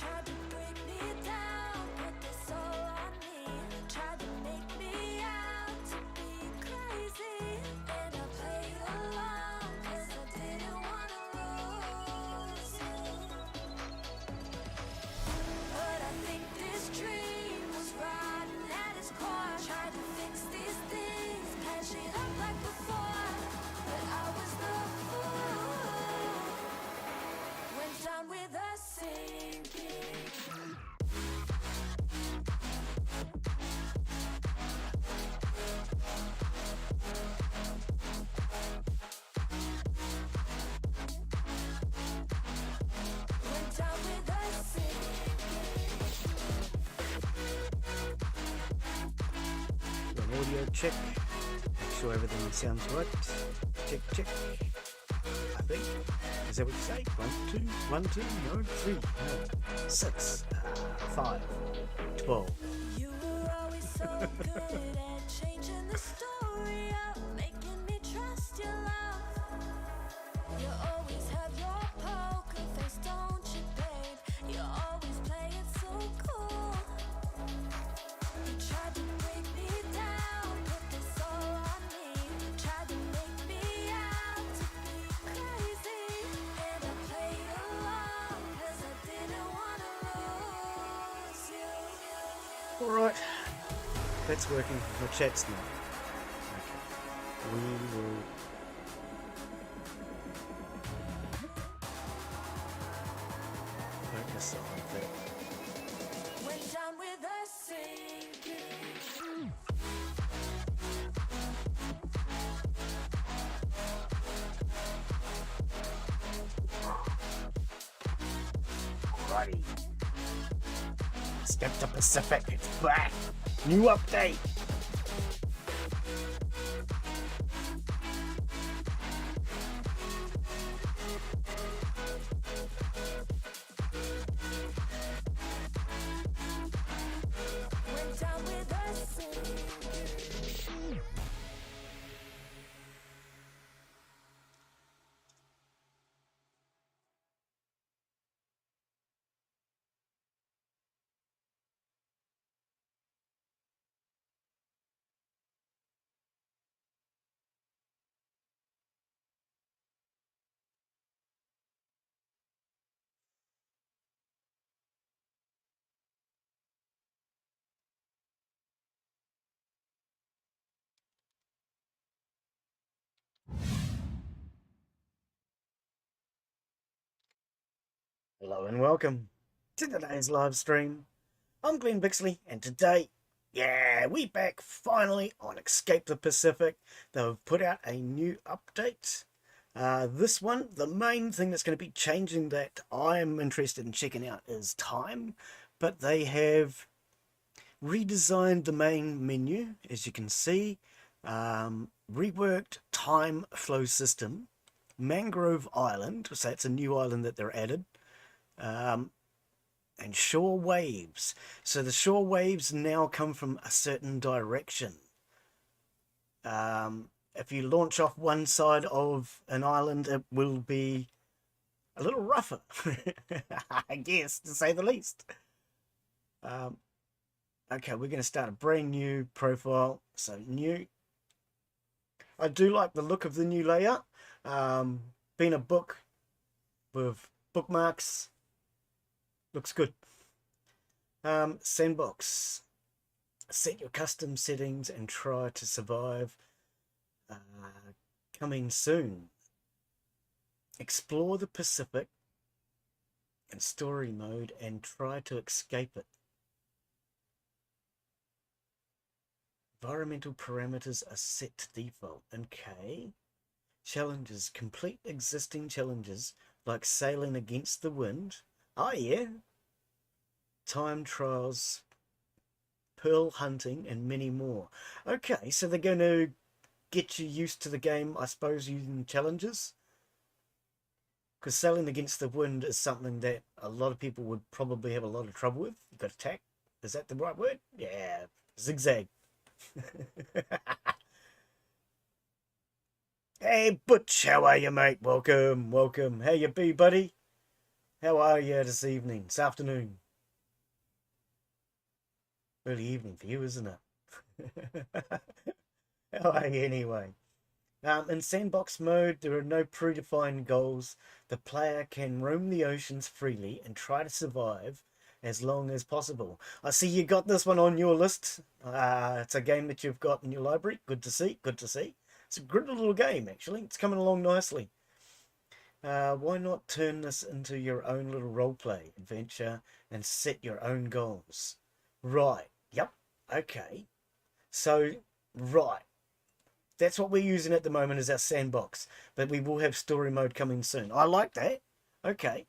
tried to break me down, put this all on me. Tried to make me out to be crazy, and I played along 'cause I didn't wanna lose you. But I think this dream was rotten at its core. Tried to fix these things, patch it up like before, but I was the fool. Went down with a sinking. Went down with a sinking. An audio check. Make sure everything sounds right. Check, check. I think. Is that what you say? 1, 2, no, 3, no, 6, 5, 12. You were always so good at changing the story up, making me trust your love. You always have your poker face, don't you, babe? You always play it so cool. You tried to break me down, put this all on me. Tried to make me out to be crazy, and I played along 'cause I didn't wanna lose you. Alright, that's working. My chat's not. Okay. We will. Focus on that. Went down with a sinking. Alrighty. Step to Pacific, it's back. New update. Went down with a sinking. Hello and welcome to today's live stream. I'm Glen Bixley, and today, we back finally on Escape the Pacific. They've put out a new update. This one, the main thing that's going to be changing that I'm interested in checking out is time, but they have redesigned the main menu, as you can see, reworked time flow system, Mangrove Island, so it's a new island that they're added, and shore waves. So the shore waves now come from a certain direction. If you launch off one side of an island, it will be a little rougher, I guess, to say the least. Okay, we're going to start a brand new profile. So new. I do like the look of the new layout. Being a book with bookmarks, looks good. Sandbox. Set your custom settings and try to survive. Coming soon. Explore the Pacific in story mode and try to escape it. Environmental parameters are set to default. Okay. Challenges. Complete existing challenges like sailing against the wind. Oh yeah. Time trials, pearl hunting, and many more. Okay, so they're going to get you used to the game, I suppose, using challenges. Because sailing against the wind is something that a lot of people would probably have a lot of trouble with. You've got to tack. Is that the right word? Yeah. Zigzag. Hey, Butch, how are you, mate? Welcome, welcome. How you be, buddy? How are you this evening, this afternoon? Early evening for you, isn't it? How are you anyway? In sandbox mode, there are no predefined goals. The player can roam the oceans freely and try to survive as long as possible. I see you got this one on your list. It's a game that you've got in your library. Good to see. Good to see. It's a good little game, actually. It's coming along nicely. Why not turn this into your own little roleplay adventure and set your own goals? Right. Yep. Okay. So, right. That's what we're using at the moment as our sandbox, but we will have story mode coming soon. I like that. Okay.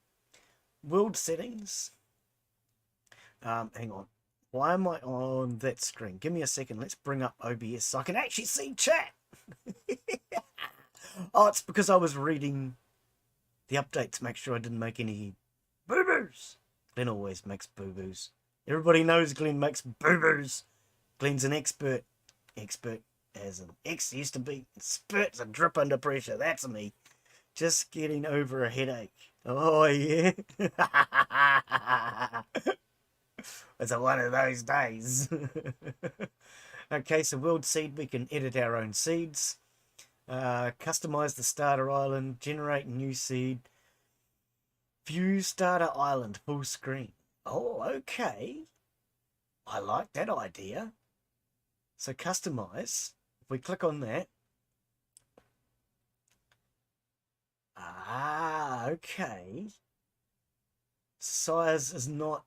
World settings. Hang on. Why am I on that screen? Give me a second. Let's bring up OBS so I can actually see chat. Oh, it's because I was reading the update to make sure I didn't make any boo-boos. Glen always makes boo-boos. Everybody knows Glen makes boo-boos. Glen's an expert. Expert as an ex used to be. Spurts a drip under pressure. That's me. Just getting over a headache. Oh, yeah. It's one of those days. Okay, so world seed, we can edit our own seeds. Customize the starter island. Generate new seed. View starter island full screen. Oh, okay. I like that idea. So customize. If we click on that. Okay. Size is not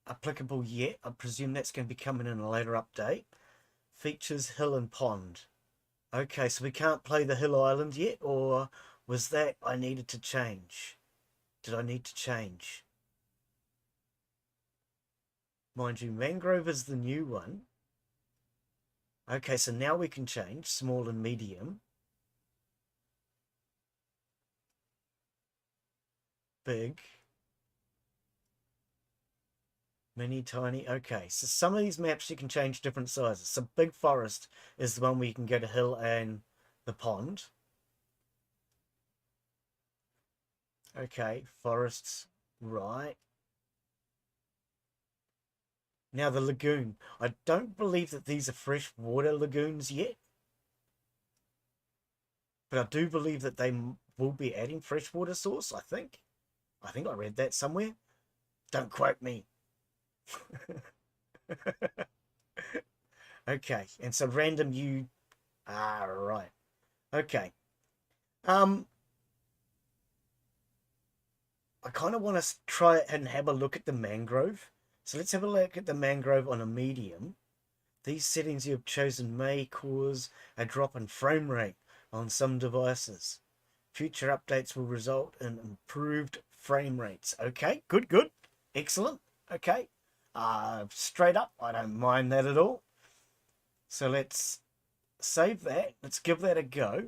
applicable yet. I presume that's going to be coming in a later update. Features hill and pond. Okay, so we can't play the hill island yet, or was that I needed to change? Did I need to change? Mind you, Mangrove is the new one. Okay, so now we can change small and medium. Big. Mini, tiny. Okay, so some of these maps you can change different sizes. So big forest is the one where you can go to hill and the pond. Okay, forests, right. Now the lagoon. I don't believe that these are freshwater lagoons yet. But I do believe that they will be adding freshwater source, I think. I think I read that somewhere. Don't quote me. Okay, and so random you... right. Okay. I kind of want to try and have a look at the mangrove. So let's have a look at the mangrove on a medium. These settings you have chosen may cause a drop in frame rate on some devices. Future updates will result in improved frame rates. Okay, good, good. Excellent. Okay. Straight up, I don't mind that at all. So let's save that. Let's give that a go.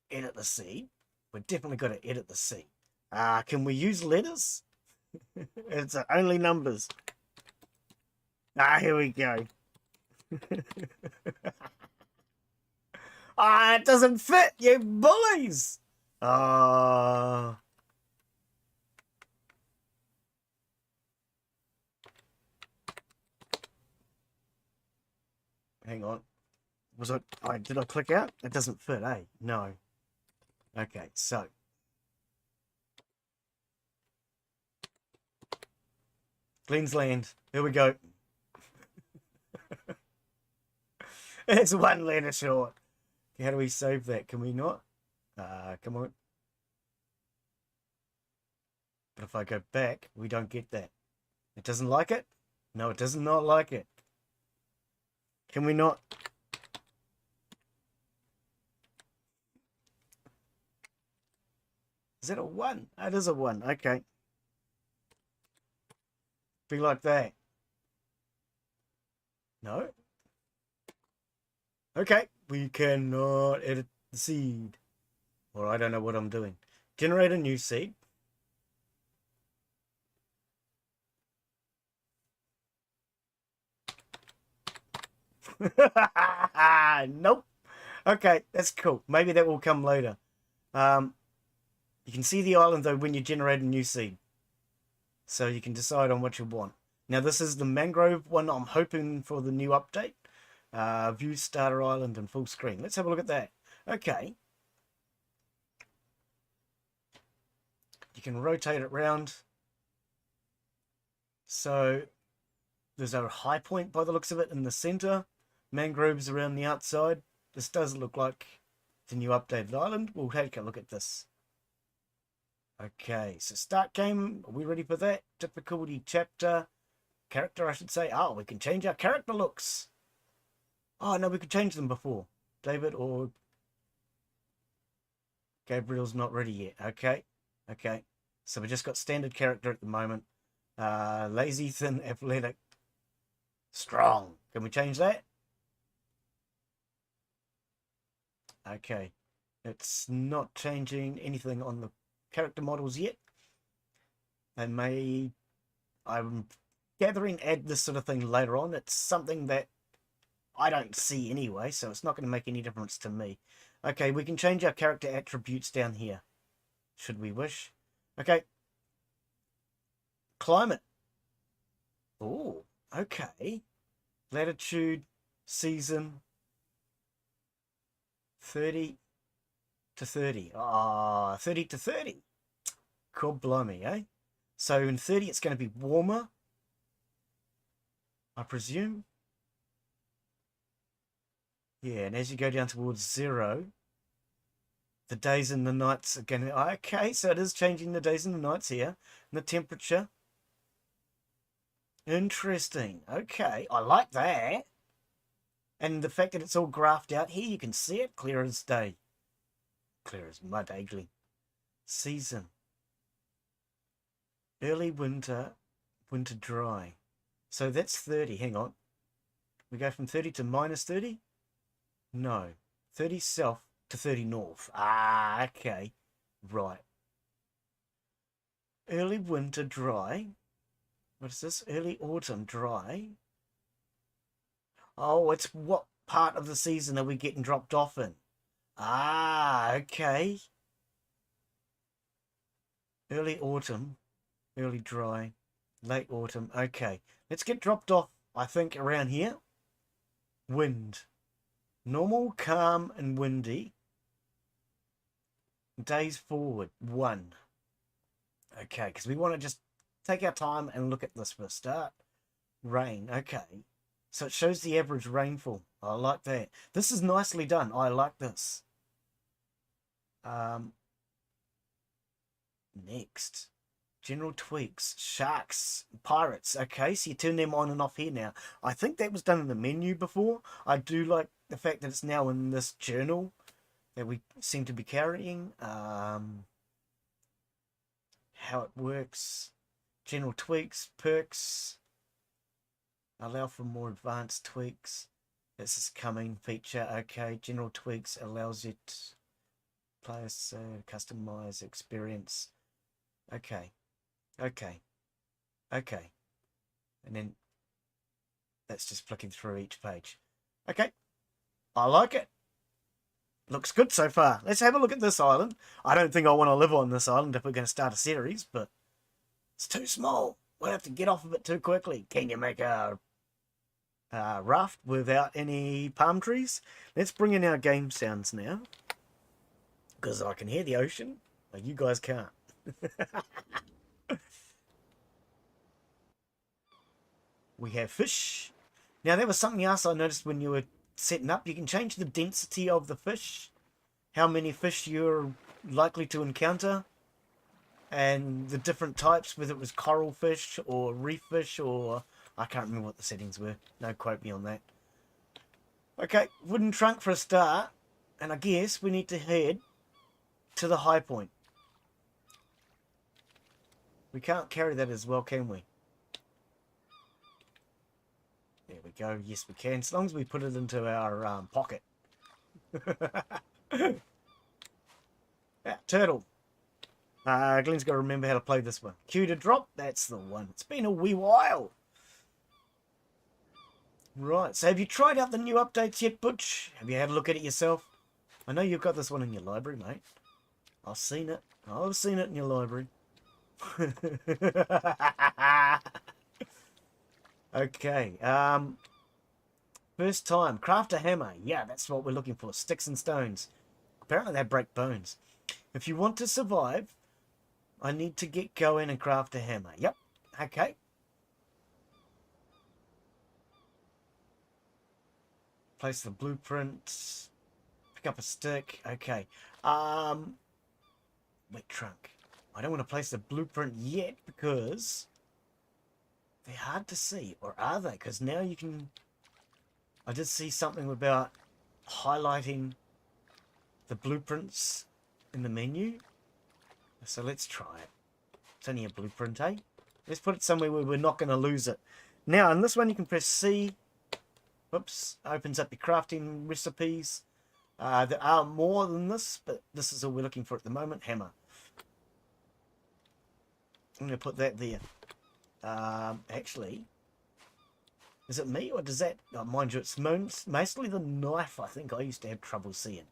Edit the seed. We're definitely got to edit the seed. Can we use letters? It's only numbers. Here we go. It doesn't fit, you bullies. Hang on. Was it? Did I click out? It doesn't fit, eh? No. Okay, so. Glen's Land. Here we go. It's one letter short. How do we save that? Can we not? Come on. But if I go back, we don't get that. It doesn't like it? No, it does not like it. Can we not? Is that a 1? It is a 1. Okay. Be like that. No? Okay. We cannot edit the seed. Or I don't know what I'm doing. Generate a new seed. Nope. Okay, that's cool. Maybe that will come later. You can see the island though when you generate a new seed. So you can decide on what you want. Now this is the mangrove one. I'm hoping for the new update. View starter island and full screen. Let's have a look at that. Okay. You can rotate it around. So there's a high point by the looks of it in the center. Mangroves around the outside. This does look like the new updated island. We'll take a look at this. Okay, so start game. Are we ready for that? Difficulty chapter. Character, I should say. Oh, we can change our character looks. Oh, no, we could change them before. David or Gabriel's not ready yet. Okay, okay. So we just got standard character at the moment. Lazy, thin, athletic, strong. Can we change that? Okay. It's not changing anything on the character models yet. They may... I'm gathering add this sort of thing later on. It's something that I don't see anyway, so it's not going to make any difference to me. Okay, we can change our character attributes down here, should we wish. Okay. Climate. Oh, okay. Latitude, season, 30 to 30. Ah, 30 to 30. Cool, blimey, eh? So in 30 it's going to be warmer, I presume. Yeah, and as you go down towards 0, the days and the nights are going to... Okay, so it is changing the days and the nights here. And the temperature. Interesting. Okay, I like that. And the fact that it's all graphed out here, you can see it clear as day. Clear as mud, actually. Season. Early winter, winter dry. So that's 30. Hang on. We go from 30 to minus 30? No. 30 south to 30 north. Ah, okay. Right. Early winter dry. What is this? Early autumn dry. Oh, it's what part of the season are we getting dropped off in? Ah, okay. Early autumn. Early dry. Late autumn. Okay. Let's get dropped off, I think, around here. Wind. Normal, calm, and windy. Days forward. 1. Okay, because we want to just take our time and look at this for a start. Rain. Okay. So it shows the average rainfall. I like that. This is nicely done. I like this. Next. General tweaks. Sharks. Pirates. Okay, so you turn them on and off here now. I think that was done in the menu before. I do like the fact that it's now in this journal that we seem to be carrying. How it works. General tweaks. Perks. Allow for more advanced tweaks. This is coming feature. Okay, general tweaks allows you to players customize experience. Okay, okay, okay, and then that's just flicking through each page. Okay, I like it. Looks good so far. Let's have a look at this island. I don't think I want to live on this island if we're going to start a series, but it's too small. We'll have to get off of it too quickly. Can you make a raft without any palm trees? Let's bring in our game sounds now, because I can hear the ocean, but you guys can't. We have fish. Now there was something else I noticed when you were setting up. You can change the density of the fish, how many fish you're likely to encounter, and the different types, whether it was coral fish or reef fish, or I can't remember what the settings were. No quote me on that. Okay, wooden trunk for a start, and I guess we need to head to the high point. We can't carry that as well, can we? There we go. Yes, we can, as long as we put it into our pocket. Yeah, turtle. Glen's got to remember how to play this one. Q to drop. That's the one. It's been a wee while. Right, so have you tried out the new updates yet, Butch? Have you had a look at it yourself? I know you've got this one in your library, mate. I've seen it. I've seen it in your library. Okay. First time. Craft a hammer. Yeah, that's what we're looking for. Sticks and stones. Apparently they break bones. If you want to survive, I need to get going and craft a hammer. Yep. Okay. Place the blueprints. Pick up a stick. Okay. Wet trunk. I don't want to place the blueprint yet because they're hard to see. Or are they? Because now you can... I did see something about highlighting the blueprints in the menu. So let's try it. It's only a blueprint, eh? Let's put it somewhere where we're not going to lose it. Now, in this one, you can press C. Whoops. Opens up your crafting recipes. There are more than this, but this is all we're looking for at the moment. Hammer. I'm going to put that there. Actually, is it me or does that... Oh, mind you, it's mostly the knife I think I used to have trouble seeing.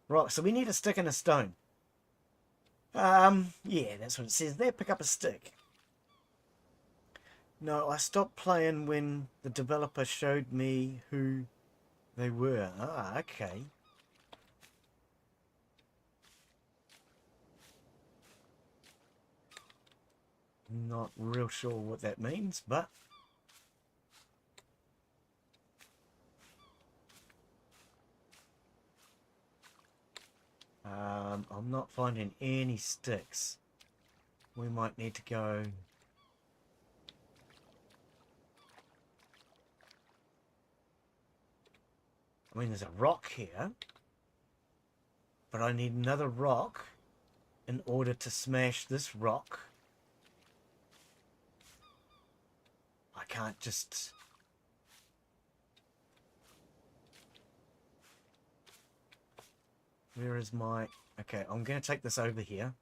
Right, so we need a stick and a stone. Yeah, that's what it says there. Pick up a stick. No, I stopped playing when the developer showed me who they were. Ah, okay. Not real sure what that means, but... I'm not finding any sticks. We might need to go... I mean, there's a rock here, but I need another rock in order to smash this rock. I can't just... Where is my... Okay, I'm going to take this over here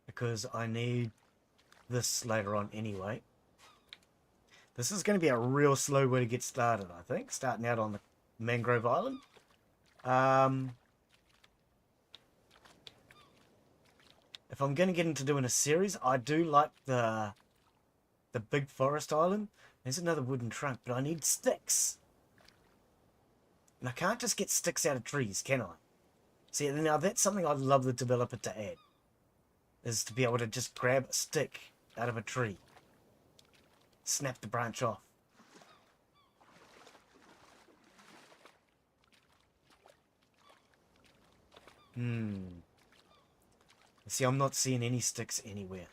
because I need this later on anyway. This is going to be a real slow way to get started, I think. Starting out on the Mangrove Island. If I'm going to get into doing a series, I do like the big forest island. There's another wooden trunk, but I need sticks. And I can't just get sticks out of trees, can I? See, now that's something I'd love the developer to add. Is to be able to just grab a stick out of a tree. Snap the branch off. See, I'm not seeing any sticks anywhere.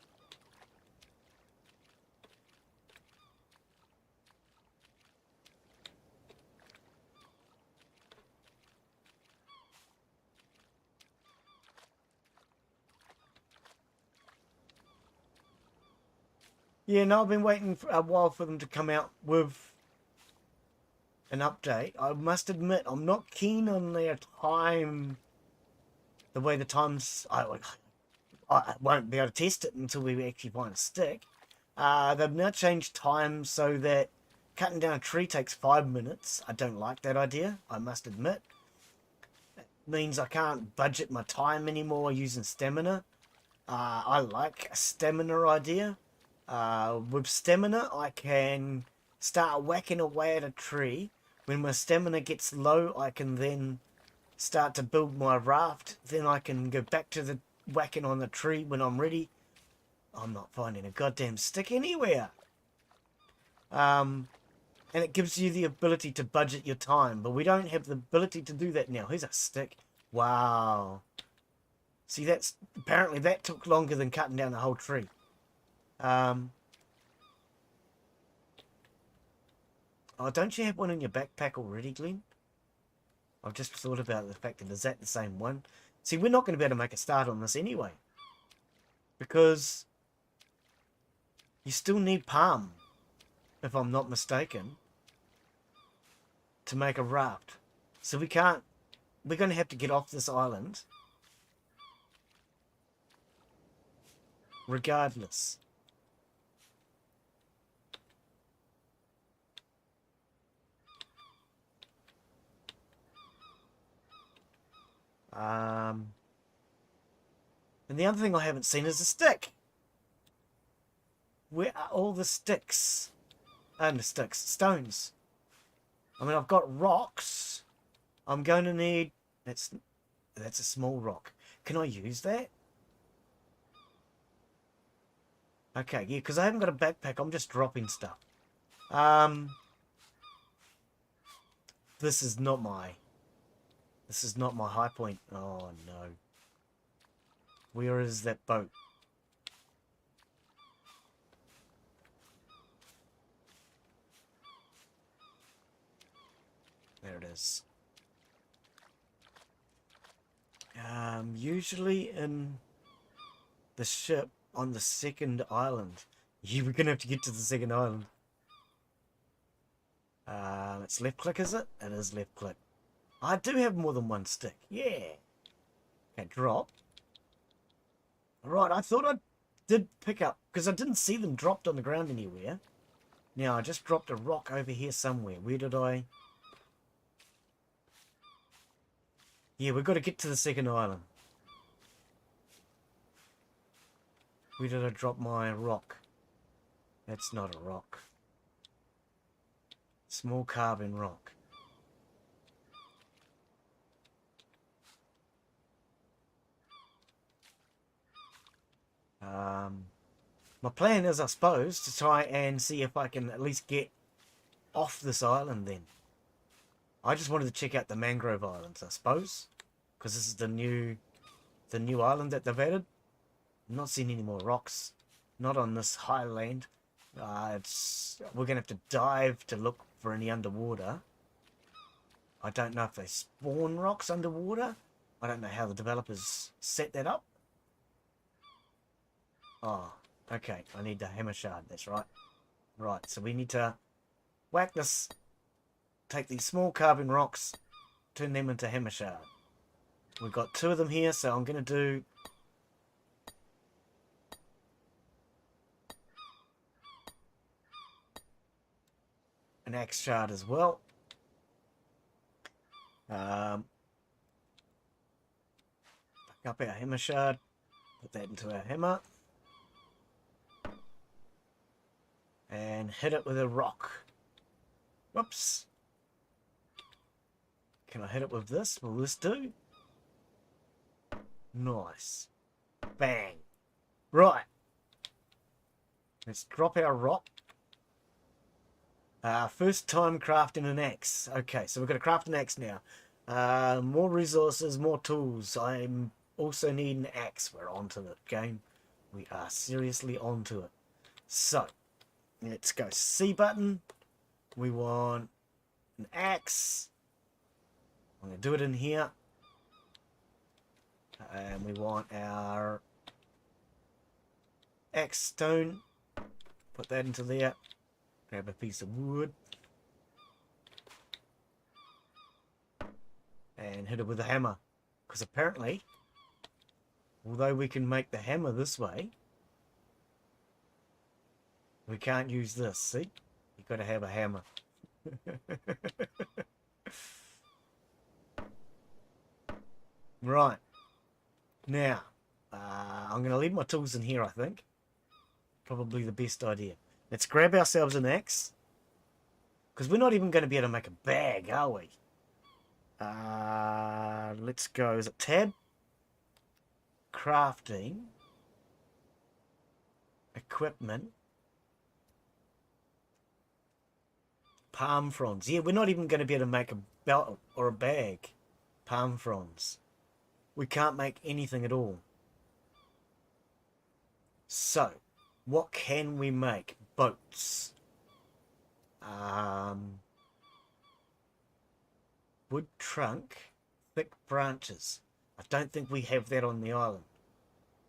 Yeah, no, I've been waiting for a while for them to come out with an update. I must admit, I'm not keen on their time. The way the times... I won't be able to test it until we actually find a stick. They've now changed time so that cutting down a tree takes 5 minutes. I don't like that idea, I must admit. It means I can't budget my time anymore using stamina. I like a stamina idea. With stamina, I can start whacking away at a tree. When my stamina gets low, I can then start to build my raft. Then I can go back to the whacking on the tree when I'm ready. I'm not finding a goddamn stick anywhere. And it gives you the ability to budget your time, but we don't have the ability to do that now. Here's a stick. Wow. See, that's... Apparently that took longer than cutting down the whole tree. Oh, don't you have one in your backpack already, Glen? I've just thought about the fact that is that the same one? See, we're not going to be able to make a start on this anyway. Because you still need palm, if I'm not mistaken, to make a raft. So we can't... We're going to have to get off this island. Regardless. And the other thing I haven't seen is a stick. Where are all the sticks? And the sticks, stones. I mean, I've got rocks. I'm going to need... That's a small rock. Can I use that? Okay, yeah, because I haven't got a backpack. I'm just dropping stuff. This is not my high point. Oh, no. Where is that boat? There it is. Usually in the ship on the second island. Yeah, we're gonna have to get to the second island. It's left click, is it? It is left click. I do have more than one stick. Yeah. Okay, drop. Right, I thought I did pick up, because I didn't see them dropped on the ground anywhere. Now, I just dropped a rock over here somewhere. Where did I... Yeah, we've got to get to the second island. Where did I drop my rock? That's not a rock. Small carbon rock. My plan is, I suppose, to try and see if I can at least get off this island then. I just wanted to check out the Mangrove Islands, I suppose. Because this is the new island that they've added. I'm not seeing any more rocks. Not on this highland. We're going to have to dive to look for any underwater. I don't know if they spawn rocks underwater. I don't know how the developers set that up. Oh, okay. I need the hammer shard. That's right. Right, so we need to whack this. Take these small carbon rocks. Turn them into hammer shard. We've got 2 of them here, so I'm going to do... an axe shard as well. Back up our hammer shard. Put that into our hammer. And hit it with a rock. Whoops. Can I hit it with this? Will this do? Nice. Bang. Right. Let's drop our rock. First time crafting an axe. Okay, so we're going to craft an axe now. More resources, more tools. I'm also need an axe. We're onto the game. We are seriously onto it. So, let's go C button. We want an axe. I'm going to do it in here. And we want our axe stone. Put that into there. Grab a piece of wood. And hit it with a hammer. Because apparently, although we can make the hammer this way, we can't use this, see? You've got to have a hammer. Right. Now, I'm going to leave my tools in here, I think. Probably the best idea. Let's grab ourselves an axe. Because we're not even going to be able to make a bag, are we? Let's go. Is it tab? Crafting. Equipment. Palm fronds. Yeah, we're not even going to be able to make a belt or a bag. Palm fronds. We can't make anything at all. So, what can we make? Boats. Wood trunk. Thick branches. I don't think we have that on the island.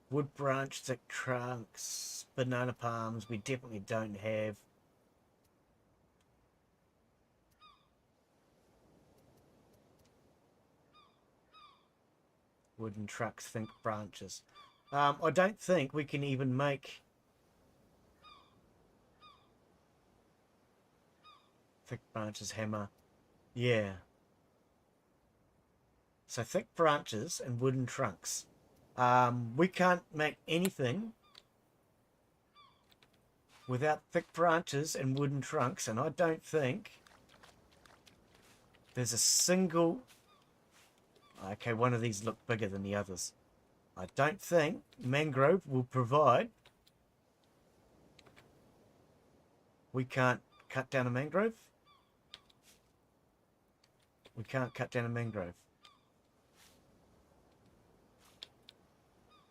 Wood branch, thick trunks, banana palms. We definitely don't have. Wooden trucks, thick branches. I don't think we can even make thick branches, hammer. Yeah. So thick branches and wooden trunks. We can't make anything without thick branches and wooden trunks, and I don't think there's a single... Okay, one of these look bigger than the others. I don't think mangrove will provide... We can't cut down a mangrove? We can't cut down a mangrove.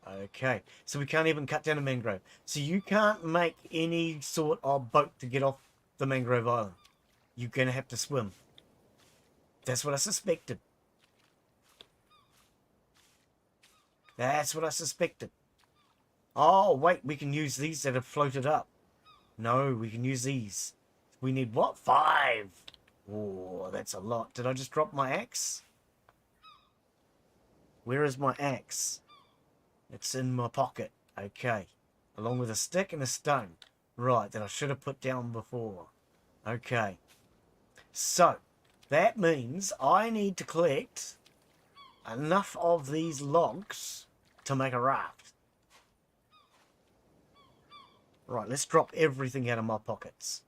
Okay, so we can't even cut down a mangrove. So you can't make any sort of boat to get off the Mangrove Island. You're going to have to swim. That's what I suspected. That's what I suspected. Oh, wait, we can use these that have floated up. No, we can use these. We need what? 5. Oh, that's a lot. Did I just drop my axe? Where is my axe? It's in my pocket. Okay. Along with a stick and a stone. Right, that I should have put down before. Okay. So, that means I need to collect enough of these logs to make a raft. Right, let's drop everything out of my pockets.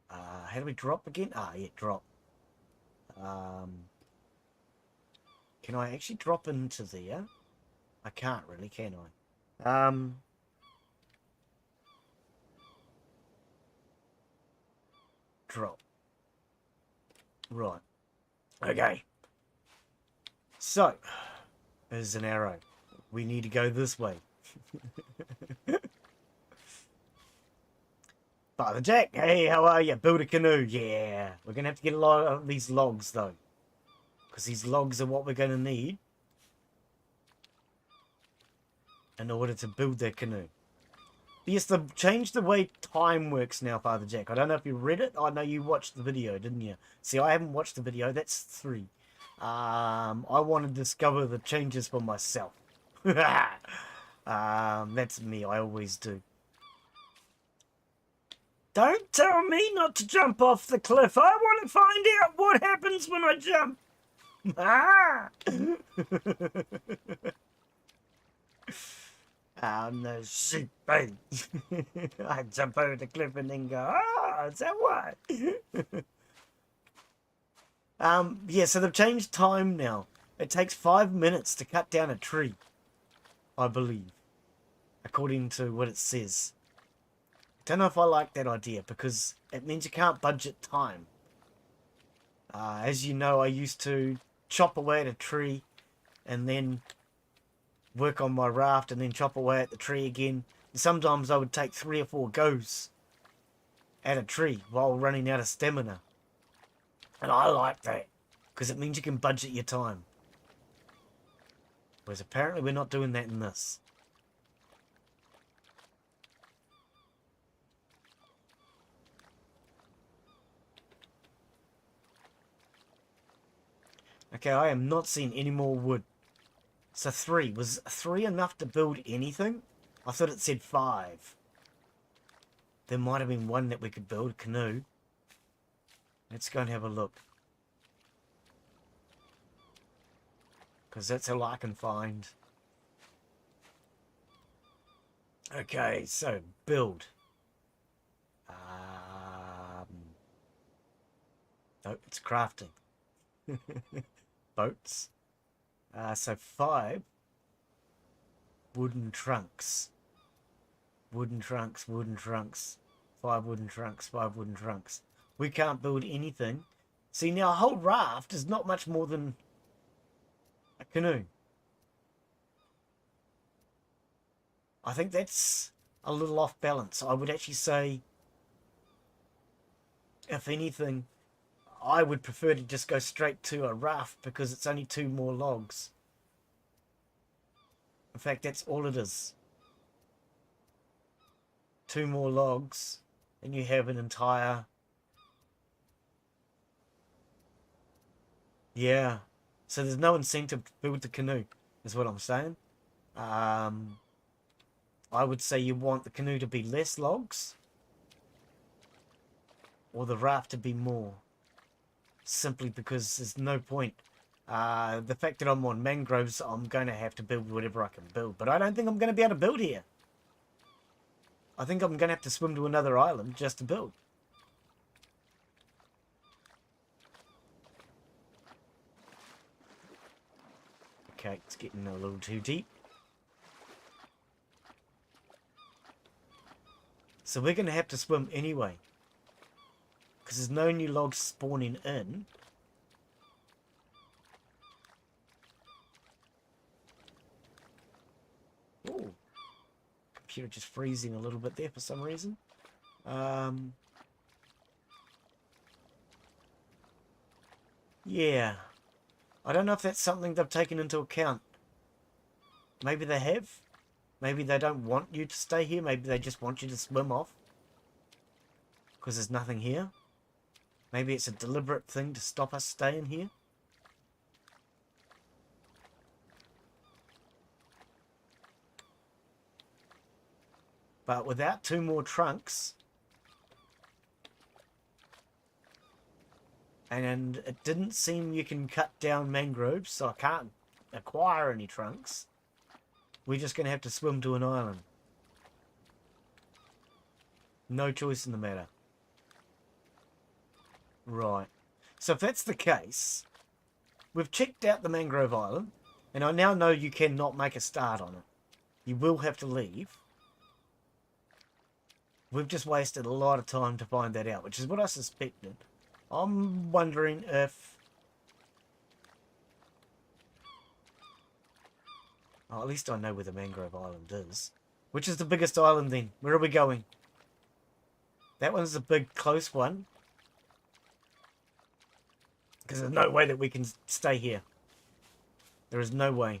How do we drop again? Yeah, drop. Can I actually drop into there? I can't really, can I? Drop. Right. Okay. So, there's an arrow. We need to go this way. Father Jack, hey, how are you? Build a canoe. Yeah. We're going to have to get a lot of these logs, though. Because these logs are what we're going to need in order to build their canoe. Yes, they've changed the way time works now, Father Jack. I don't know if you read it. I know you watched the video, didn't you? See, I haven't watched the video. That's 3. I want to discover the changes for myself. That's me. I always do. Don't tell me not to jump off the cliff. I want to find out what happens when I jump. Oh no, sheep, baby. I jump over the cliff and then go, is that what? Yeah, so they've changed time now. It takes 5 minutes to cut down a tree, I believe, according to what it says. Don't know if I like that idea, because it means you can't budget time. As you know, I used to chop away at a tree and then work on my raft and then chop away at the tree again. And sometimes I would take 3 or 4 goes at a tree while running out of stamina. And I like that, because it means you can budget your time. Whereas apparently we're not doing that in this. Okay, I am not seeing any more wood. So 3. Was 3 enough to build anything? I thought it said 5. There might have been 1 that we could build, a canoe. Let's go and have a look. Because that's all I can find. Okay, so build. Oh, it's crafting. Boats. So 5 wooden trunks. Wooden trunks, wooden trunks. 5 wooden trunks, 5 wooden trunks. We can't build anything. See, now a whole raft is not much more than a canoe. I think that's a little off balance. I would actually say, if anything, I would prefer to just go straight to a raft, because it's only 2 more logs. In fact, that's all it is. 2 more logs, and you have an entire... Yeah. So there's no incentive to build the canoe, is what I'm saying. I would say you want the canoe to be less logs, or the raft to be more. Simply because there's no point The fact that I'm on mangroves, I'm going to have to build whatever I can build. But I don't think I'm going to be able to build here. I think I'm going to have to swim to another island just to build. Okay, it's getting a little too deep. So we're going to have to swim anyway. Because there's no new logs spawning in. Ooh. Computer just freezing a little bit there for some reason. Yeah. I don't know if that's something they've taken into account. Maybe they have. Maybe they don't want you to stay here. Maybe they just want you to swim off. Because there's nothing here. Maybe it's a deliberate thing to stop us staying here. But without 2 more trunks, and it didn't seem you can cut down mangroves, so I can't acquire any trunks. We're just going to have to swim to an island. No choice in the matter. Right. So if that's the case, we've checked out the Mangrove Island, and I now know you cannot make a start on it. You will have to leave. We've just wasted a lot of time to find that out, which is what I suspected. I'm wondering if... Oh, at least I know where the Mangrove Island is. Which is the biggest island then? Where are we going? That one's the big, close one. Because there's no way that we can stay here. There is no way.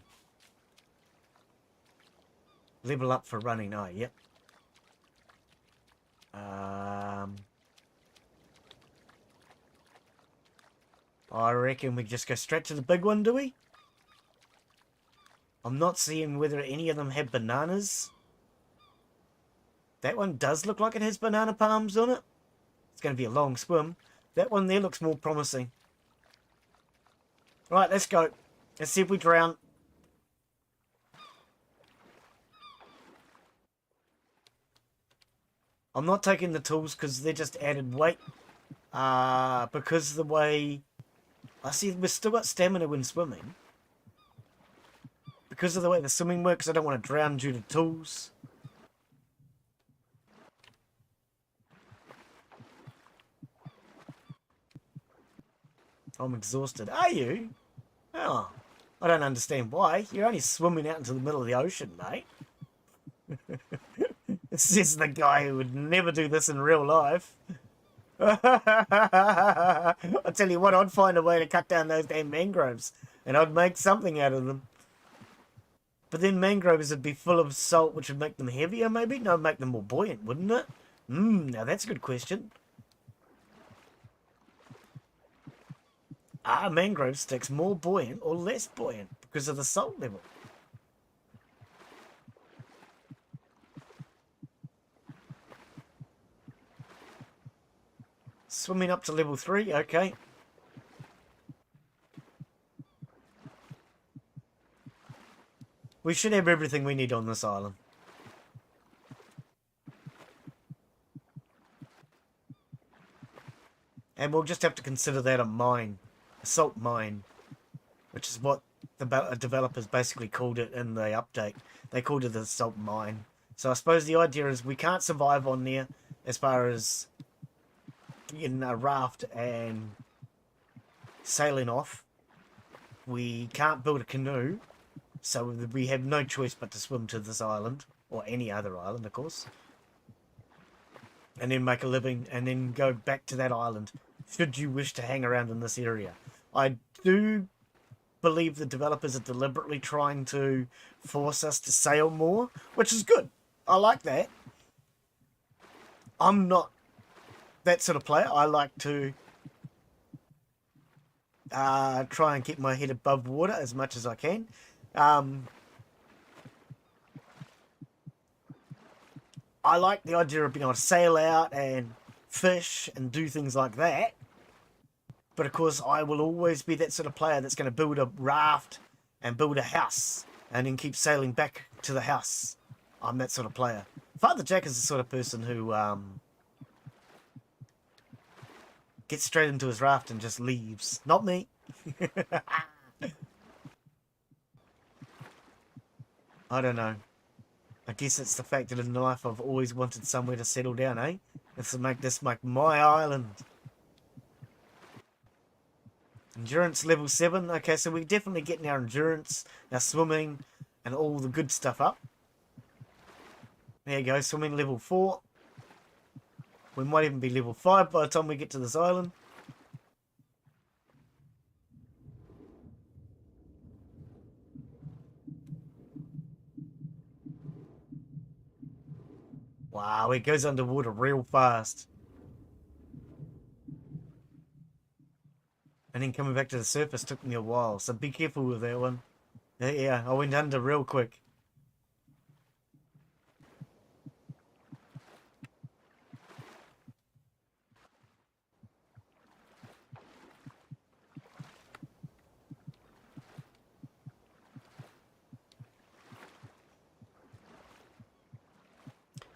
Level up for running. Oh, yep. I reckon we just go straight to the big one, do we? I'm not seeing whether any of them have bananas. That one does look like it has banana palms on it. It's going to be a long swim. That one there looks more promising. Right, let's go. Let's see if we drown. I'm not taking the tools because they're just added weight. Because of the way... I see we've still got stamina when swimming. Because of the way the swimming works, I don't want to drown due to tools. I'm exhausted. Are you? Oh, I don't understand why. You're only swimming out into the middle of the ocean, mate. This is the guy who would never do this in real life. I tell you what, I'd find a way to cut down those damn mangroves, and I'd make something out of them. But then mangroves would be full of salt, which would make them heavier, maybe? No, make them more buoyant, wouldn't it? Now that's a good question. Are mangrove sticks more buoyant or less buoyant because of the salt level? Swimming up to level 3, okay. We should have everything we need on this island. And we'll just have to consider that a mine. A salt mine. Which is what the developers basically called it in the update. They called it a salt mine. So I suppose the idea is we can't survive on there as far as getting a raft and sailing off. We can't build a canoe. So we have no choice but to swim to this island. Or any other island, of course. And then make a living, and then go back to that island, should you wish to hang around in this area. I do believe the developers are deliberately trying to force us to sail more, which is good. I like that. I'm not that sort of player. I like to try and keep my head above water as much as I can. I like the idea of being able to sail out and fish and do things like that. But of course, I will always be that sort of player that's going to build a raft and build a house and then keep sailing back to the house. I'm that sort of player. Father Jack is the sort of person who gets straight into his raft and just leaves. Not me. I don't know. I guess it's the fact that in life I've always wanted somewhere to settle down, eh? Let's make this my island. Endurance level 7. Okay, so we're definitely getting our endurance, our swimming, and all the good stuff up. There you go, swimming level 4. We might even be level 5 by the time we get to this island. Wow, it goes underwater real fast. And then coming back to the surface took me a while, so be careful with that one. Yeah, I went under real quick.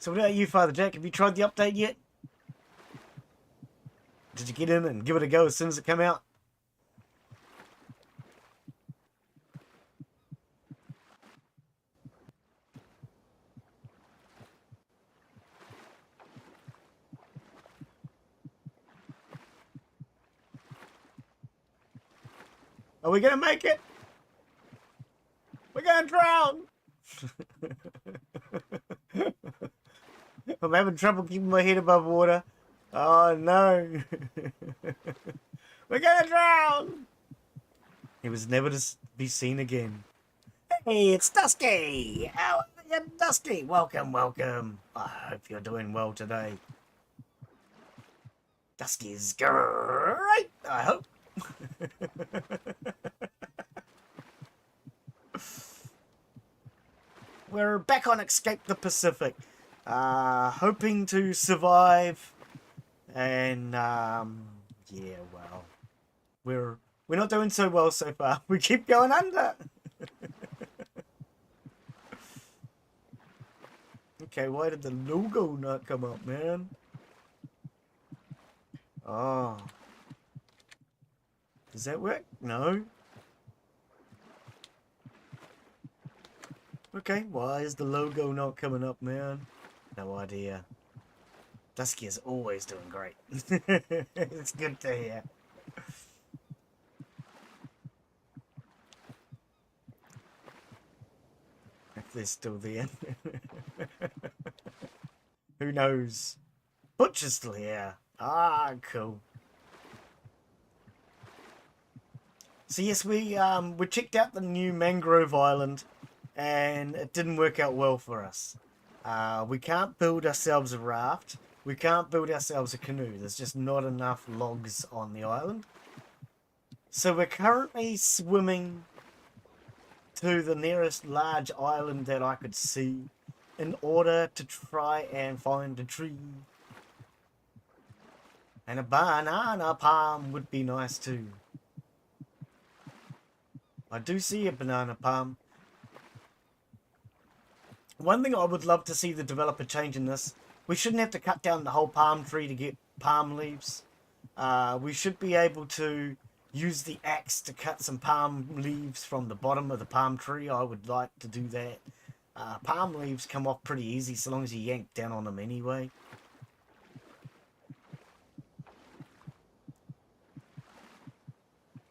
So what about you, Father Jack? Have you tried the update yet? Did you get in and give it a go as soon as it came out? Are we going to make it? We're going to drown! I'm having trouble keeping my head above water. Oh no. We're going to drown! He was never to be seen again. Hey, it's Dusky! How are you, Dusky? Welcome, welcome. I hope you're doing well today. Dusky's great, I hope. We're back on Escape the Pacific. Hoping to survive. And, yeah, well. We're not doing so well so far. We keep going under. Okay, why did the logo not come up, man? Oh. Does that work? No. Okay, why is the logo not coming up, man? No idea. Dusky is always doing great. It's good to hear. If they're still there. Who knows? Butcher's still here. Ah, cool. So yes, we checked out the new Mangrove Island, and it didn't work out well for us. We can't build ourselves a raft. We can't build ourselves a canoe. There's just not enough logs on the island. So we're currently swimming to the nearest large island that I could see in order to try and find a tree. And a banana palm would be nice too. I do see a banana palm. One thing I would love to see the developer change in this, we shouldn't have to cut down the whole palm tree to get palm leaves. We should be able to use the axe to cut some palm leaves from the bottom of the palm tree. I would like to do that. Palm leaves come off pretty easy so long as you yank down on them anyway.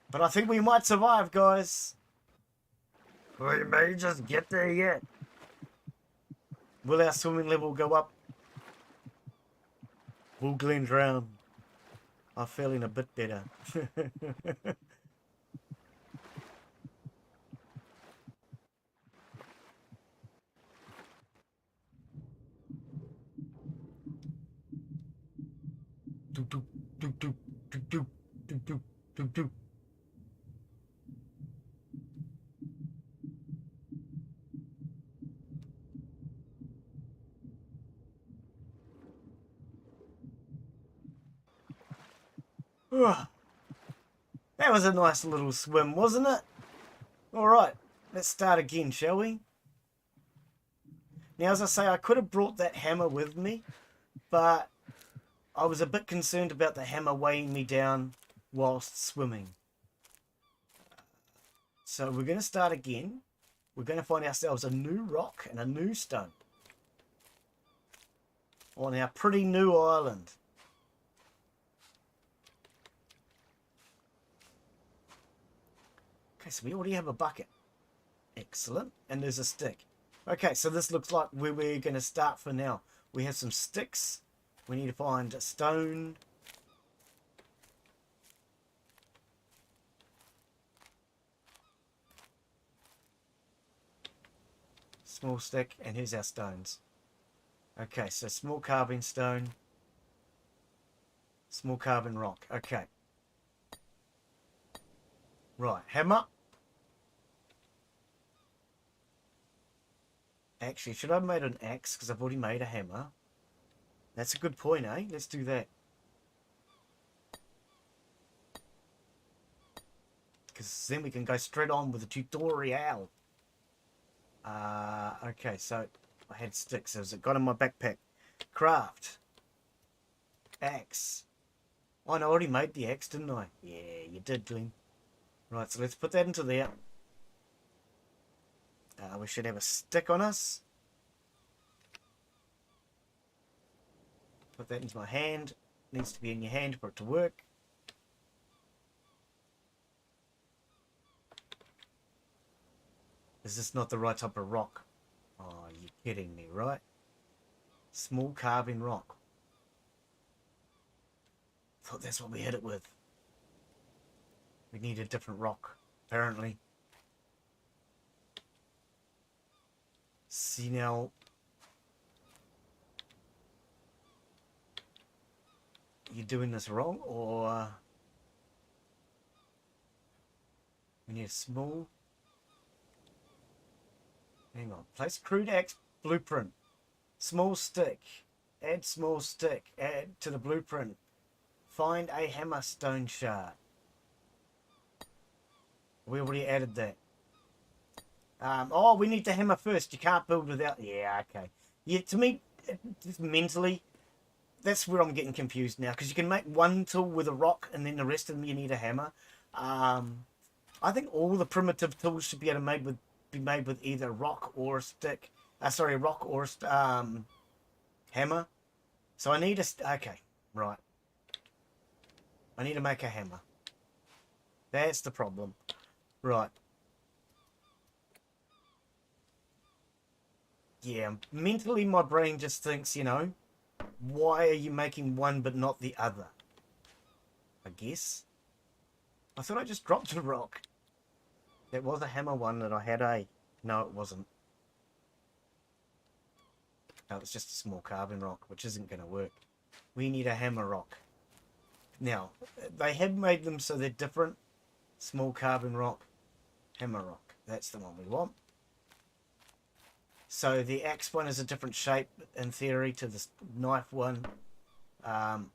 But I think we might survive, guys. We may just get there yet. Will our swimming level go up? Will Glen drown? I'm feeling a bit better. That was a nice little swim, wasn't it? Alright, let's start again, shall we? Now, as I say, I could have brought that hammer with me, but I was a bit concerned about the hammer weighing me down whilst swimming. So we're going to start again. We're going to find ourselves a new rock and a new stone on our pretty new island. Okay, so we already have a bucket. Excellent. And there's a stick. Okay, so this looks like where we're going to start for now. We have some sticks. We need to find a stone. Small stick, and here's our stones. Okay, so small carving stone. Small carving rock. Okay. Right, hammer. Actually, should I have made an axe? Because I've already made a hammer. That's a good point, eh? Let's do that. Because then we can go straight on with the tutorial. Okay, so I had sticks. Has it got in my backpack? Craft. Axe. Oh, no, I already made the axe, didn't I? Yeah, you did, Glen. Right, so let's put that into there. We should have a stick on us. Put that into my hand. Needs to be in your hand for it to work. Is this not the right type of rock? Oh, you're kidding me, right? Small carving rock. Thought that's what we hit it with. We need a different rock, apparently. See now. You doing this wrong, or we need a small. Hang on. Place crude axe blueprint. Small stick. Add small stick. Add to the blueprint. Find a hammer stone shard. We already added that. Oh, we need the hammer first. You can't build without... Yeah, okay. Yeah, to me, just mentally, that's where I'm getting confused now. Because you can make one tool with a rock and then the rest of them you need a hammer. I think all the primitive tools should be able to be made with either rock or a stick. Rock or a hammer. So I need a... Okay, right. I need to make a hammer. That's the problem. Right. Yeah, mentally my brain just thinks, you know, why are you making one but not the other? I guess. I thought I just dropped a rock. That was a hammer one that I had a... No, it wasn't. No, it's just a small carving rock, which isn't going to work. We need a hammer rock. Now, they have made them so they're different. Small carving rock, hammer rock. That's the one we want. So the axe one is a different shape in theory to the knife one. And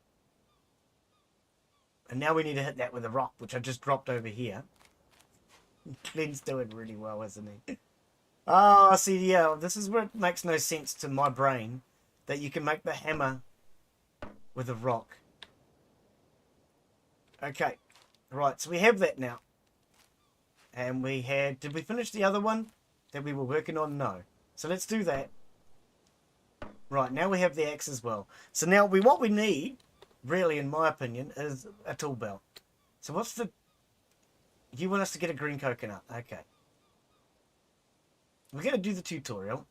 now we need to hit that with a rock, which I just dropped over here. Glen's doing really well, isn't he? Oh, see, yeah, this is where it makes no sense to my brain that you can make the hammer with a rock. Okay, right, so we have that now. And we had... Did we finish the other one that we were working on? No. So let's do that. Right, now we have the axe as well. So now what we need, really, in my opinion, is a tool belt. So what's the... You want us to get a green coconut. Okay. We're going to do the tutorial.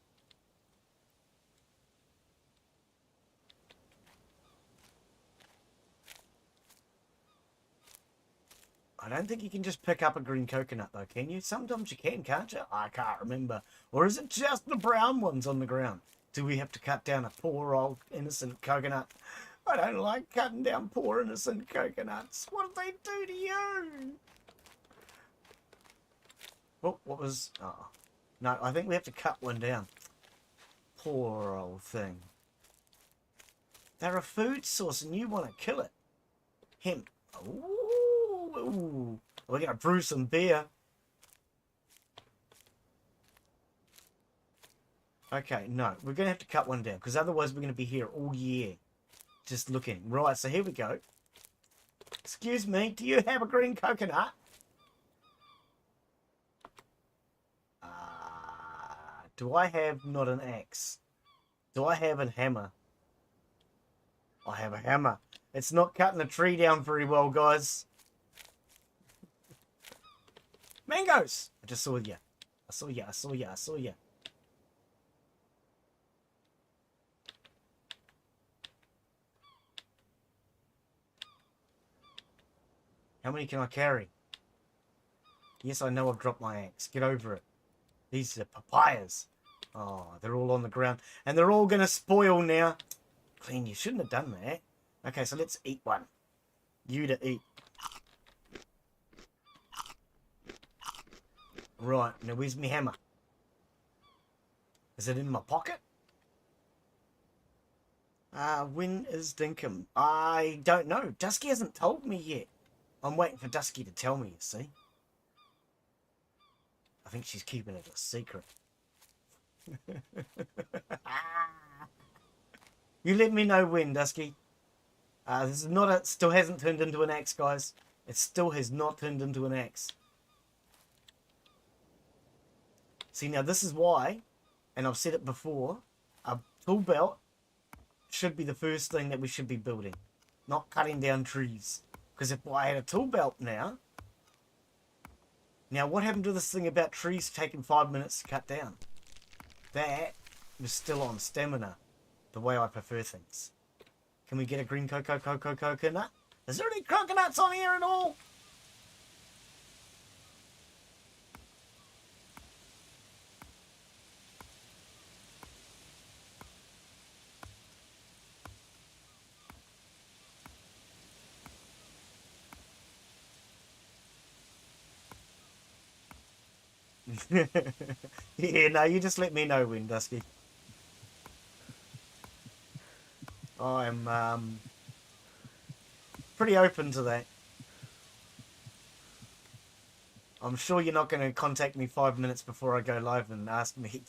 I don't think you can just pick up a green coconut, though, can you? Sometimes you can, can't you? I can't remember. Or is it just the brown ones on the ground? Do we have to cut down a poor old innocent coconut? I don't like cutting down poor innocent coconuts. What did they do to you? Oh, what was... Oh. No, I think we have to cut one down. Poor old thing. They're a food source and you want to kill it. Hemp. Ooh. We're going to brew some beer. Okay, no. We're going to have to cut one down, because otherwise we're going to be here all year. Just looking. Right, so here we go. Excuse me, do you have a green coconut? Do I have not an axe? Do I have a hammer? I have a hammer. It's not cutting a tree down very well, guys. Mangoes! I just saw you. I saw you, I saw you, I saw you. How many can I carry? Yes, I know I've dropped my axe. Get over it. These are papayas. Oh, they're all on the ground. And they're all going to spoil now. Clean, you shouldn't have done that. Okay, so let's eat one. You to eat. Right, now where's my hammer? Is it in my pocket? When is Dinkum? I don't know. Dusky hasn't told me yet. I'm waiting for Dusky to tell me, you see. I think she's keeping it a secret. You let me know when, Dusky. This is not a, still hasn't turned into an axe, guys. It still has not turned into an axe. See, now this is why, and I've said it before, a tool belt should be the first thing that we should be building. Not cutting down trees. Because if I had a tool belt now... Now, what happened to this thing about trees taking 5 minutes to cut down? That was still on stamina, the way I prefer things. Can we get a green coconut? Is there any coconuts on here at all? Yeah, no, you just let me know when, Dusky. I'm pretty open to that. I'm sure you're not going to contact me 5 minutes before I go live and ask me.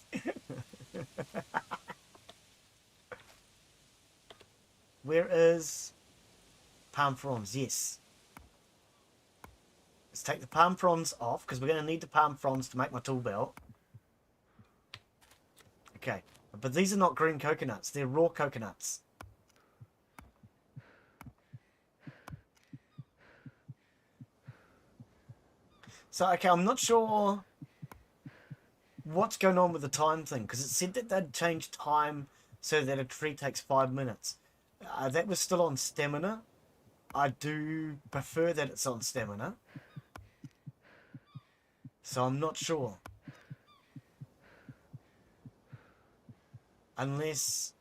Where is palm fronds? Yes. Let's take the palm fronds off, because we're going to need the palm fronds to make my tool belt. Okay, but these are not green coconuts. They're raw coconuts. So, okay, I'm not sure what's going on with the time thing, because it said that they'd change time so that a tree takes 5 minutes. That was still on stamina. I do prefer that it's on stamina. So I'm not sure. Unless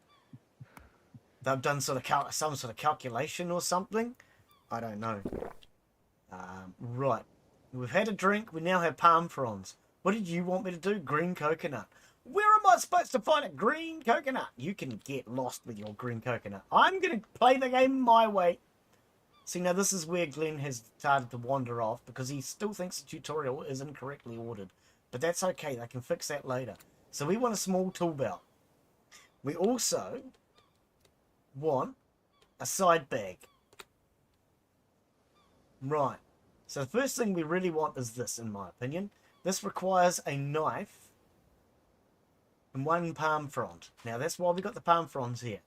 they've done sort of some sort of calculation or something. I don't know. Right. We've had a drink. We now have palm fronds. What did you want me to do? Green coconut. Where am I supposed to find a green coconut? You can get lost with your green coconut. I'm going to play the game my way. See, now this is where Glen has started to wander off, because he still thinks the tutorial is incorrectly ordered. But that's okay, they can fix that later. So we want a small tool belt. We also want a side bag. Right. So the first thing we really want is this, in my opinion. This requires a knife and one palm frond. Now that's why we got the palm fronds here.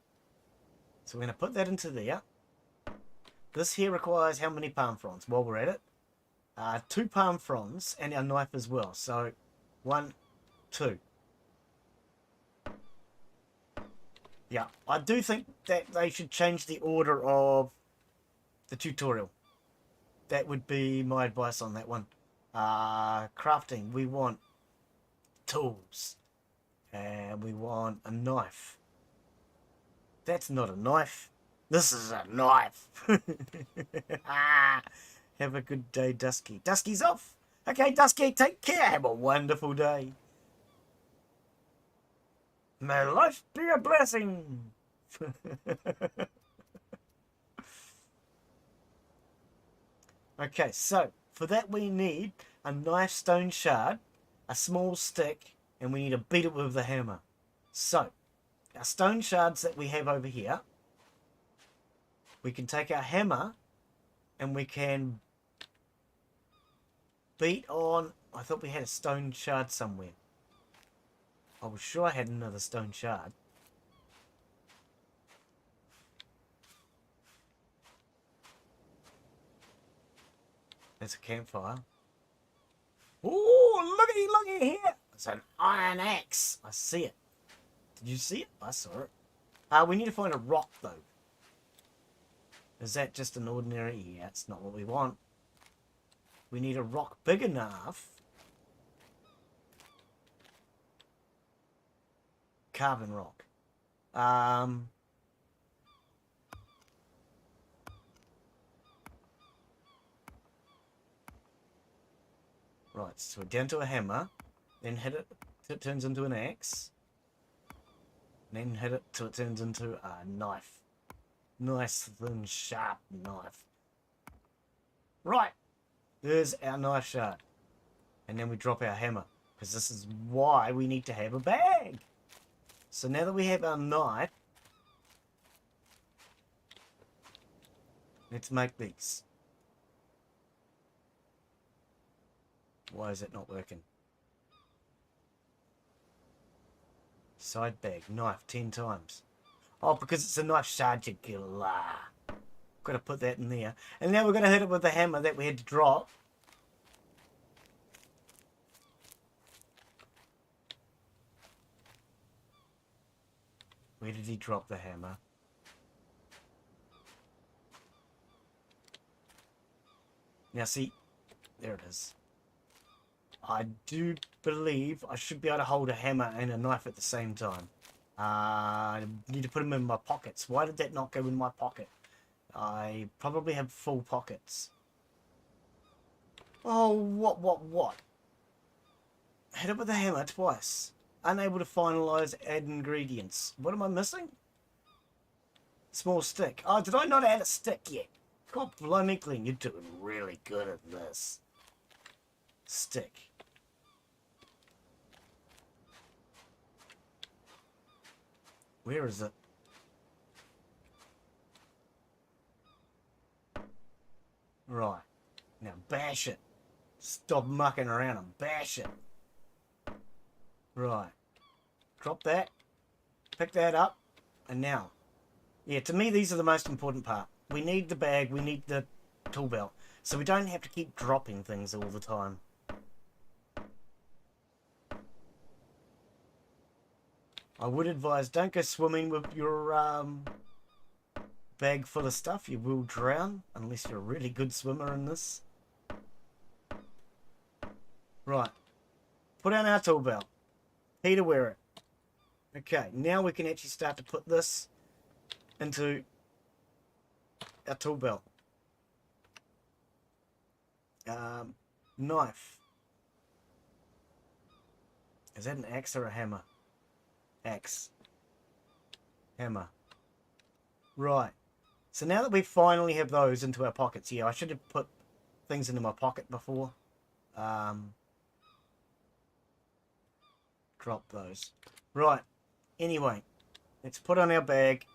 So we're going to put that into there. This here requires how many palm fronds? While we're at it, 2 palm fronds and our knife as well. So 1, 2. Yeah, I do think that they should change the order of the tutorial. That would be my advice on that one. Crafting, we want tools. And we want a knife. That's not a knife. This is a knife. Have a good day, Dusky. Dusky's off. Okay, Dusky, take care. Have a wonderful day. May life be a blessing. Okay, so for that we need a knife stone shard, a small stick, and we need to beat it with the hammer. So, our stone shards that we have over here, we can take our hammer and we can beat on... I thought we had a stone shard somewhere. I was sure I had another stone shard. There's a campfire. Oh, looky here! It's an iron axe. I see it. Did you see it? I saw it. We need to find a rock, though. Is that just an ordinary? Yeah, it's not what we want. We need a rock big enough. Carving rock. Right, so we're down to a hammer. Then hit it till it turns into an axe. Then hit it till it turns into a knife. Nice, thin, sharp knife. Right. There's our knife shard. And then we drop our hammer. Because this is why we need to have a bag. So now that we have our knife, let's make these. Why is it not working? Side bag, knife 10 times. Oh, because it's a knife shadular. Got to put that in there. And now we're going to hit it with the hammer that we had to drop. Where did he drop the hammer? Now see, there it is. I do believe I should be able to hold a hammer and a knife at the same time. I need to put them in my pockets. Why did that not go in my pocket? I probably have full pockets. Oh, what? Hit it with a hammer twice. Unable to finalize add ingredients. What am I missing? Small stick. Oh, did I not add a stick yet? God blimey, Glen, you're doing really good at this. Stick. Where is it? Right. Now bash it. Stop mucking around and bash it. Right. Drop that. Pick that up. And now. Yeah, to me these are the most important part. We need the bag. We need the tool belt. So we don't have to keep dropping things all the time. I would advise don't go swimming with your bag full of stuff. You will drown unless you're a really good swimmer in this. Right. Put on our tool belt. Peter, wear it. Okay, now we can actually start to put this into our tool belt. Knife. Is that an axe or a hammer? Axe. Hammer. Right. So now that we finally have those into our pockets, yeah, I should have put things into my pocket before. Drop those. Right. Anyway, let's put on our bag.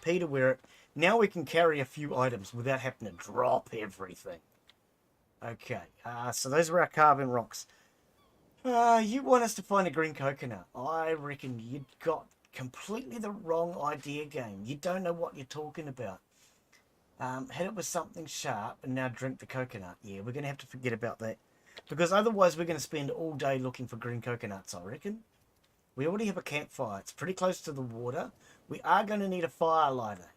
Peter, wear it. Now we can carry a few items without having to drop everything. Okay. So those were our carving rocks. You want us to find a green coconut. I reckon you got completely the wrong idea, game. You don't know what you're talking about. Hit it with something sharp and now drink the coconut. Yeah, we're going to have to forget about that. Because otherwise we're going to spend all day looking for green coconuts, I reckon. We already have a campfire. It's pretty close to the water. We are going to need a fire lighter.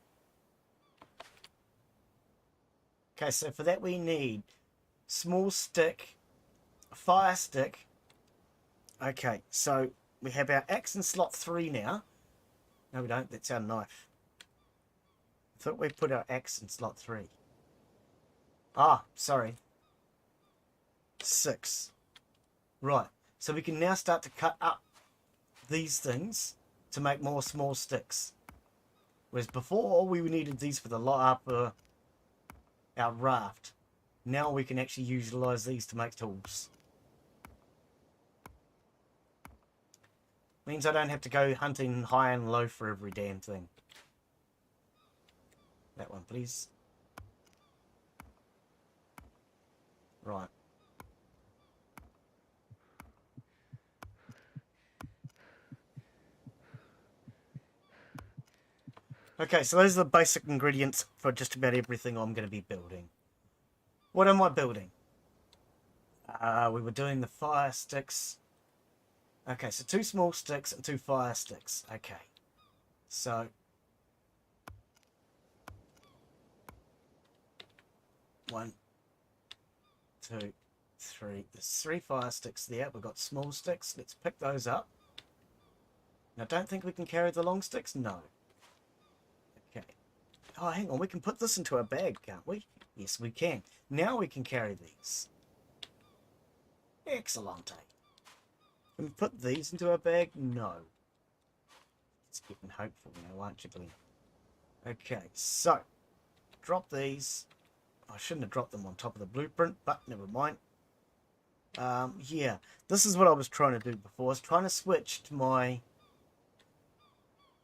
Okay, so for that we need small stick, a fire stick. Okay, so we have our axe in slot 3 now. No, we don't. That's our knife. I thought we put our axe in slot 3. Ah, sorry. 6. Right, so we can now start to cut up these things to make more small sticks. Whereas before, we needed these for the light up our raft. Now we can actually utilize these to make tools. Means I don't have to go hunting high and low for every damn thing. That one, please. Right. Okay, so those are the basic ingredients for just about everything I'm going to be building. What am I building? We were doing the fire sticks. Okay, so 2 small sticks and 2 fire sticks. Okay, so... One, 2, 3. There's 3 fire sticks there. We've got small sticks. Let's pick those up. Now, don't think we can carry the long sticks? No. Okay. Oh, hang on. We can put this into a bag, can't we? Yes, we can. Now we can carry these. Excellent. Can we put these into a bag? No. It's getting hopeful now, aren't you, Glen? Okay, so drop these. I shouldn't have dropped them on top of the blueprint, but never mind. Yeah, this is what I was trying to do before. I was trying to switch to my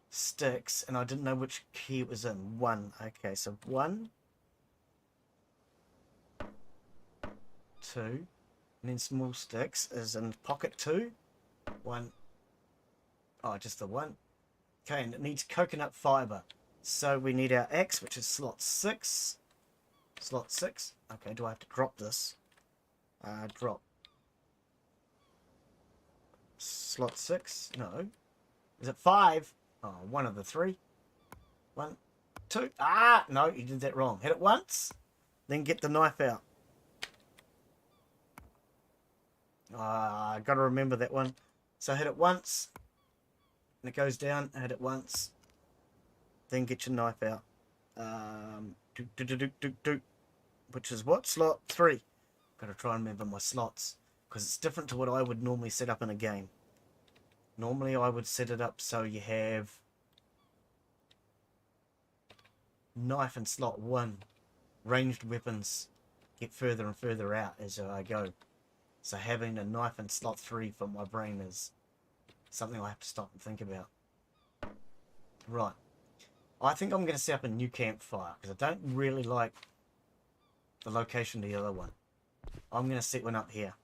sticks, and I didn't know which key it was in. 1. Okay, so 1, 2, and then small sticks is in pocket 2. 1. Oh, just the 1. Okay, and it needs coconut fiber. So we need our X, which is slot 6. Slot 6. Okay, do I have to drop this? Drop. Slot 6? No. Is it 5? Oh, one of the 3. 1, 2. Ah! No, you did that wrong. Hit it once, then get the knife out. I gotta remember that one. So hit it once, and it goes down. Hit it once, then get your knife out. Which is what? Slot 3. Gotta try and remember my slots, because it's different to what I would normally set up in a game. Normally I would set it up so you have knife in slot 1. Ranged weapons get further and further out as I go. So having a knife in slot 3 for my brain is something I have to stop and think about. Right. I think I'm going to set up a new campfire, because I don't really like the location of the other one. I'm going to set one up here.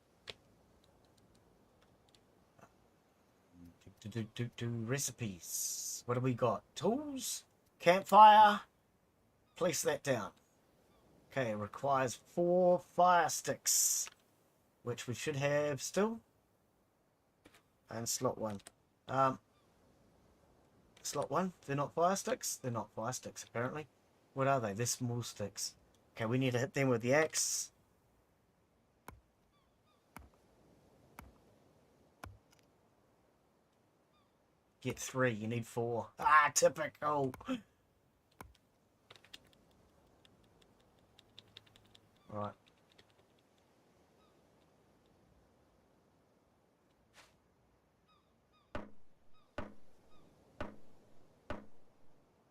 Recipes. What have we got? Tools. Campfire. Place that down. Okay, it requires 4 fire sticks, which we should have still. And slot 1. Slot 1. They're not fire sticks? They're not fire sticks, apparently. What are they? They're small sticks. Okay, we need to hit them with the axe. Get 3. You need 4. Ah, typical. Right.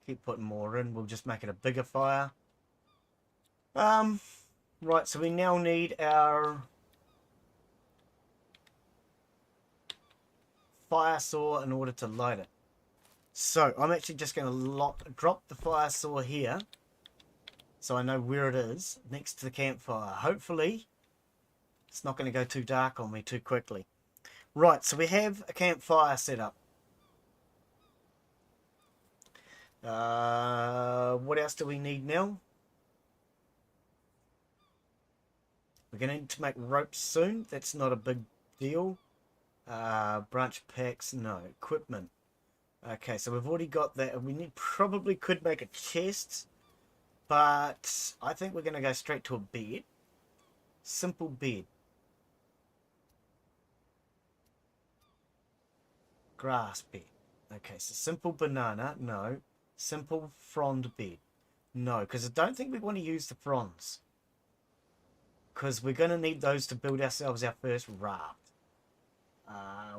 Keep putting more in. We'll just make it a bigger fire. Right, so we now need our fire saw in order to light it. So I'm actually just going to drop the fire saw here, so I know where it is, next to the campfire. Hopefully it's not going to go too dark on me too quickly. Right, so we have a campfire set up. What else do we need now? We're going to need to make ropes soon. That's not a big deal. Branch packs, no. Equipment. Okay, so we've already got that. We probably could make a chest, but I think we're going to go straight to a bed. Simple bed. Grass bed. Okay, so simple banana, no. Simple frond bed, no, because I don't think we want to use the fronds, because we're going to need those to build ourselves our first raft.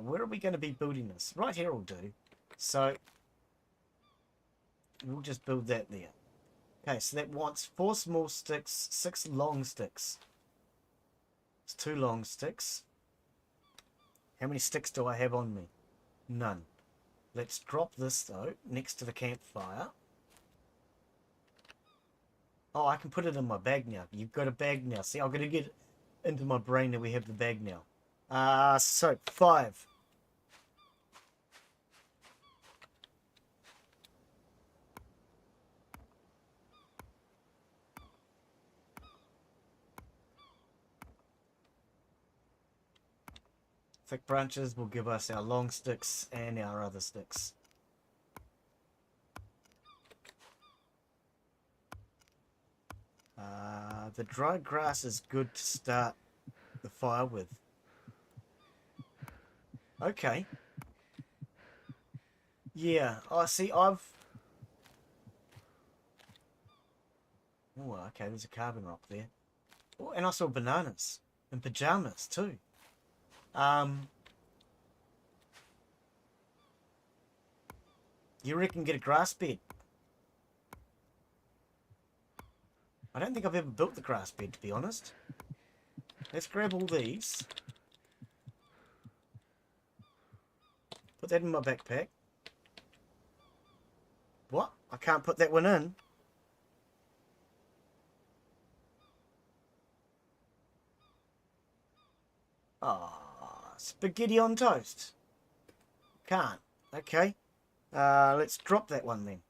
Where are we going to be building this? Right here will do. So we'll just build that there. Okay, so that wants 4 small sticks, 6 long sticks. It's 2 long sticks. How many sticks do I have on me? None. Let's drop this, though, next to the campfire. Oh, I can put it in my bag now. You've got a bag now. See, I'm going to get into my brain that we have the bag now. So, 5. Thick branches will give us our long sticks and our other sticks. The dry grass is good to start the fire with. Okay. Yeah, I see, I've... Oh, okay, there's a carbon rock there. Oh, and I saw bananas. And pajamas, too. You reckon get a grass bed? I don't think I've ever built the grass bed, to be honest. Let's grab all these. Put that in my backpack. What? I can't put that one in. Ah, spaghetti on toast. Can't. Okay. Let's drop that one then.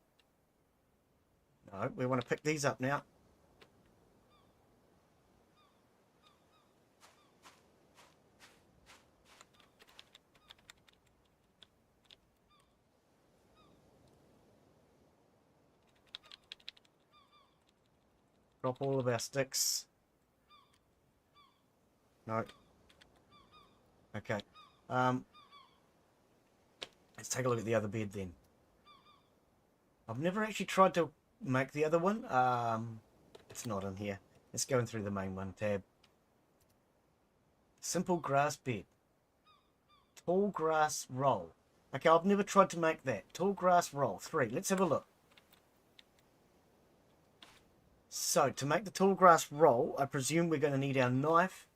No, we want to pick these up now. Drop all of our sticks. No. Okay. Let's take a look at the other bed then. I've never actually tried to make the other one. It's not in here. Let's go in through the main one tab. Simple grass bed. Tall grass roll. Okay, I've never tried to make that. Tall grass roll. 3. Let's have a look. So, to make the tall grass roll, I presume we're going to need our knife,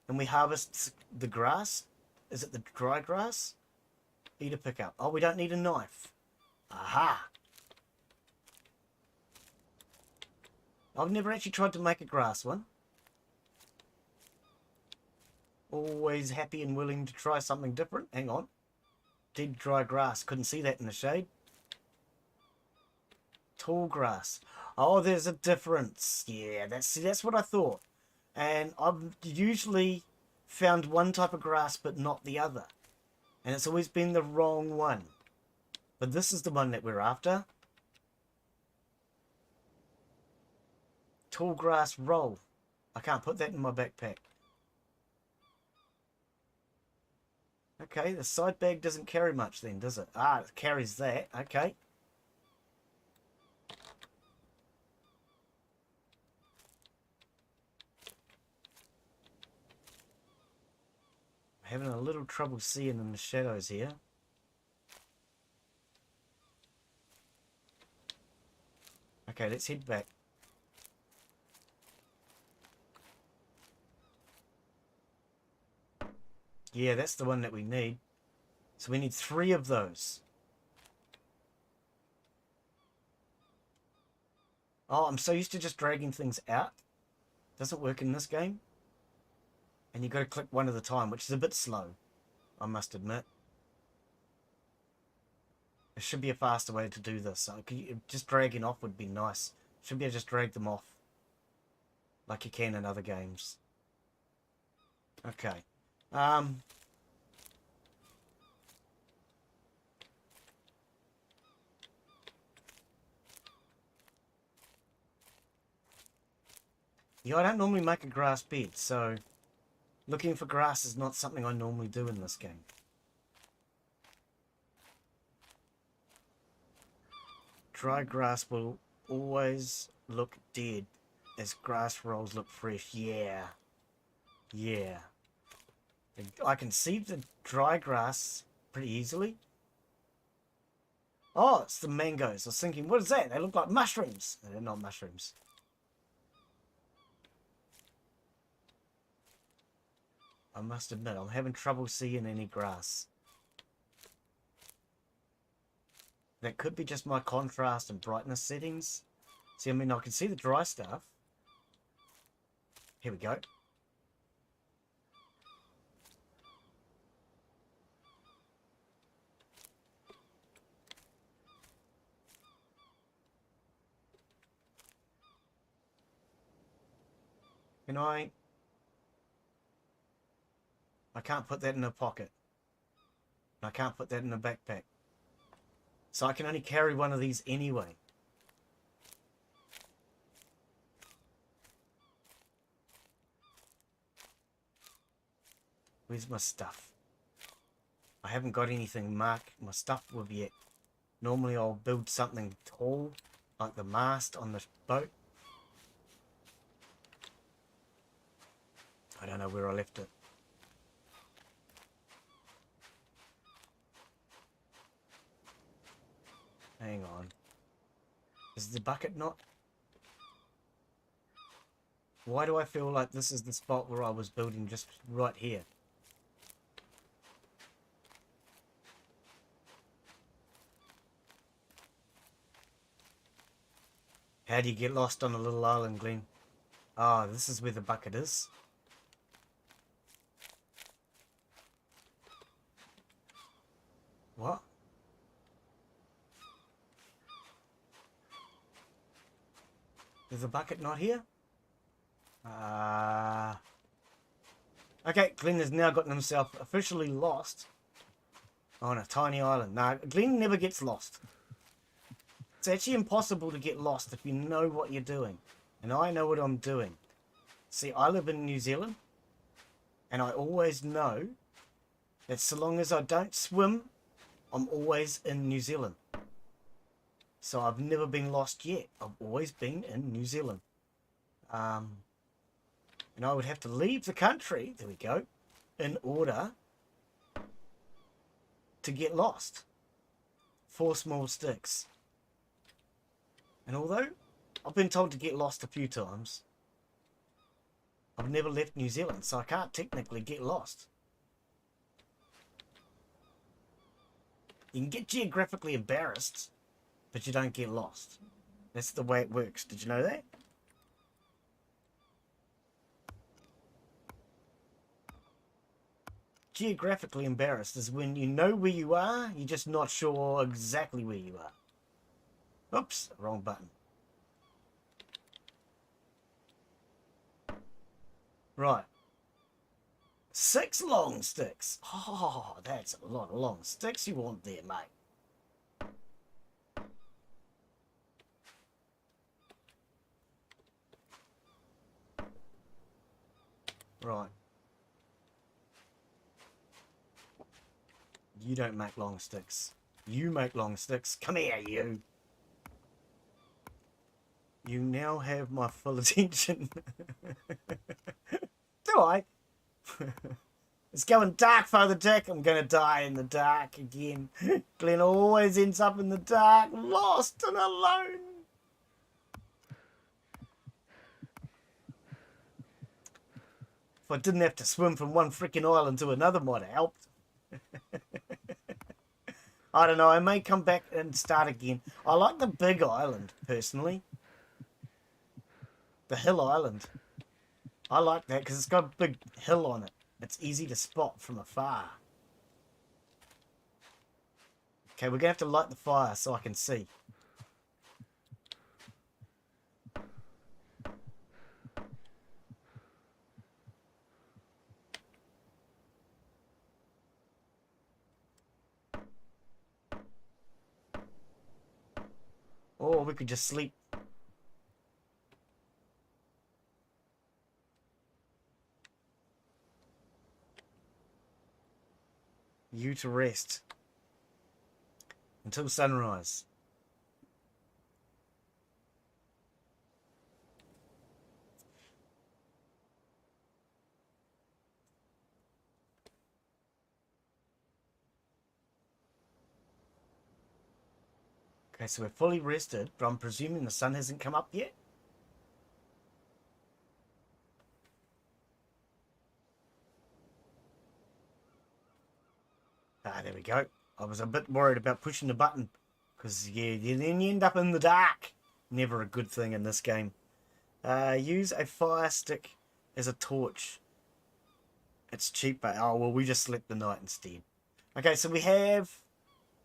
and we harvest the grass. Is it the dry grass? Need a pickup. Oh, we don't need a knife. Aha! I've never actually tried to make a grass one. Always happy and willing to try something different. Hang on. Dead dry grass. Couldn't see that in the shade. Tall grass. Oh, there's a difference. Yeah, that's what I thought. And I've usually found one type of grass but not the other. And it's always been the wrong one. But this is the one that we're after. Tall grass roll. I can't put that in my backpack. Okay, the side bag doesn't carry much then, does it? Ah, it carries that. Okay. Having a little trouble seeing in the shadows here. Okay, let's head back. Yeah, that's the one that we need. So we need 3 of those. Oh, I'm so used to just dragging things out. Doesn't work in this game. And you've got to click one at a time, which is a bit slow, I must admit. There should be a faster way to do this. So just dragging off would be nice. Should be able to just drag them off. Like you can in other games. Okay. Yeah, I don't normally make a grass bed, so looking for grass is not something I normally do in this game. Dry grass will always look dead as grass rolls look fresh. Yeah. Yeah. I can see the dry grass pretty easily. Oh, it's the mangoes. I was thinking, what is that? They look like mushrooms. They're not mushrooms. I must admit, I'm having trouble seeing any grass. That could be just my contrast and brightness settings. See, I mean, I can see the dry stuff. Here we go. Can I can't put that in a pocket. I can't put that in a backpack. So I can only carry one of these anyway. Where's my stuff? I haven't got anything marked my stuff with yet. Normally I'll build something tall, like the mast on the boat. I don't know where I left it. Hang on. Is the bucket not? Why do I feel like this is the spot where I was building, just right here? How do you get lost on a little island, Glen? Ah, this is where the bucket is. What? Is the bucket not here? Okay, Glen has now gotten himself officially lost on a tiny island. Nah, Glen never gets lost. It's actually impossible to get lost if you know what you're doing. And I know what I'm doing. See, I live in New Zealand. And I always know that so long as I don't swim, I'm always in New Zealand. So I've never been lost yet. I've always been in New Zealand. And I would have to leave the country, there we go, in order to get lost. 4 small sticks. And although I've been told to get lost a few times, I've never left New Zealand, so I can't technically get lost. You can get geographically embarrassed, but you don't get lost. That's the way it works. Did you know that? Geographically embarrassed is when you know where you are, you're just not sure exactly where you are. Oops, wrong button. Right. 6 long sticks. Oh, that's a lot of long sticks you want there, mate. Right. You don't make long sticks. You make long sticks. Come here, you. You now have my full attention. Do I? It's going dark, Father Dick. I'm going to die in the dark again. Glen always ends up in the dark, lost and alone. If I didn't have to swim from one freaking island to another, might have helped. I don't know. I may come back and start again. I like the big island, personally. The hill island. I like that because it's got a big hill on it. It's easy to spot from afar. Okay, we're going to have to light the fire so I can see. Or we could just sleep. You to rest. Until sunrise. Okay, so we're fully rested, but I'm presuming the sun hasn't come up yet. Ah, there we go. I was a bit worried about pushing the button, because yeah, then you end up in the dark. Never a good thing in this game. Use a fire stick as a torch. It's cheaper. Oh, well, we just slept the night instead. Okay, so we have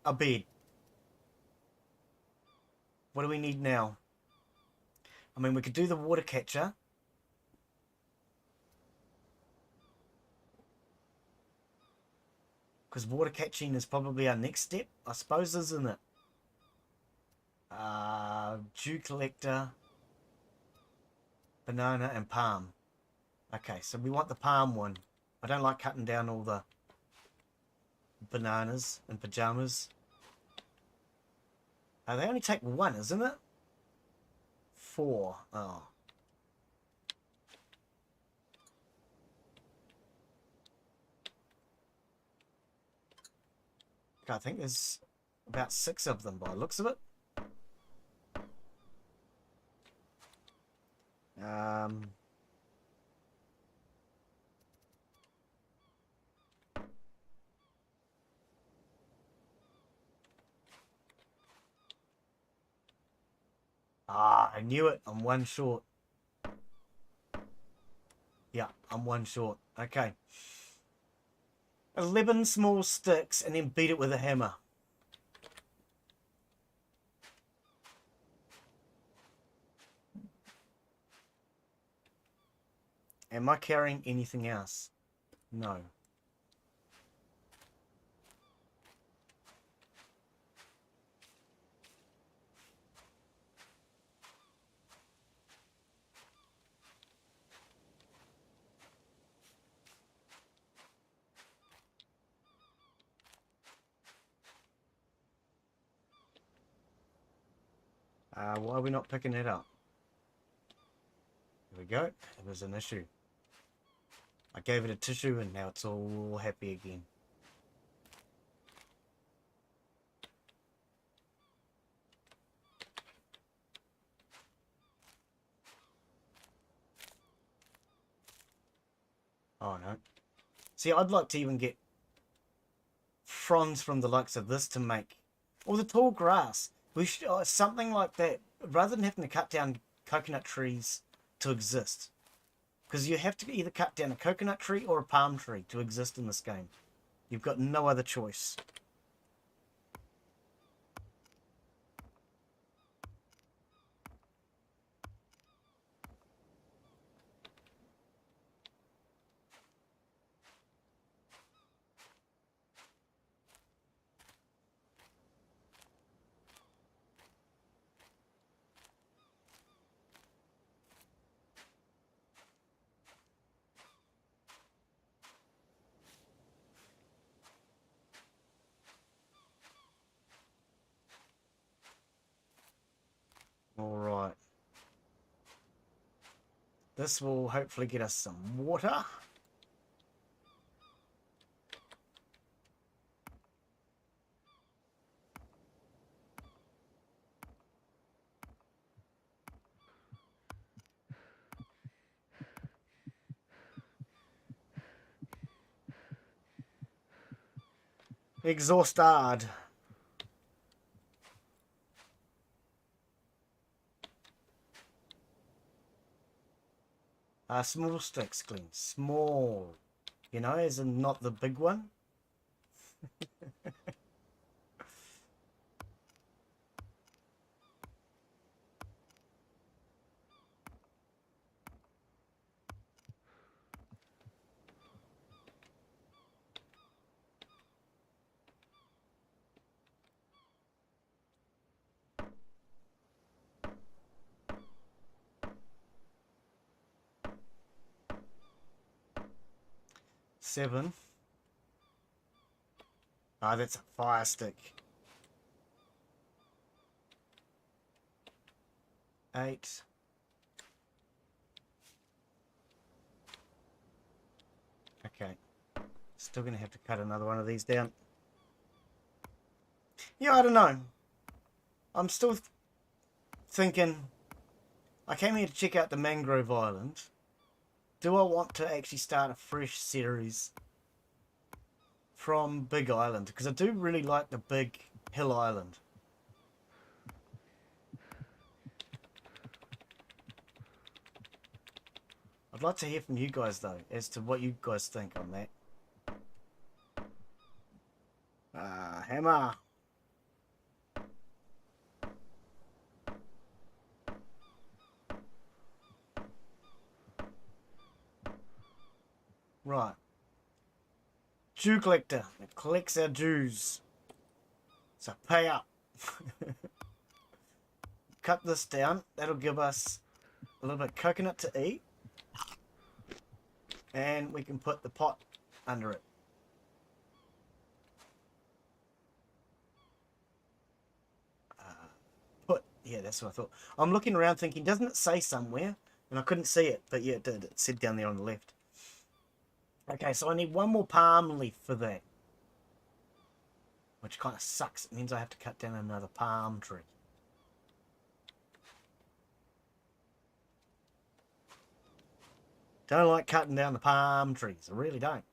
a bed. What do we need now? I mean, we could do the water catcher. Because water catching is probably our next step, I suppose, isn't it? Dew collector, banana, and palm. Okay, so we want the palm one. I don't like cutting down all the bananas and pajamas. They only take one, isn't it? 4. Oh. Okay, I think there's about 6 of them by the looks of it. I knew it. I'm one short. Yeah, I'm one short. Okay. 11 small sticks and then beat it with a hammer. Am I carrying anything else? No. Why are we not picking it up? There we go. It was an issue. I gave it a tissue and now it's all happy again. Oh no. See, I'd like to even get fronds from the likes of this to make, or the tall grass. We should something like that, rather than having to cut down coconut trees to exist. Because you have to either cut down a coconut tree or a palm tree to exist in this game. You've got no other choice. Alright. This will hopefully get us some water. Exhausted. Small sticks, Glen. Small. You know, as in not the big one. Seven. That's a fire stick. 8. Okay. Still going to have to cut another one of these down. Yeah, I don't know. I'm still thinking, I came here to check out the Mangrove Island. Do I want to actually start a fresh series from Big Island? Because I do really like the Big Hill Island. I'd like to hear from you guys, though, as to what you guys think on that. Hammer. Right. Dew collector. It collects our dews. So pay up. Cut this down. That'll give us a little bit of coconut to eat. And we can put the pot under it. Yeah, that's what I thought. I'm looking around thinking, doesn't it say somewhere? And I couldn't see it, but yeah, it did. It said down there on the left. Okay, so I need one more palm leaf for that. Which kind of sucks. It means I have to cut down another palm tree. Don't like cutting down the palm trees. I really don't.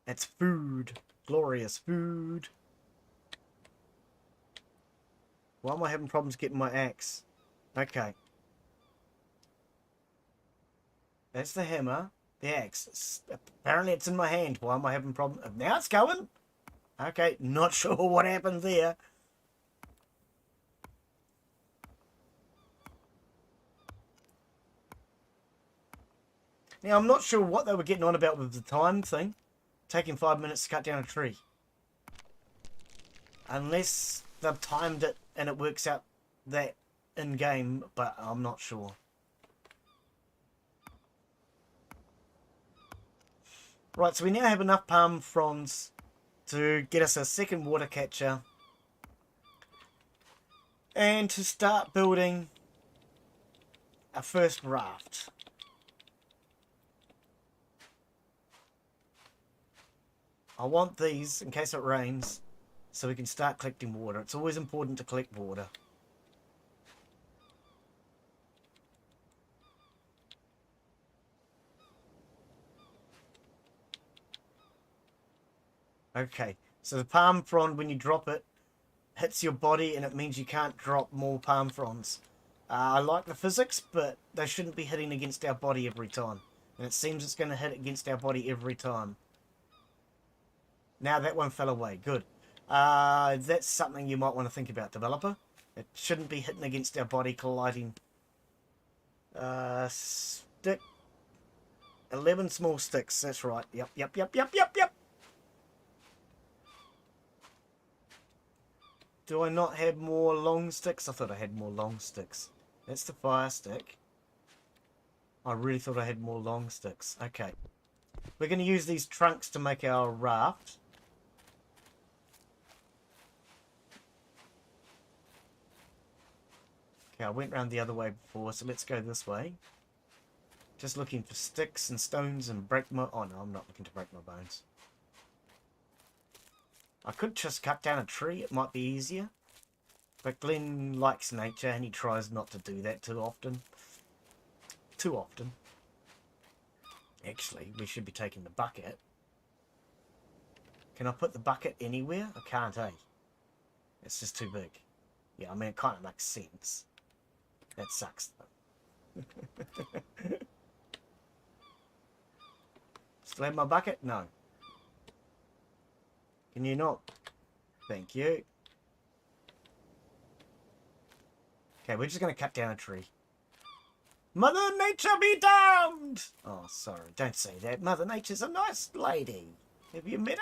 It's food. Glorious food. Why am I having problems getting my axe? Okay. That's the hammer. The axe. Apparently it's in my hand. Why am I having problems? Now it's going. Okay, not sure what happened there. Now, I'm not sure what they were getting on about with the time thing. Taking 5 minutes to cut down a tree. Unless they've timed it and it works out that in-game, but I'm not sure. Right, so we now have enough palm fronds to get us a second water catcher. And to start building our first raft. I want these in case it rains, so we can start collecting water. It's always important to collect water. Okay, so the palm frond, when you drop it, hits your body and it means you can't drop more palm fronds. I like the physics, but they shouldn't be hitting against our body every time. And it seems it's going to hit against our body every time. Now that one fell away. Good. That's something you might want to think about, developer. It shouldn't be hitting against our body, colliding. Stick. 11 small sticks. That's right. Yep. Do I not have more long sticks? I thought I had more long sticks. That's the fire stick. I really thought I had more long sticks. Okay. We're going to use these trunks to make our raft. Okay, I went round the other way before, so let's go this way. Just looking for sticks and stones and break my... Oh no, I'm not looking to break my bones. I could just cut down a tree, it might be easier. But Glen likes nature and he tries not to do that too often. Actually, we should be taking the bucket. Can I put the bucket anywhere? I can't, eh? It's just too big. Yeah, I mean, it kind of makes sense. That sucks, though. Still have my bucket? No. Can you not? Thank you. Okay, we're just going to cut down a tree. Mother Nature be damned! Oh, sorry. Don't say that. Mother Nature's a nice lady. Have you met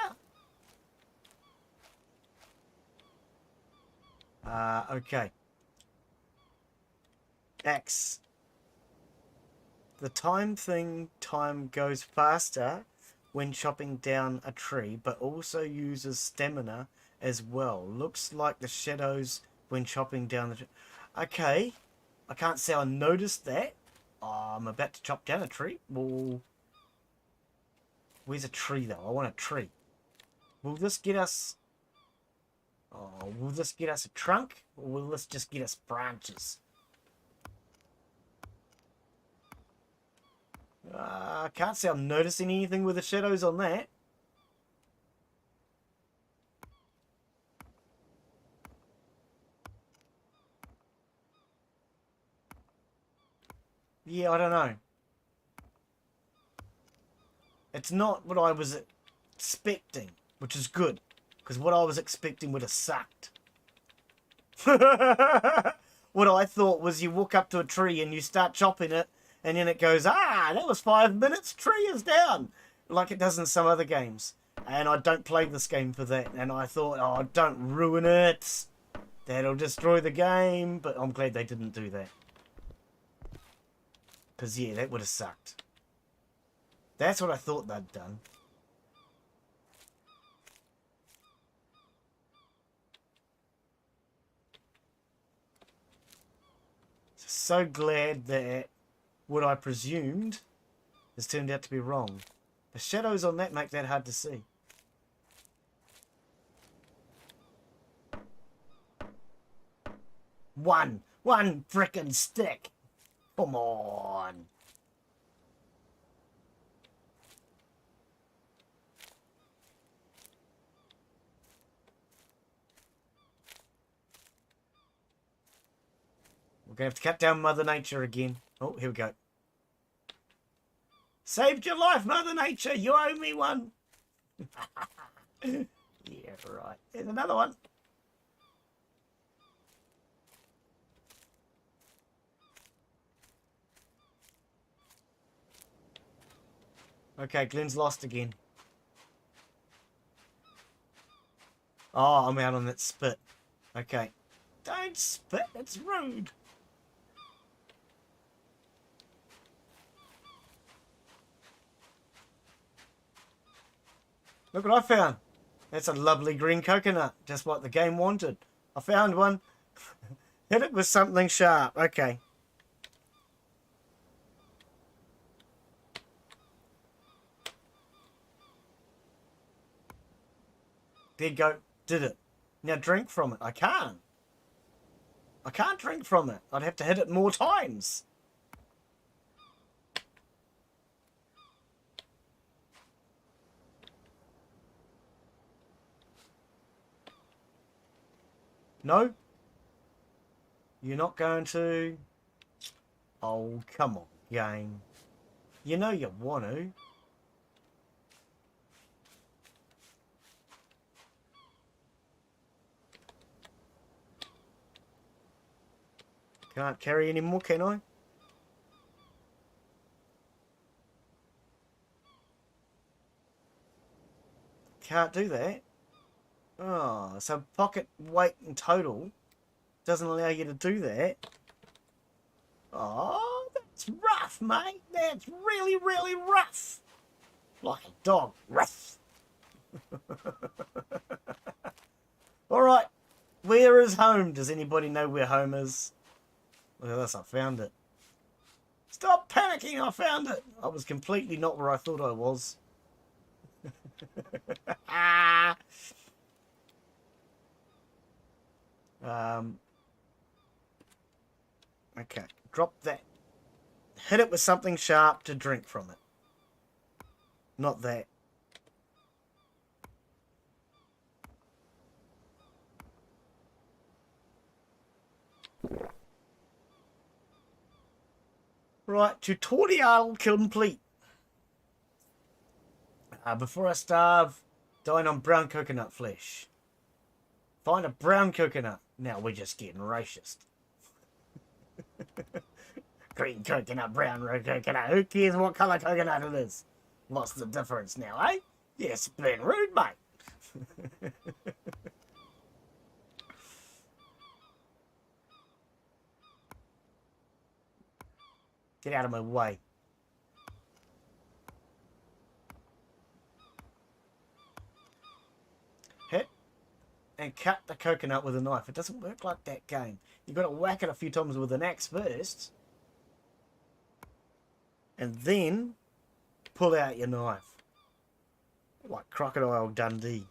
her? Okay. Axe. The time goes faster when chopping down a tree, but also uses stamina as well. Looks like the shadows when chopping down the tree. Okay. I can't say I noticed that. Oh, I'm about to chop down a tree. Well, where's a tree, though? I want a tree. Will this get us... Oh, will this get us a trunk? Or will this just get us branches? I can't say I'm noticing anything with the shadows on that. Yeah, I don't know. It's not what I was expecting, which is good. Because what I was expecting would have sucked. What I thought was you walk up to a tree and you start chopping it, and then it goes, that was 5 minutes, tree is down. Like it does in some other games. And I don't play this game for that. And I thought, oh, don't ruin it. That'll destroy the game. But I'm glad they didn't do that. Because, yeah, that would have sucked. That's what I thought they'd done. So glad that what I presumed has turned out to be wrong. The shadows on that make that hard to see. One frickin' stick. Come on. We're going to have to cut down Mother Nature again. Oh, here we go. Saved your life, Mother Nature. You owe me one. Yeah, right. There's another one. Okay, Glen's lost again. Oh, I'm out on that spit. Okay. Don't spit. It's rude. Look what I found. That's a lovely green coconut. Just what the game wanted. I found one. Hit it with something sharp. Okay. There you go. Did it. Now drink from it. I can't. I can't drink from it. I'd have to hit it more times. No? You're not going to? Oh, come on, game. You know you want to. Can't carry any more, can I? Can't do that. Oh, so pocket weight in total doesn't allow you to do that. Oh, that's rough, mate. That's really, really rough. Like a dog. Rough. Alright. Where is home? Does anybody know where home is? Look at this, I found it. Stop panicking, I found it. I was completely not where I thought I was. Okay, drop that. Hit it with something sharp to drink from it. Not that. Right, tutorial complete. Before I starve, dine on brown coconut flesh. Find a brown coconut. Now we're just getting racist. Green coconut, brown coconut. Who cares what colour coconut it is? What's the difference now, eh? Yes, being rude, mate. Get out of my way. Hit and cut the coconut with a knife. It doesn't work like that game. You've got to whack it a few times with an axe first. And then pull out your knife. Like Crocodile Dundee.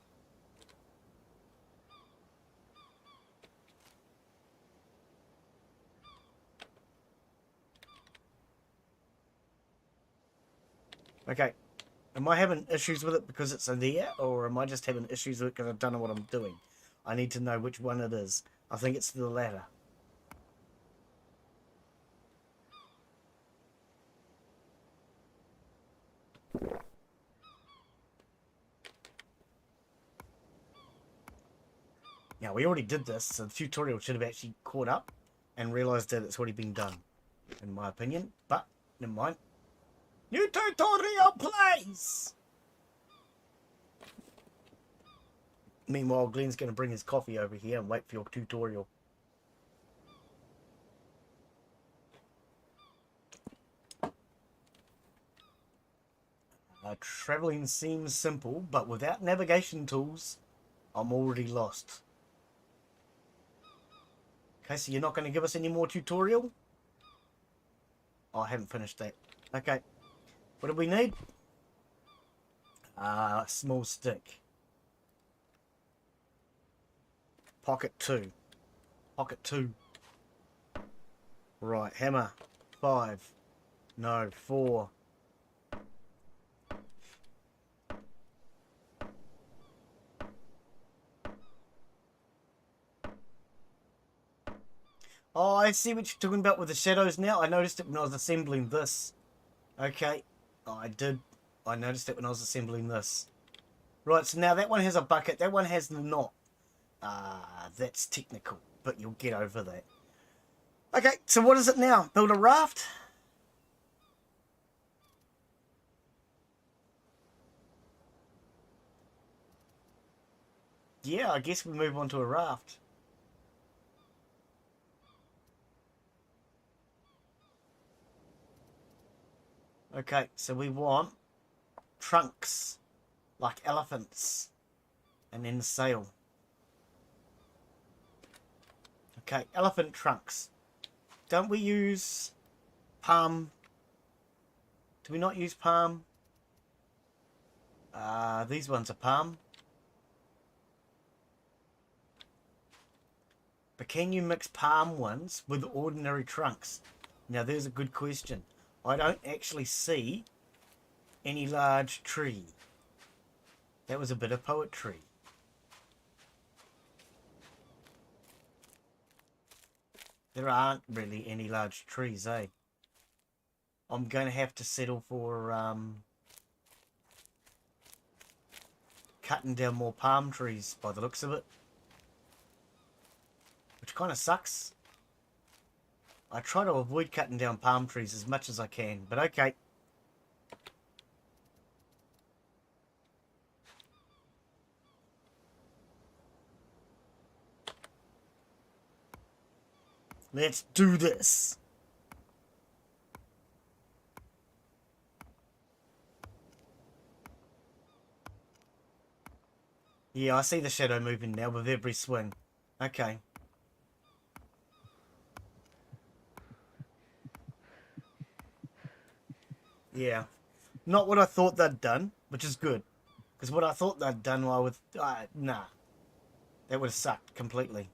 Okay. Am I having issues with it because it's in there, or am I just having issues with it because I don't know what I'm doing? I need to know which one it is. I think it's the latter. Now, we already did this, so the tutorial should have actually caught up and realised that it's already been done, in my opinion. But, never mind. New tutorial, please! Meanwhile, Glen's going to bring his coffee over here and wait for your tutorial. Travelling seems simple, but without navigation tools, I'm already lost. Okay, so you're not going to give us any more tutorial? Oh, I haven't finished that. Okay. What do we need? A small stick. Pocket 2. Pocket 2. Right, hammer. 5. No, 4. Oh, I see what you're talking about with the shadows now. I noticed it when I was assembling this. Okay. Oh, I did. I noticed it when I was assembling this. Right, so now that one has a bucket. That one has not. That's technical, but you'll get over that. Okay, so what is it now? Build a raft? Yeah, I guess we move on to a raft. Okay, so we want trunks, like elephants, and then the sail. Okay, elephant trunks. Don't we use palm? Do we not use palm? These ones are palm. But can you mix palm ones with ordinary trunks? Now there's a good question. I don't actually see any large tree. That was a bit of poetry. There aren't really any large trees, eh? I'm going to have to settle for cutting down more palm trees by the looks of it. Which kind of sucks. I try to avoid cutting down palm trees as much as I can, but okay. Let's do this. Yeah, I see the shadow moving now with every swing. Okay. Yeah. Not what I thought they'd done, which is good. Because what I thought they'd done, I would... nah. That would have sucked completely.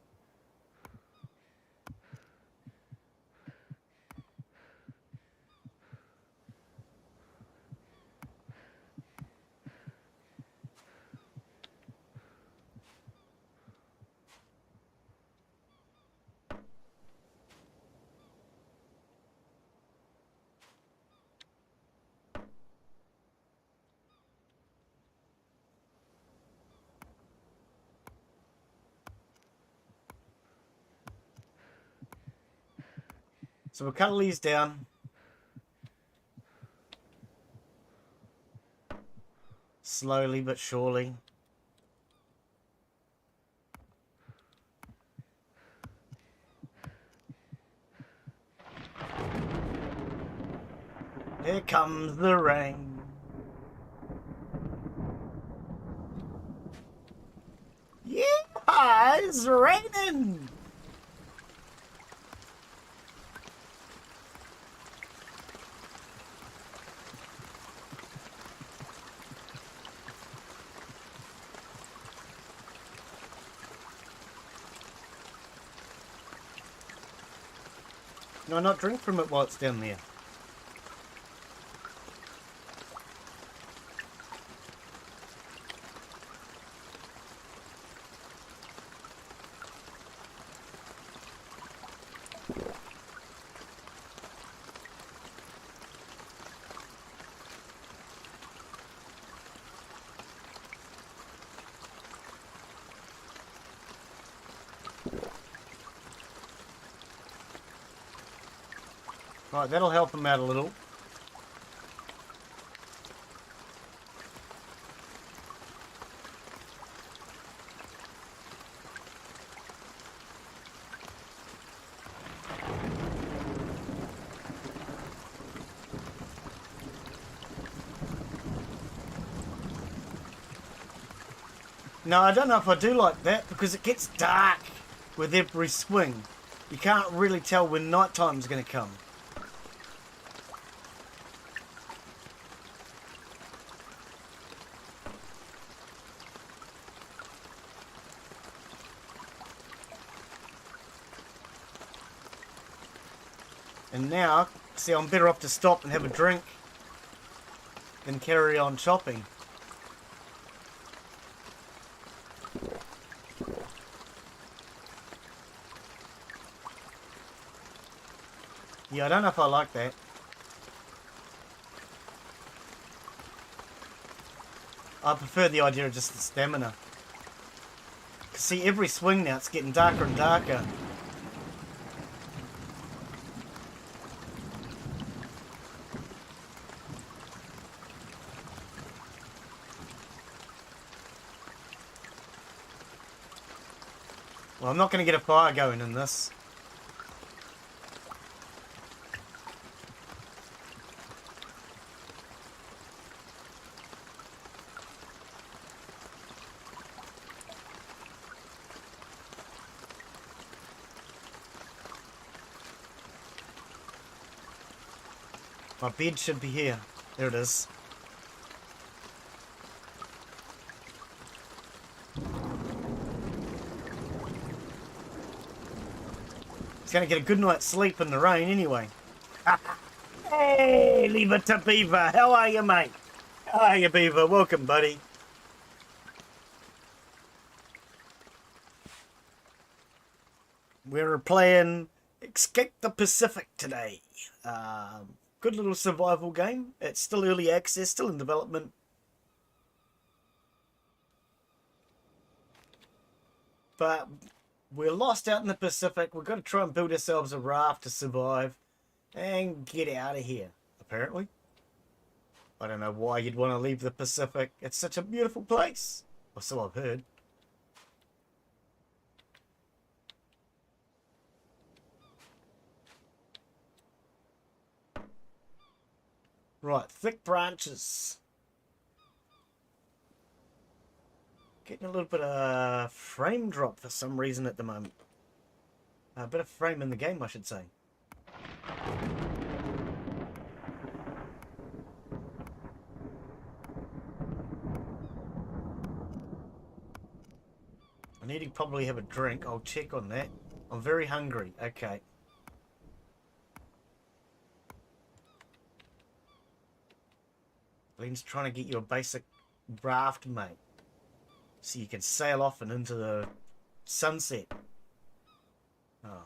So we'll cut these down. Slowly but surely. Here comes the rain. Yeah, it's raining. No, not drink from it while it's down there. Right, that'll help him out a little. No, I don't know if I do like that because it gets dark with every swing. You can't really tell when night time's going to come. And now, see, I'm better off to stop and have a drink than carry on chopping. Yeah, I don't know if I like that. I prefer the idea of just the stamina. See, every swing now, it's getting darker and darker. Well, I'm not going to get a fire going in this. My bed should be here. There it is. He's going to get a good night's sleep in the rain anyway. Hey, leave it to Beaver. How are you, mate? How are you, Beaver? Welcome, buddy. We're playing Escape the Pacific today. Good little survival game. It's still early access, still in development. But we're lost out in the Pacific. We've got to try and build ourselves a raft to survive and get out of here, apparently. I don't know why you'd want to leave the Pacific. It's such a beautiful place. Or so I've heard. Right, thick branches. Getting a little bit of frame drop for some reason at the moment. A bit of frame in the game, I should say. I need to probably have a drink. I'll check on that. I'm very hungry. Okay. Glenn's trying to get you a basic raft, mate. So you can sail off and into the sunset. Oh.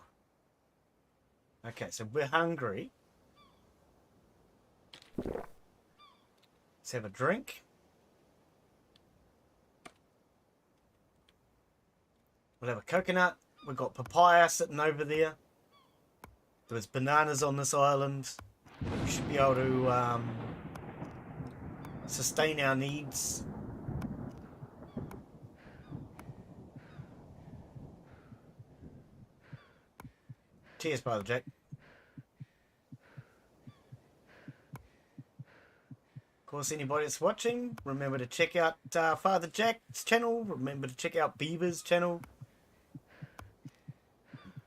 Okay, so we're hungry. Let's have a drink. We'll have a coconut. We've got papaya sitting over there. There's bananas on this island. We should be able to sustain our needs. Cheers, Father Jack. Of course, anybody that's watching, remember to check out Father Jack's channel. Remember to check out Beaver's channel.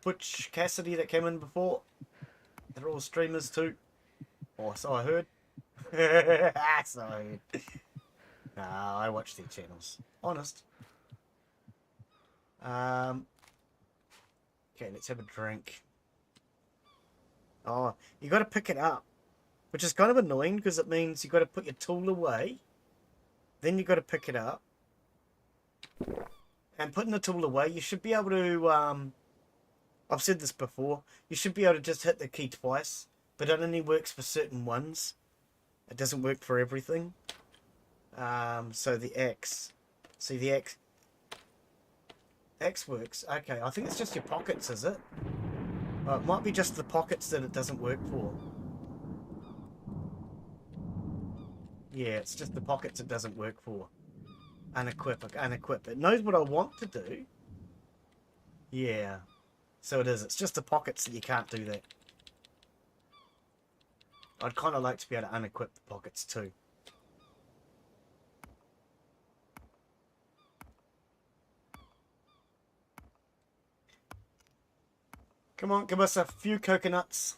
Butch Cassidy that came in before. They're all streamers too. Or so I heard. So I heard. No, I watch their channels. Honest. Okay, let's have a drink. Oh, you got to pick it up, which is kind of annoying because it means you got to put your tool away, then you got to pick it up, and putting the tool away, you should be able to. I've said this before. You should be able to just hit the key twice, but it only works for certain ones. It doesn't work for everything. So the X, see the X works. Okay, I think it's just your pockets, is it? Oh, it might be just the pockets that it doesn't work for. Yeah, it's just the pockets it doesn't work for. Unequip, unequip. It knows what I want to do. Yeah. So it is. It's just the pockets that you can't do that. I'd kind of like to be able to unequip the pockets too. Come on, give us a few coconuts.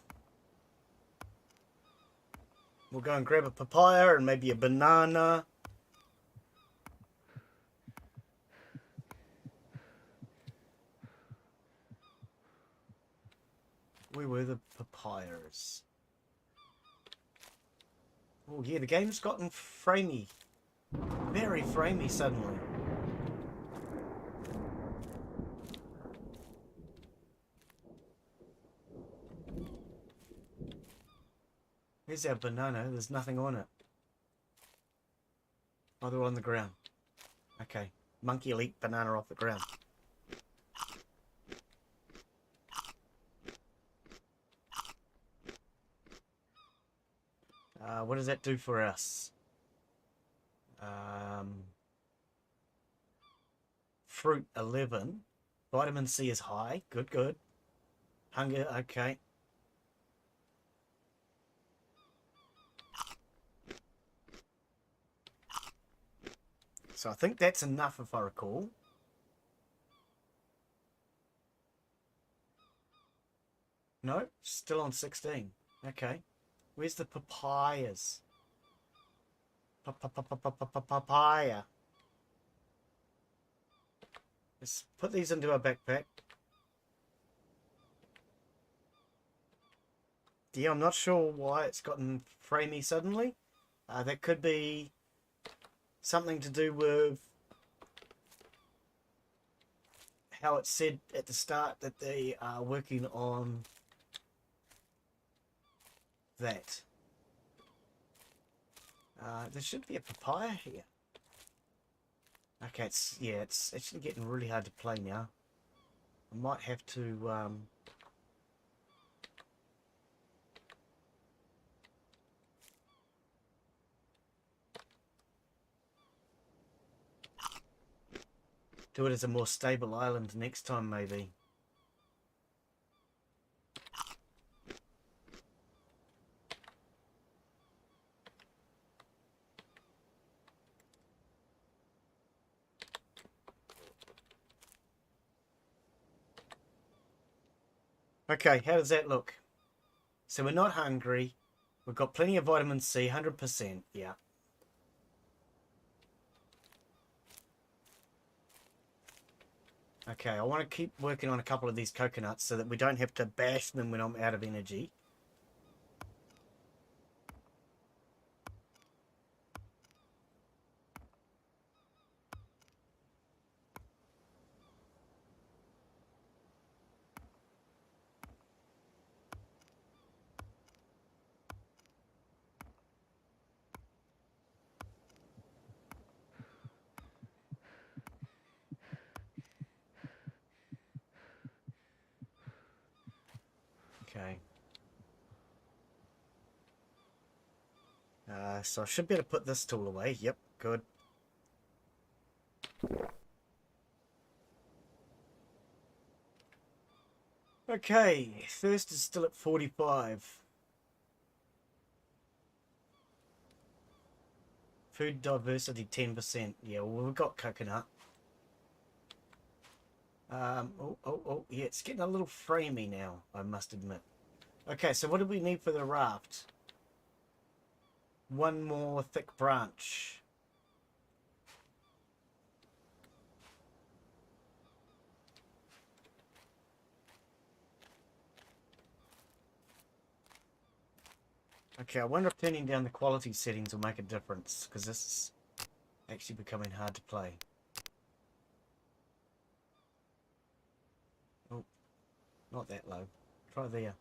We'll go and grab a papaya and maybe a banana. Where were the papayas? Oh yeah, the game's gotten framey. Very framey suddenly. Here's our banana. There's nothing on it. Oh, they're on the ground. Okay. Monkey will eat banana off the ground. What does that do for us? Fruit 11. Vitamin C is high. Good, good. Hunger, okay. So I think that's enough if I recall. No, still on 16. Okay. Where's the papayas? Papaya. Let's put these into our backpack. Yeah, I'm not sure why it's gotten framey suddenly. That could be something to do with how it said at the start that they are working on that. There should be a papaya here. Okay, it's actually getting really hard to play now. I might have to do it as a more stable island next time, maybe. Okay, how does that look? So we're not hungry. We've got plenty of vitamin C, 100%. Yeah. Okay, I want to keep working on a couple of these coconuts so that we don't have to bash them when I'm out of energy. Okay. So I should be able to put this tool away. Yep, good. Okay, thirst is still at 45. Food diversity 10%. Yeah, well, we've got coconut. Oh, yeah, it's getting a little framey now, I must admit. Okay, so what do we need for the raft? One more thick branch. Okay, I wonder if turning down the quality settings will make a difference, because this is actually becoming hard to play. Oh, not that low. Try there.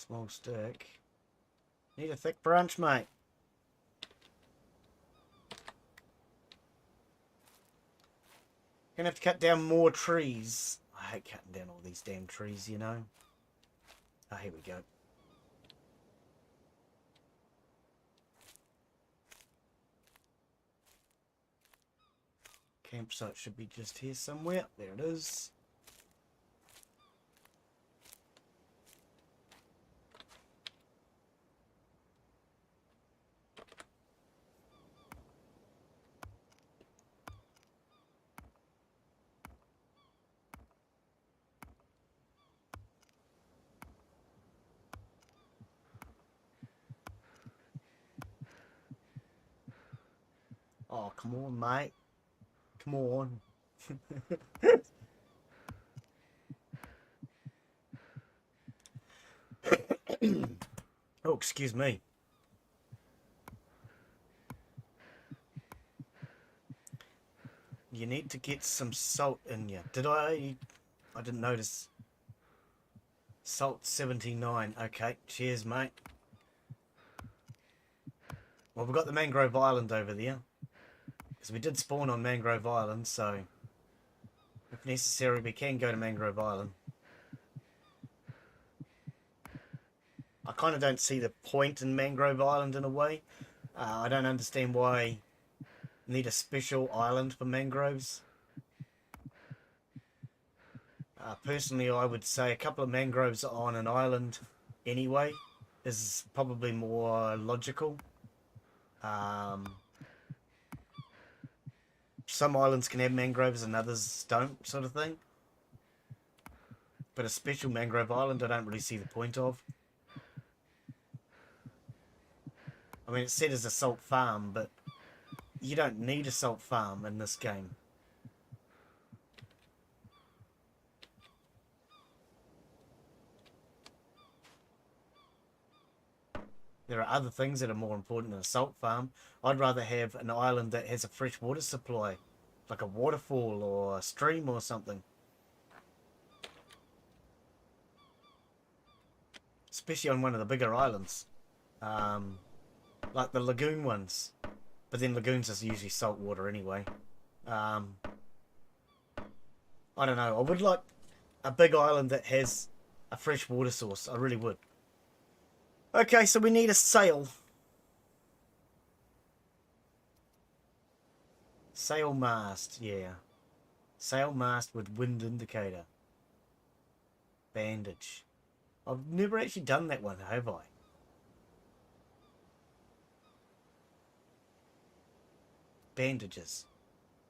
Small stick. Need a thick branch, mate. Gonna have to cut down more trees. I hate cutting down all these damn trees, you know. Oh, here we go. Campsite should be just here somewhere. There it is. Oh, come on, mate. Come on. Oh, excuse me. You need to get some salt in you. I didn't notice. Salt 79. Okay, cheers, mate. Well, we've got the Mangrove Island over there. Because we did spawn on Mangrove Island, so if necessary, we can go to Mangrove Island. I kind of don't see the point in Mangrove Island in a way. I don't understand why you need a special island for mangroves. Personally, I would say a couple of mangroves on an island anyway is probably more logical. Some islands can have mangroves and others don't, sort of thing. But a special mangrove island, I don't really see the point of. I mean, it's said as a salt farm, but you don't need a salt farm in this game. There are other things that are more important than a salt farm. I'd rather have an island that has a fresh water supply, like a waterfall or a stream or something. Especially on one of the bigger islands. Like the lagoon ones. But then lagoons is usually salt water anyway. I don't know. I would like a big island that has a fresh water source. I really would. Okay, so we need a sail. Sail mast, yeah. Sail mast with wind indicator. Bandage. I've never actually done that one, have I? Bandages.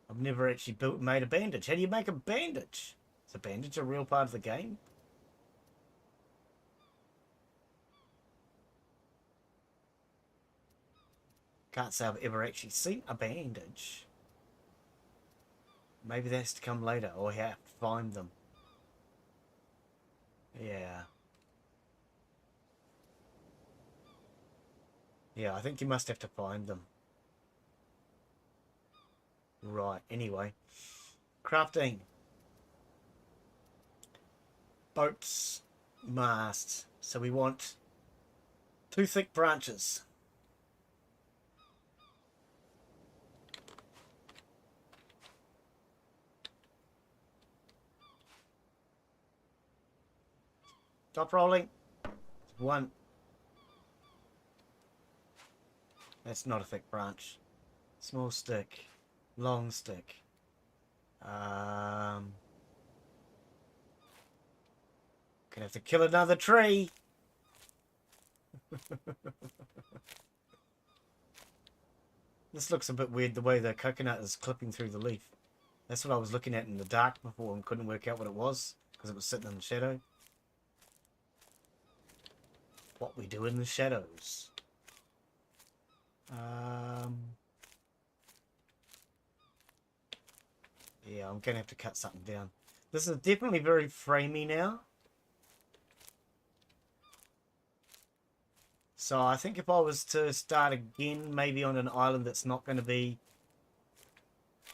I've never actually made a bandage. How do you make a bandage? Is a bandage a real part of the game? Can't say I've ever actually seen a bandage. Maybe that has to come later, or I have to find them. Yeah. Yeah, I think you must have to find them. Right, anyway. Crafting. Boats. Mast. So we want 2 thick branches. Top rolling. 1. That's not a thick branch. Small stick. Long stick. Gonna have to kill another tree. This looks a bit weird, the way the coconut is clipping through the leaf. That's what I was looking at in the dark before and couldn't work out what it was because it was sitting in the shadow. What we do in the shadows. Yeah, I'm going to have to cut something down. This is definitely very framey now. So I think if I was to start again, maybe on an island that's not going to be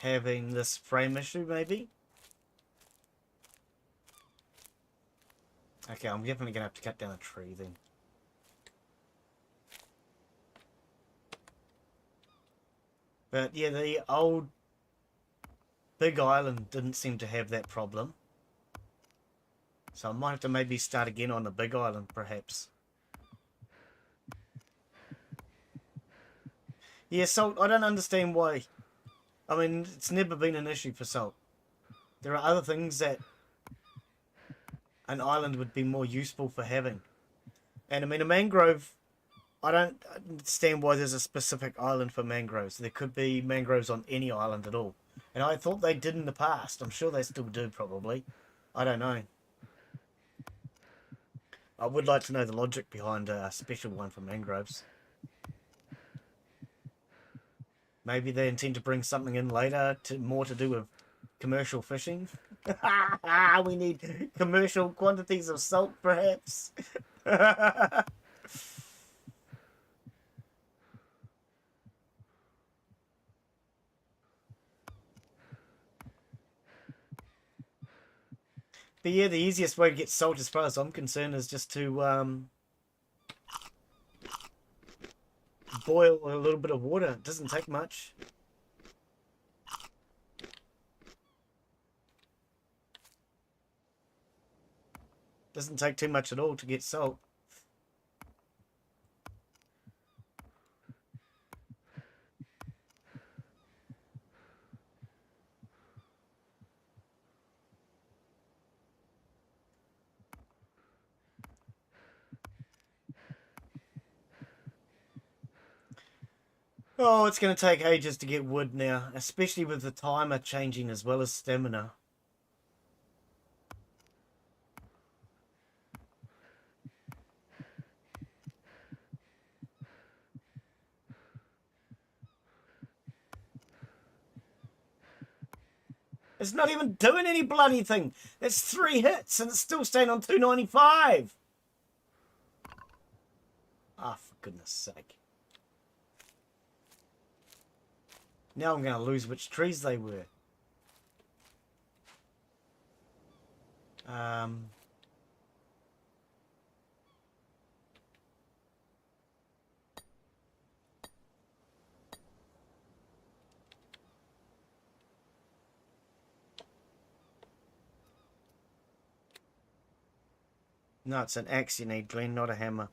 having this frame issue, maybe. Okay, I'm definitely going to have to cut down a tree then. But yeah, the old Big Island didn't seem to have that problem. So I might have to maybe start again on the Big Island, perhaps. Yeah, salt, I don't understand why. I mean, it's never been an issue for salt. There are other things that an island would be more useful for having. And I mean, a mangrove, I don't understand why there's a specific island for mangroves. There could be mangroves on any island at all. And I thought they did in the past. I'm sure they still do, probably. I don't know. I would like to know the logic behind a special one for mangroves. Maybe they intend to bring something in later more to do with commercial fishing. We need commercial quantities of salt, perhaps. But yeah, the easiest way to get salt, as far as I'm concerned, is just to boil a little bit of water. It doesn't take much. Doesn't take too much at all to get salt. Oh, it's going to take ages to get wood now, especially with the timer changing as well as stamina. It's not even doing any bloody thing. It's 3 hits and it's still staying on 295. Ah, for goodness sake. Now I'm going to lose which trees they were. No, it's an axe you need, Glen, not a hammer.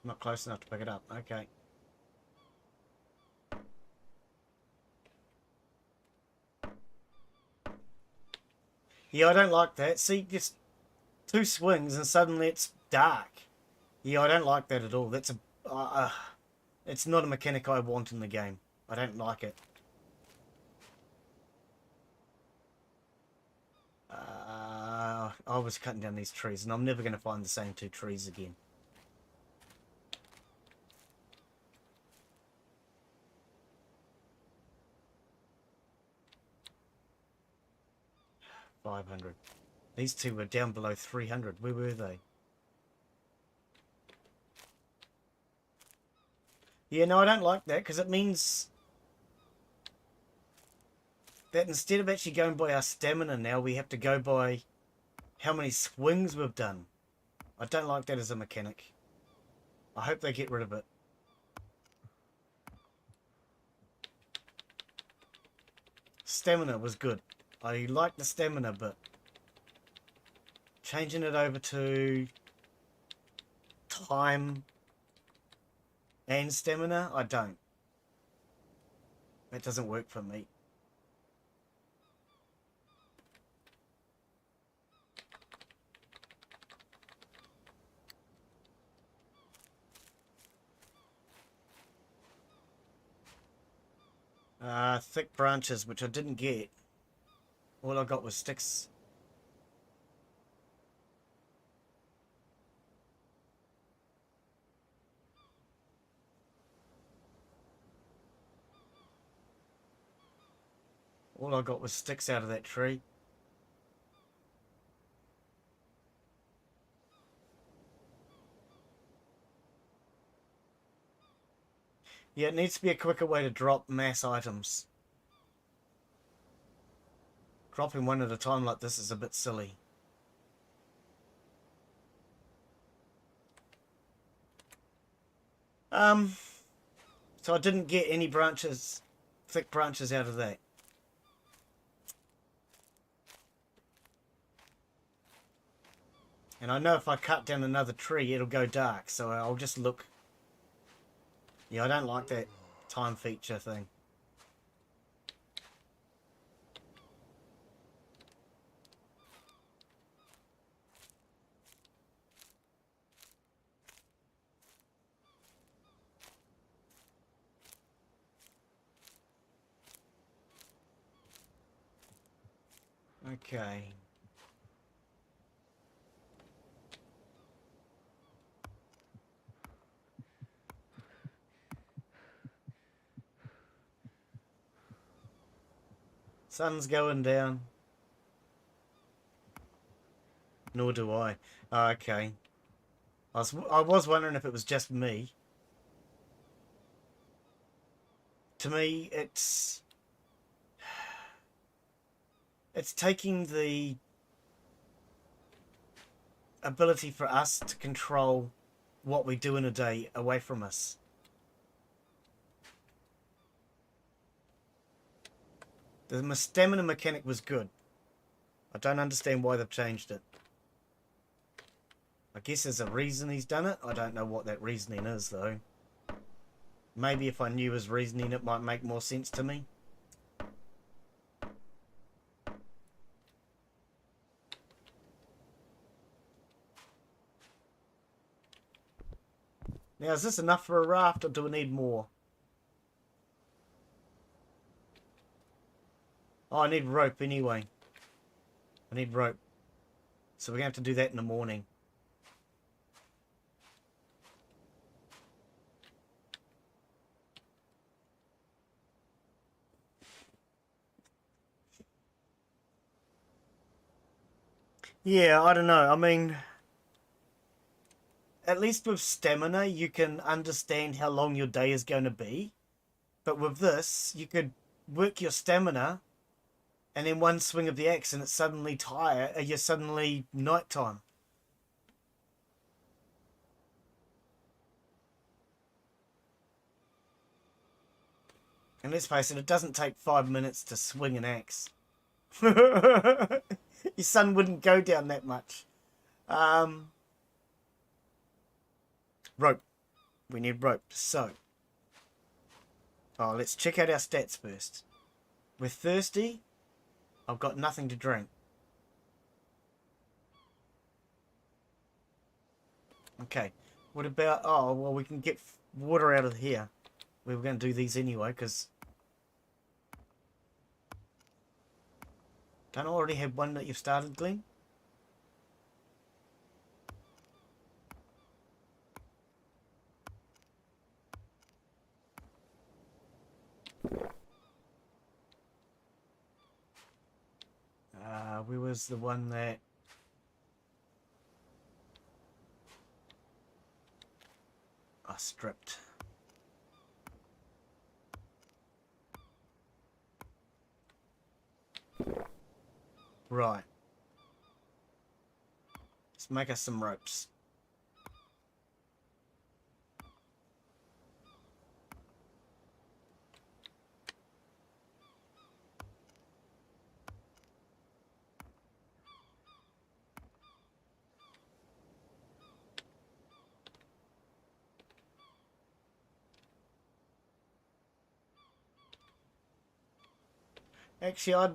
Not close enough to pick it up. Okay. Yeah, I don't like that. See, just 2 swings and suddenly it's dark. Yeah, I don't like that at all. That's a... it's not a mechanic I want in the game. I don't like it. I was cutting down these trees and I'm never going to find the same 2 trees again. $500. These 2 were down below 300. Where were they? Yeah, no, I don't like that because it means that instead of actually going by our stamina now, we have to go by how many swings we've done. I don't like that as a mechanic. I hope they get rid of it. Stamina was good. I like the stamina, but changing it over to time and stamina, I don't. That doesn't work for me. Thick branches, which I didn't get. All I got was sticks. All I got was sticks out of that tree. Yeah, it needs to be a quicker way to drop mass items. Dropping one at a time like this is a bit silly. So I didn't get any branches, thick branches out of that. And I know if I cut down another tree, it'll go dark, so I'll just look. Yeah, I don't like that time feature thing. Okay. Sun's going down. Nor do I. Oh, okay. I was wondering if it was just me. To me, it's taking the ability for us to control what we do in a day away from us. The stamina mechanic was good. I don't understand why they've changed it. I guess there's a reason he's done it. I don't know what that reasoning is, though. Maybe if I knew his reasoning, it might make more sense to me. Now, is this enough for a raft, or do we need more? Oh, I need rope anyway. I need rope. So we're going to have to do that in the morning. Yeah, I don't know. I mean, at least with stamina, you can understand how long your day is going to be. But with this, you could work your stamina, and then one swing of the axe, and it's suddenly you're suddenly nighttime. And let's face it doesn't take 5 minutes to swing an axe. Your sun wouldn't go down that much. Rope. We need rope. So. Oh, let's check out our stats first. We're thirsty. I've got nothing to drink. Okay. What about... Oh, well, we can get water out of here. We were going to do these anyway, because... Don't I already have one that you've started, Glen? Where was the one that... I stripped. Right. Let's make us some ropes. Actually, I'd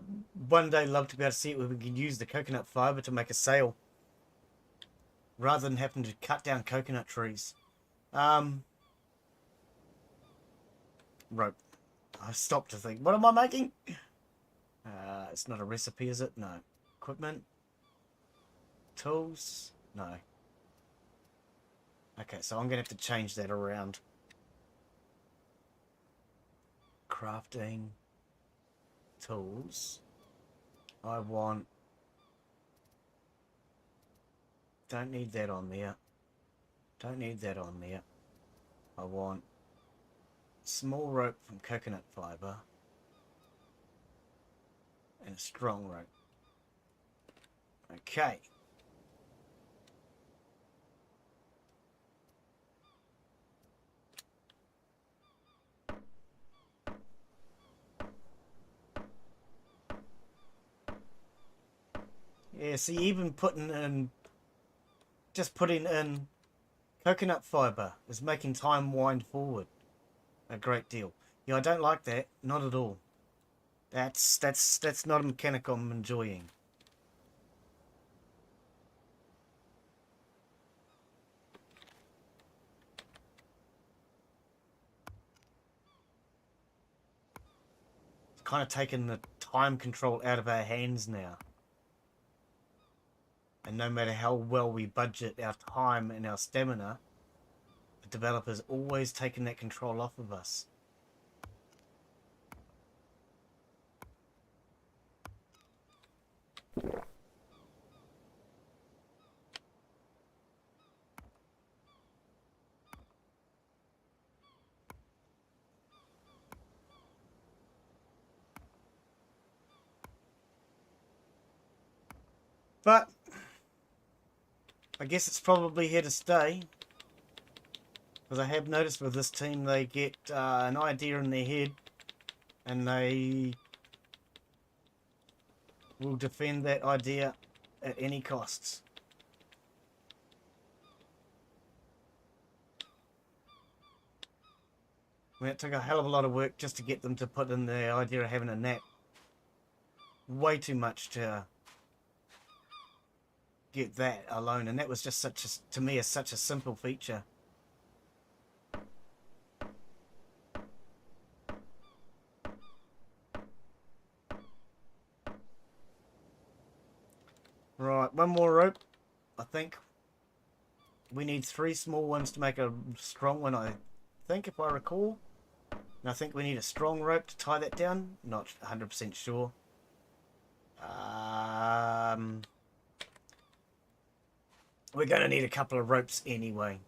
one day love to be able to see it where we can use the coconut fibre to make a sail. Rather than having to cut down coconut trees. Rope. I stopped to think. What am I making? It's not a recipe, is it? No. Equipment. Tools. No. Okay, so I'm going to have to change that around. Crafting. Tools. I want... Don't need that on there. Don't need that on there. I want small rope from coconut fibre and a strong rope. Okay. Yeah, see, even just putting in coconut fibre is making time wind forward a great deal. Yeah, I don't like that, not at all. That's not a mechanic I'm enjoying. It's kind of taken the time control out of our hands now. And no matter how well we budget our time and our stamina, the developer's always taken that control off of us. But I guess it's probably here to stay. Because I have noticed with this team, they get an idea in their head and they will defend that idea at any costs. I mean, it took a hell of a lot of work just to get them to put in the idea of having a nap. Way too much to get that alone, and that was just such a, to me, such a simple feature. Right, one more rope. I think we need 3 small ones to make a strong one, I think, if I recall. And I think we need a strong rope to tie that down. Not 100% sure. We're going to need a couple of ropes anyway.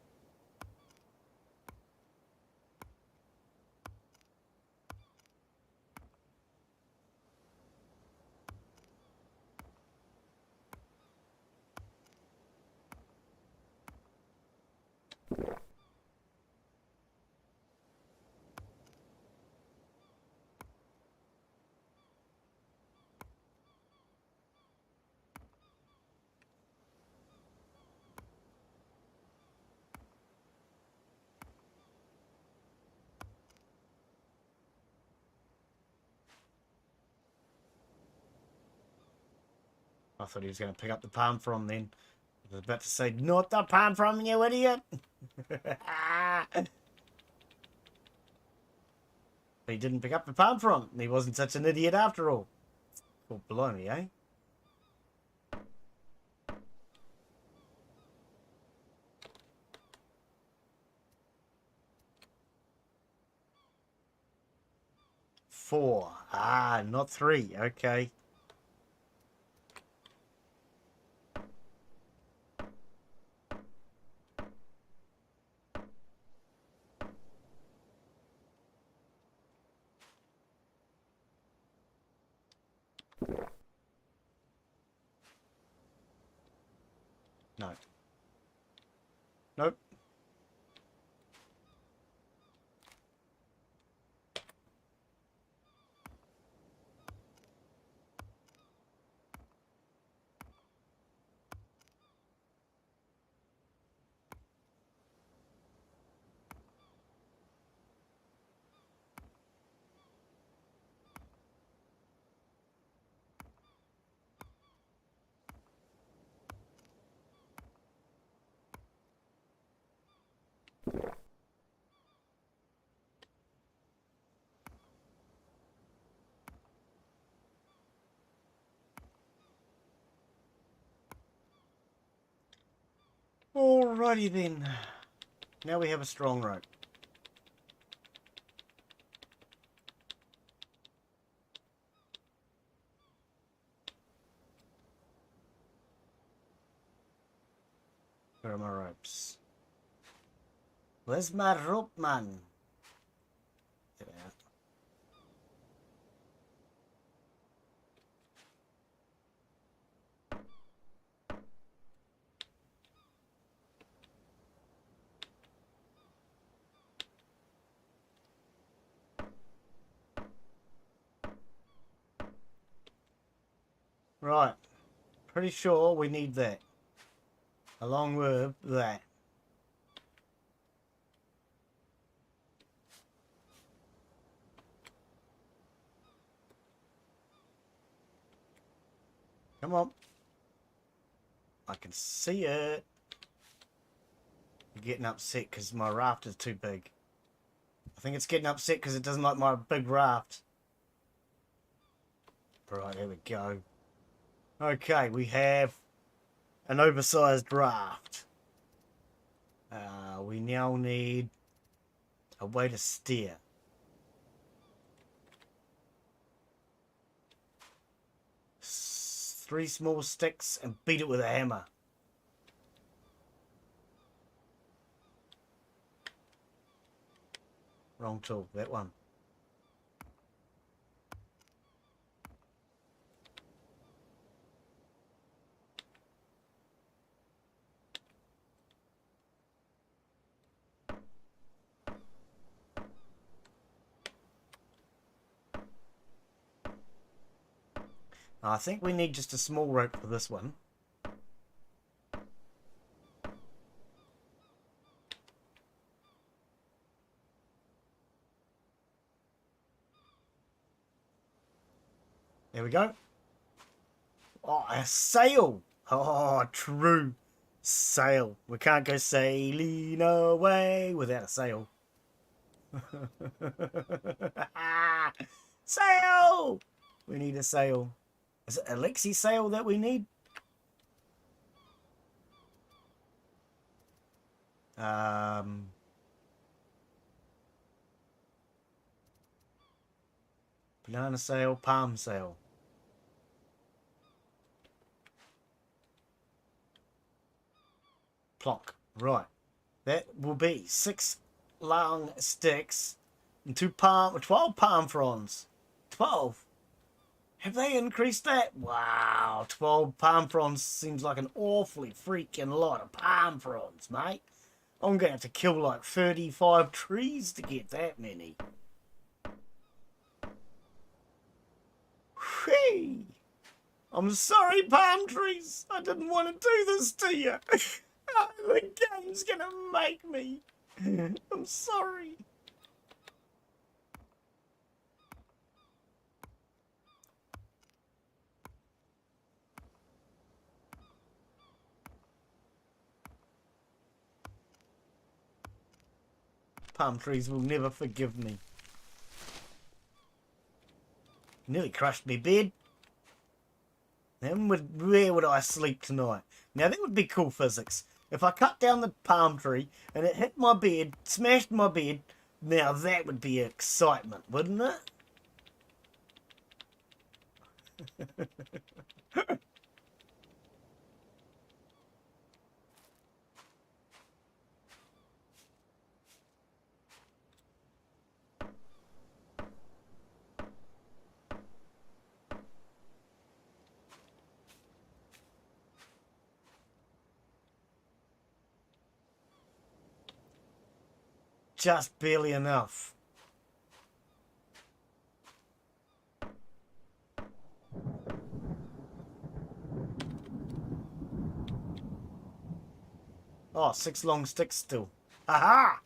I thought he was going to pick up the palm frond then. I was about to say, not the palm frond, you idiot! But he didn't pick up the palm frond. He wasn't such an idiot after all. Oh, blimey, eh? Four. Ah, not 3. Okay. No. Nope. Alrighty then. Now we have a strong rope. Where are my ropes? Where's my rope, man? Right. Pretty sure we need that. Along with that. Come on. I can see it. I'm getting upset because my raft is too big. I think it's getting upset because it doesn't like my big raft. Right, there we go. Okay, we have an oversized raft. We now need a way to steer. Three small sticks and beat it with a hammer. Wrong tool, that one. I think we need just a small rope for this one. There we go. Oh, a sail. Oh, true. Sail. We can't go sailing away without a sail. Sail! We need a sail. Is it Alexi sail that we need? Banana sail, palm sail. Plonk. Right. That will be 6 long sticks and 12 palm fronds. 12. Have they increased that? Wow. 12 palm fronds seems like an awfully freaking lot of palm fronds, mate. I'm going to have to kill like 35 trees to get that many. Whee! I'm sorry, palm trees. I didn't want to do this to you. The game's gonna make me. I'm sorry. Palm trees will never forgive me. Nearly crushed me bed. Then where would I sleep tonight? Now that would be cool physics. If I cut down the palm tree and it hit my bed, smashed my bed, now that would be excitement, wouldn't it? Just barely enough. Oh, 6 long sticks still. Aha!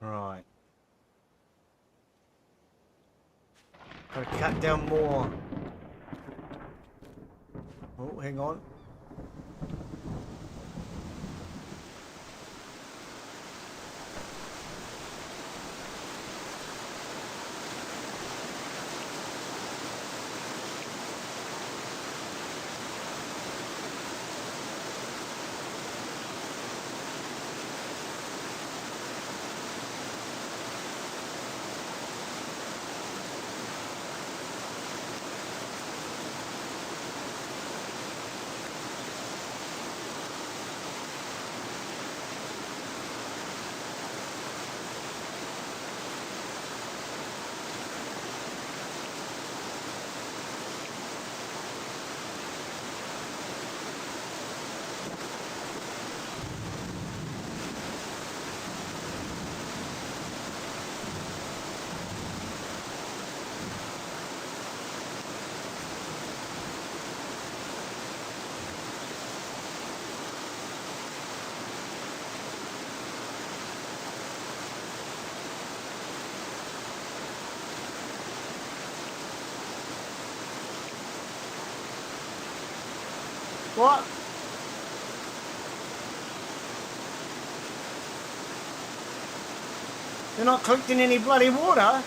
Right. Gotta cut down more. Oh, hang on. What? They're not collecting any bloody water.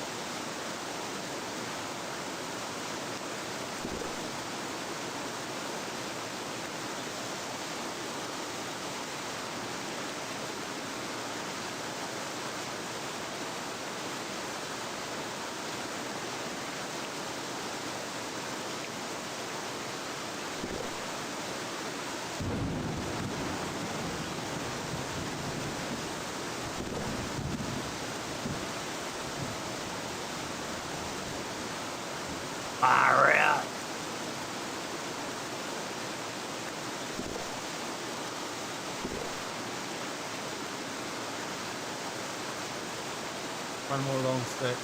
Far out. One more long stick.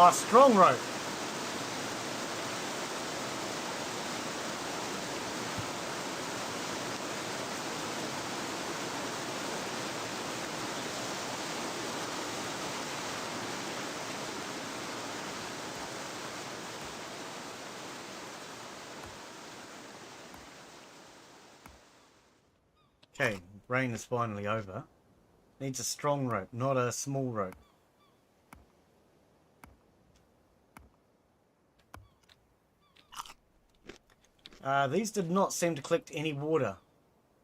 Oh, strong rope. Okay, rain is finally over. Needs a strong rope, not a small rope. These did not seem to collect any water.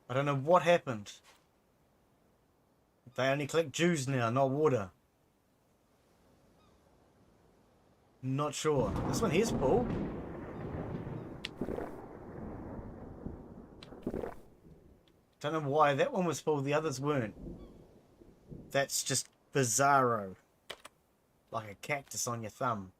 I don't know what happened. They only collect dews now, not water. Not sure. This one here's full. Don't know why that one was full, the others weren't. That's just bizarro. Like a cactus on your thumb.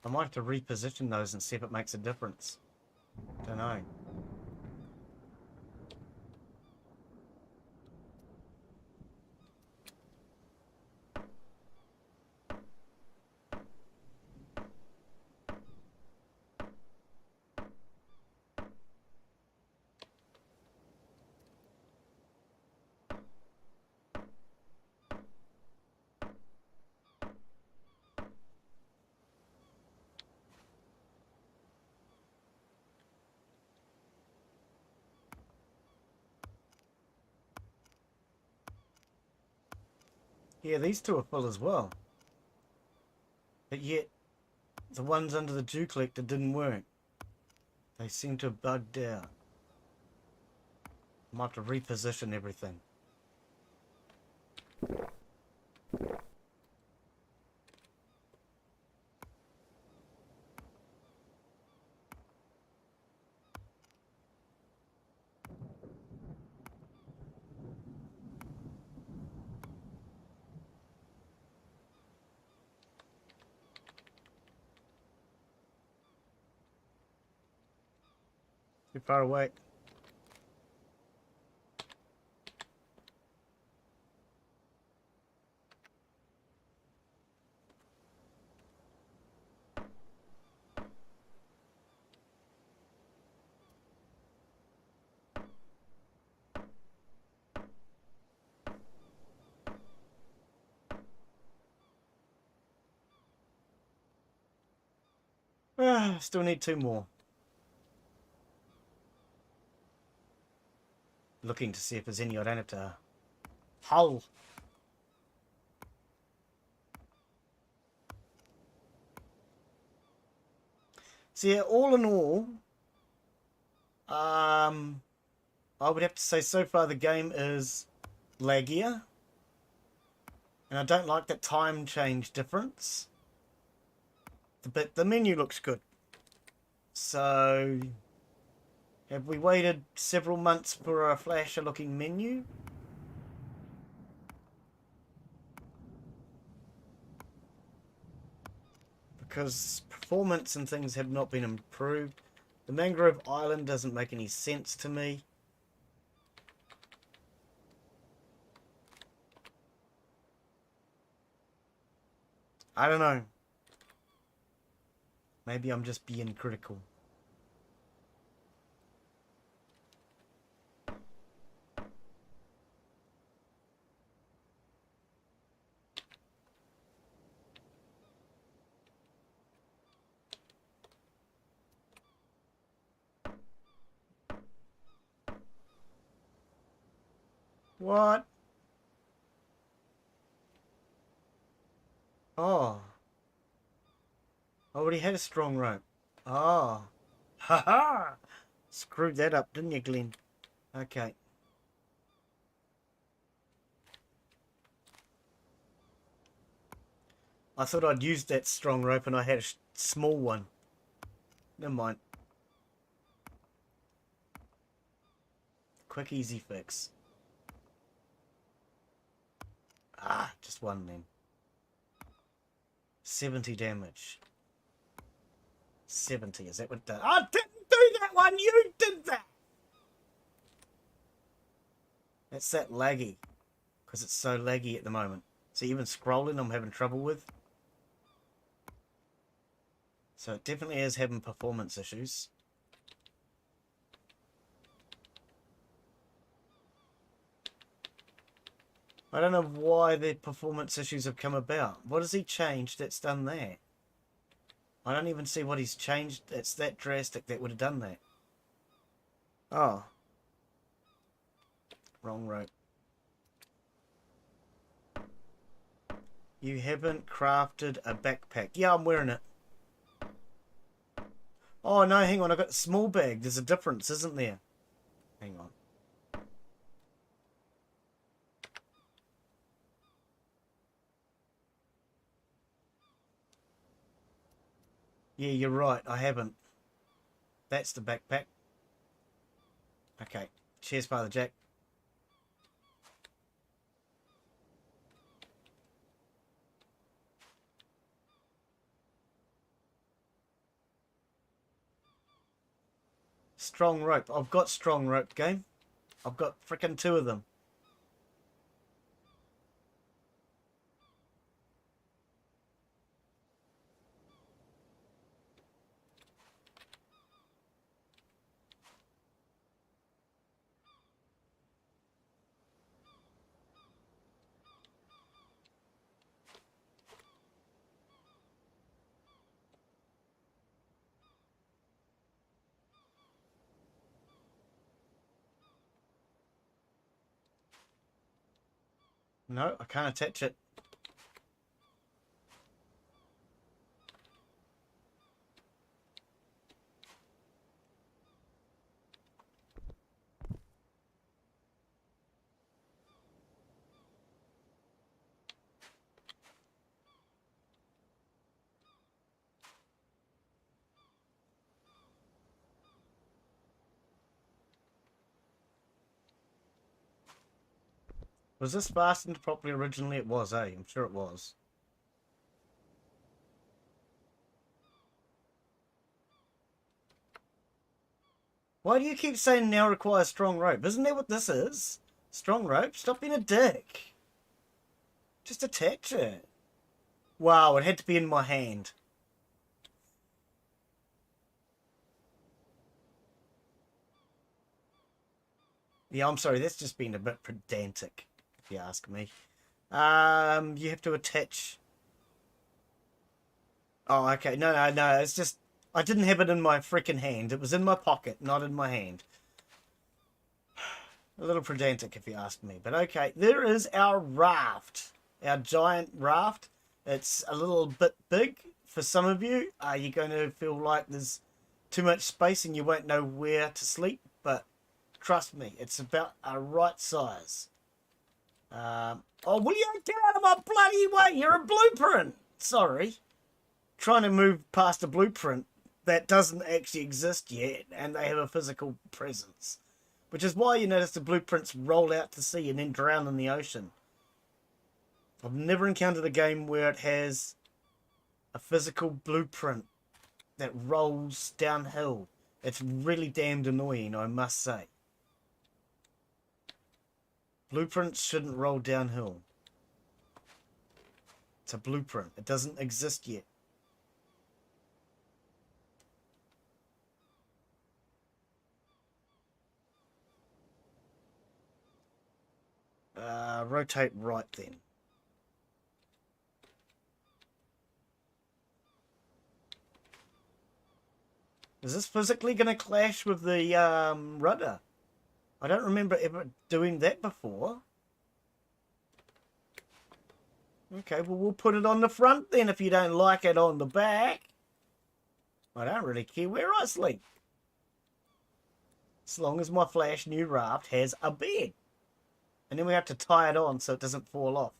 I might have to reposition those and see if it makes a difference. Don't know. Yeah, these two are full as well. But yet, the ones under the dew collector didn't work. They seem to have bugged out. I might have to reposition everything. Too far away. Still need 2 more. Looking to see if there's any I don't have to hull. So yeah, all in all, I would have to say so far the game is laggier. And I don't like that time change difference. But the menu looks good. So, have we waited several months for a flasher looking menu? Because performance and things have not been improved. The Mangrove Island doesn't make any sense to me. I don't know. Maybe I'm just being critical. What? Oh. I already had a strong rope. Oh. Ha ha! Screwed that up, didn't you, Glen? Okay. I thought I'd used that strong rope and I had a small one. Never mind. Quick, easy fix. Ah, just one then. 70 damage. 70, is that what it does? I didn't do that one! You did that! That's that laggy. Because it's so laggy at the moment. So even scrolling I'm having trouble with. So it definitely is having performance issues. I don't know why the performance issues have come about. What has he changed that's done that? I don't even see what he's changed that's that drastic that would have done that. Oh. Wrong rope. You haven't crafted a backpack. Yeah, I'm wearing it. Oh, no, hang on. I got a small bag. There's a difference, isn't there? Hang on. Yeah, you're right. I haven't. That's the backpack. Okay. Cheers, Father Jack. Strong rope. I've got strong rope, game. I've got frickin' 2 of them. No, I can't attach it. Was this fastened properly originally? It was, eh? I'm sure it was. Why do you keep saying now requires strong rope? Isn't that what this is? Strong rope? Stop being a dick. Just attach it. Wow, it had to be in my hand. Yeah, I'm sorry, that's just been a bit pedantic, if you ask me. You have to attach... Oh, okay. No. It's just... I didn't have it in my freaking hand. It was in my pocket, not in my hand. A little pedantic, if you ask me. But okay, there is our raft. Our giant raft. It's a little bit big for some of you. You're going to feel like there's too much space and you won't know where to sleep. But trust me, it's about a right size. Oh, will you get out of my bloody way? You're a blueprint. Sorry. Trying to move past a blueprint that doesn't actually exist yet, and they have a physical presence. Which is why you notice the blueprints roll out to sea and then drown in the ocean. I've never encountered a game where it has a physical blueprint that rolls downhill. It's really damned annoying, I must say. Blueprints shouldn't roll downhill. It's a blueprint. It doesn't exist yet. Rotate right then. Is this physically going to clash with the rudder? I don't remember ever doing that before. Okay, well, we'll put it on the front then if you don't like it on the back. I don't really care where I sleep. As long as my flash new raft has a bed. And then we have to tie it on so it doesn't fall off.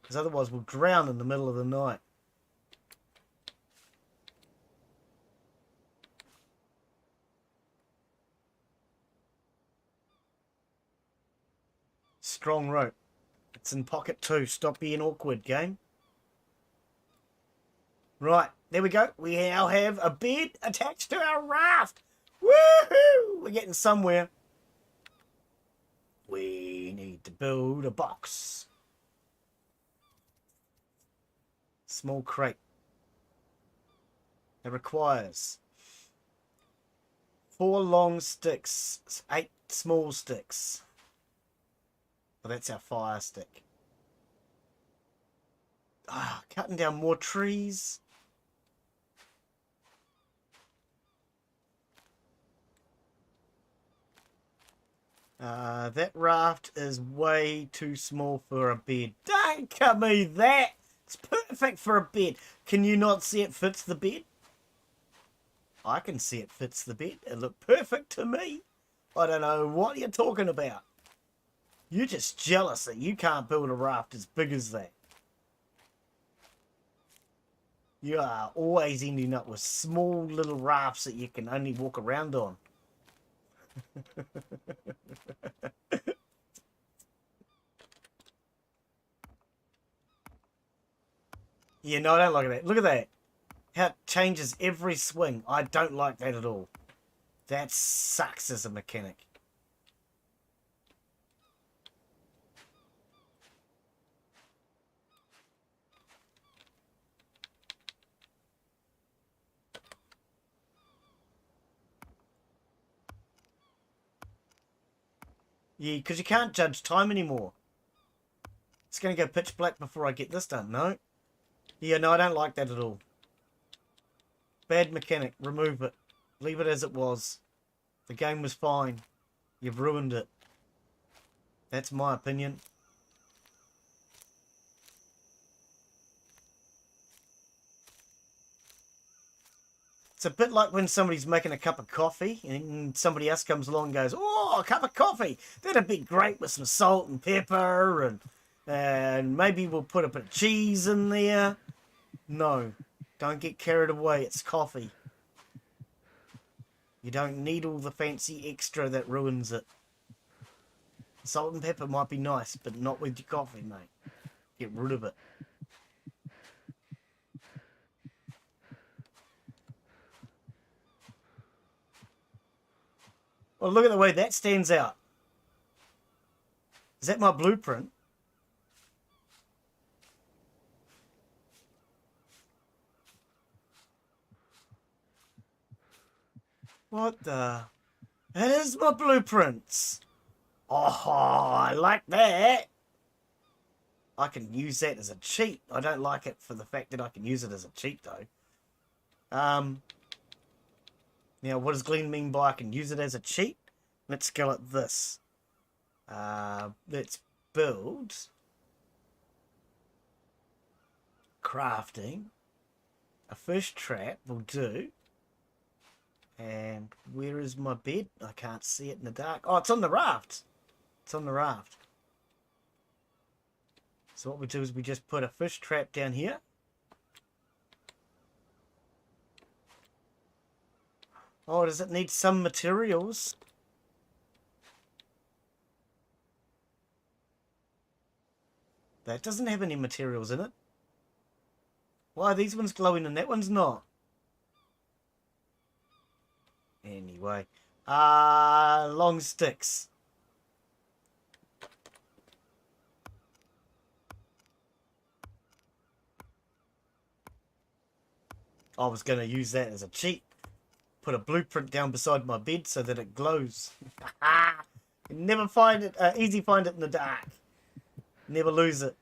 Because otherwise we'll drown in the middle of the night. Strong rope. It's in pocket 2. Stop being awkward, game. Right, there we go. We now have a bed attached to our raft. Woohoo! We're getting somewhere. We need to build a box. Small crate. It requires 4 long sticks, 8 small sticks. Well, that's our fire stick. Cutting down more trees. That raft is way too small for a bed. Don't cut me that! It's perfect for a bed. Can you not see it fits the bed? I can see it fits the bed. It looked perfect to me. I don't know what you're talking about. You're just jealous that you can't build a raft as big as that. You are always ending up with small little rafts that you can only walk around on. Yeah, no, I don't like that. Look at that. How it changes every swing. I don't like that at all. That sucks as a mechanic. Yeah, because you can't judge time anymore. It's going to go pitch black before I get this done, no? Yeah, no, I don't like that at all. Bad mechanic. Remove it. Leave it as it was. The game was fine. You've ruined it. That's my opinion. It's a bit like when somebody's making a cup of coffee and somebody else comes along and goes, "Oh, a cup of coffee. That'd be great with some salt and pepper and maybe we'll put a bit of cheese in there." No, don't get carried away. It's coffee. You don't need all the fancy extra that ruins it. Salt and pepper might be nice, but not with your coffee, mate. Get rid of it. Oh, look at the way that stands out. Is that my blueprint? What the? It is my blueprints. Oh, I like that. I can use that as a cheat. I don't like it for the fact that I can use it as a cheat, though. Now, what does Glen mean by I can use it as a cheat? Let's go at this. Let's build. Crafting. A fish trap will do. And where is my bed? I can't see it in the dark. Oh, it's on the raft. It's on the raft. So what we do is we just put a fish trap down here. Oh, does it need some materials? That doesn't have any materials in it. Why are these ones glowing and that one's not? Anyway. Long sticks. I was going to use that as a cheat. Put a blueprint down beside my bed so that it glows. Never find it, easy find it in the dark. Never lose it.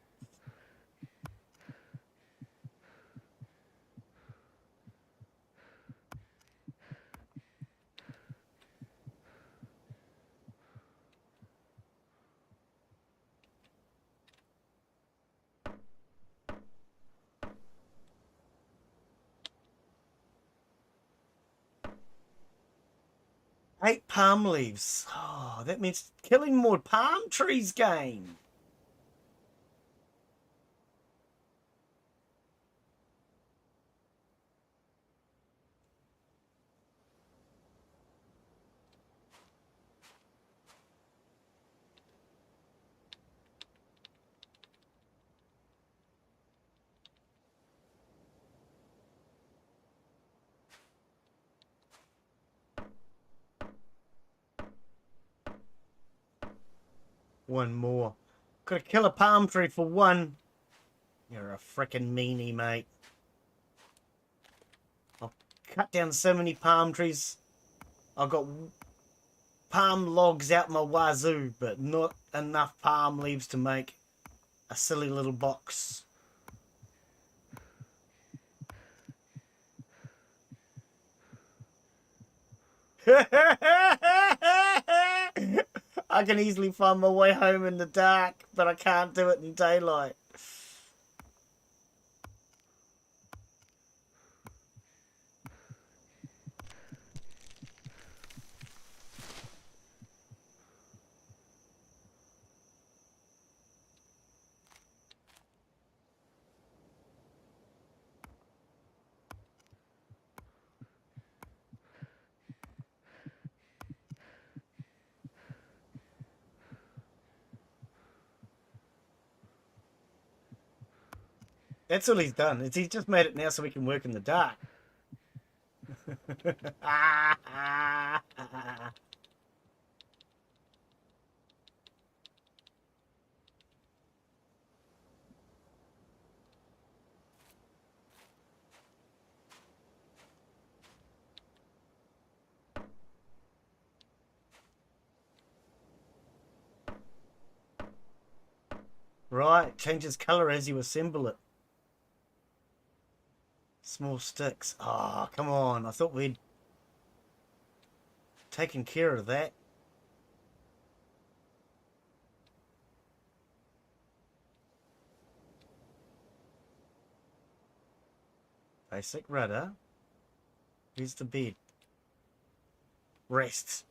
Eight palm leaves. Oh, that means killing more palm trees game. One more. Gotta kill a palm tree for one. You're a frickin' meanie, mate. I've cut down so many palm trees. I've got palm logs out my wazoo, but not enough palm leaves to make a silly little box. I can easily find my way home in the dark, but I can't do it in daylight. That's all he's done. He's just made it now so we can work in the dark. Right, changes colour as you assemble it. Small sticks. Oh, come on. I thought we'd taken care of that. Basic rudder. Here's the bed. Rest.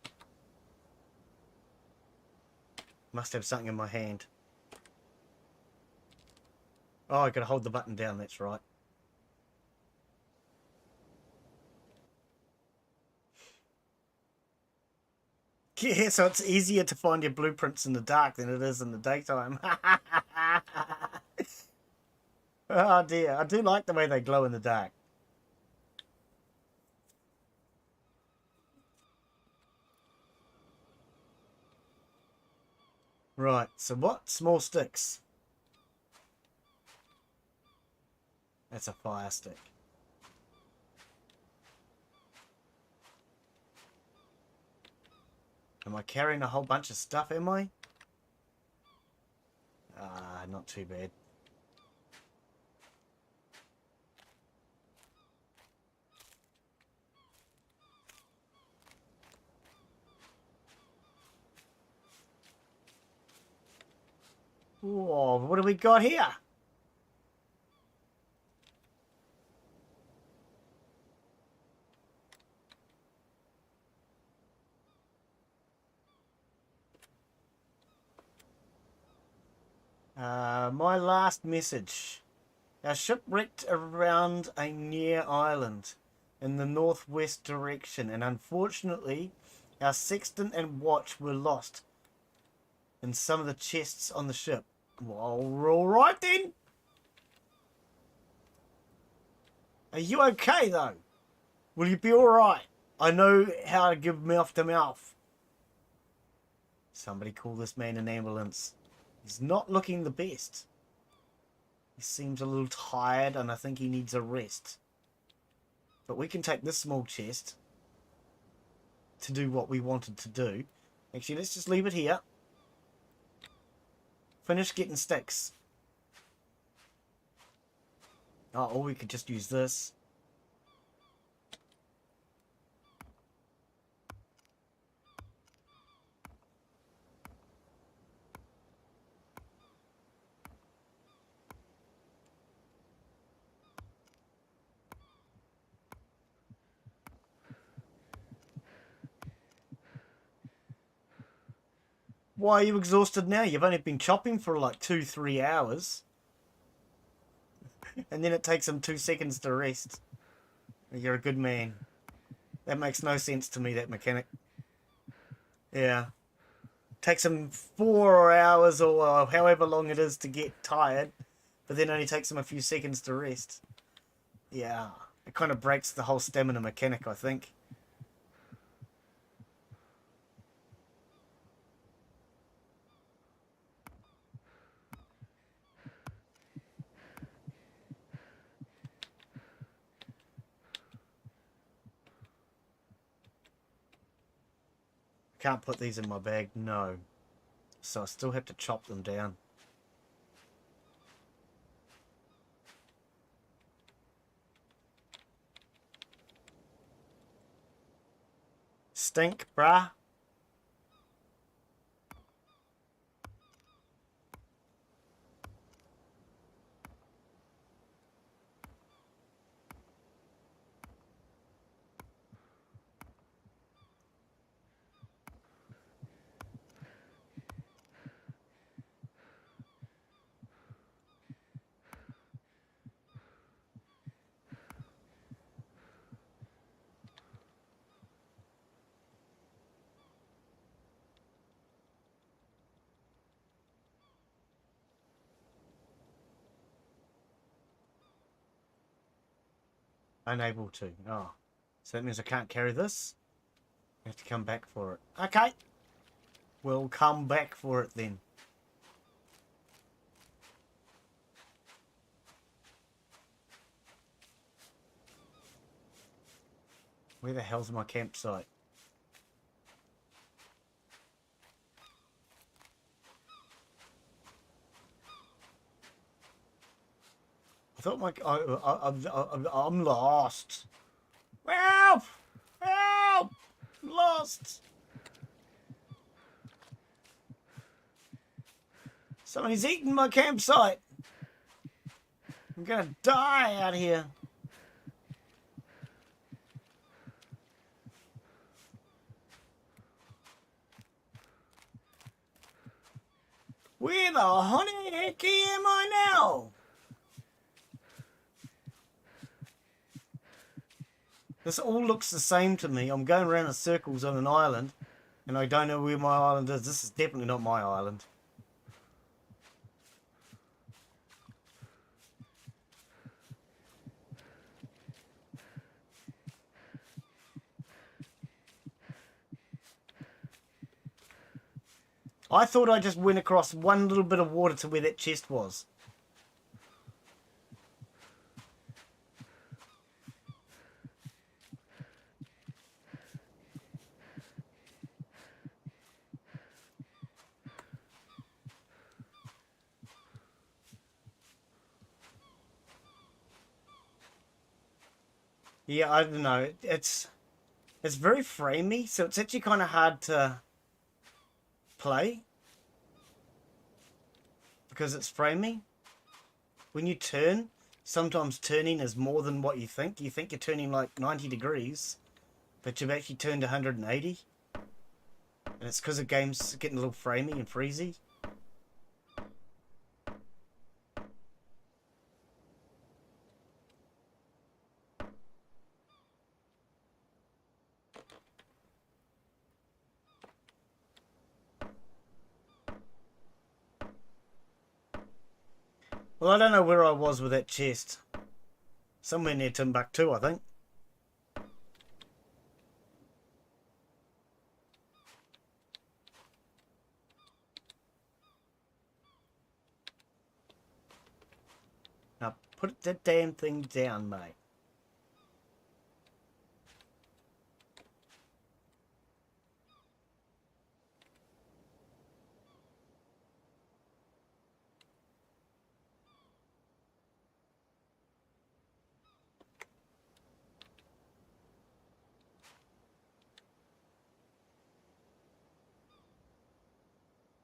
Must have something in my hand. Oh, I gotta hold the button down, that's right. Yeah, so it's easier to find your blueprints in the dark than it is in the daytime. Oh dear, I do like the way they glow in the dark. Right, so what? Small sticks. That's a fire stick. Am I carrying a whole bunch of stuff, am I? Ah, not too bad. Whoa, what do we got here? My last message. Our ship wrecked around a near island in the northwest direction, and unfortunately, our sextant and watch were lost in some of the chests on the ship. Well, we're all right then. Are you okay though? Will you be all right? I know how to give mouth to mouth. Somebody call this man an ambulance. He's not looking the best. He seems a little tired and I think he needs a rest. But we can take this small chest to do what we wanted to do. Actually, let's just leave it here. Finish getting sticks. Oh, or we could just use this. Why are you exhausted now? You've only been chopping for like 2-3 hours. And then it takes him 2 seconds to rest. You're a good man. That makes no sense to me, that mechanic. Yeah. Takes him 4 hours or however long it is to get tired. But then only takes him a few seconds to rest. Yeah. It kind of breaks the whole stamina mechanic, I think. Can't put these in my bag, no. So I still have to chop them down. Stink, bruh. Unable to. Oh. So that means I can't carry this? I have to come back for it. Okay. We'll come back for it then. Where the hell's my campsite? I thought I'm lost. Help! Help! I'm lost! Somebody's eaten my campsite. I'm gonna die out here. Where the honey hecky am I now? This all looks the same to me. I'm going around in circles on an island, and I don't know where my island is. This is definitely not my island. I thought I just went across one little bit of water to where that chest was. Yeah, I don't know. It's very framey, so it's actually kind of hard to play because it's framey. When you turn, sometimes turning is more than what you think. You think you're turning like 90 degrees, but you've actually turned 180. And it's because the game's getting a little framey and freezy. Well, I don't know where I was with that chest. Somewhere near Timbuktu, I think. Now, put that damn thing down, mate.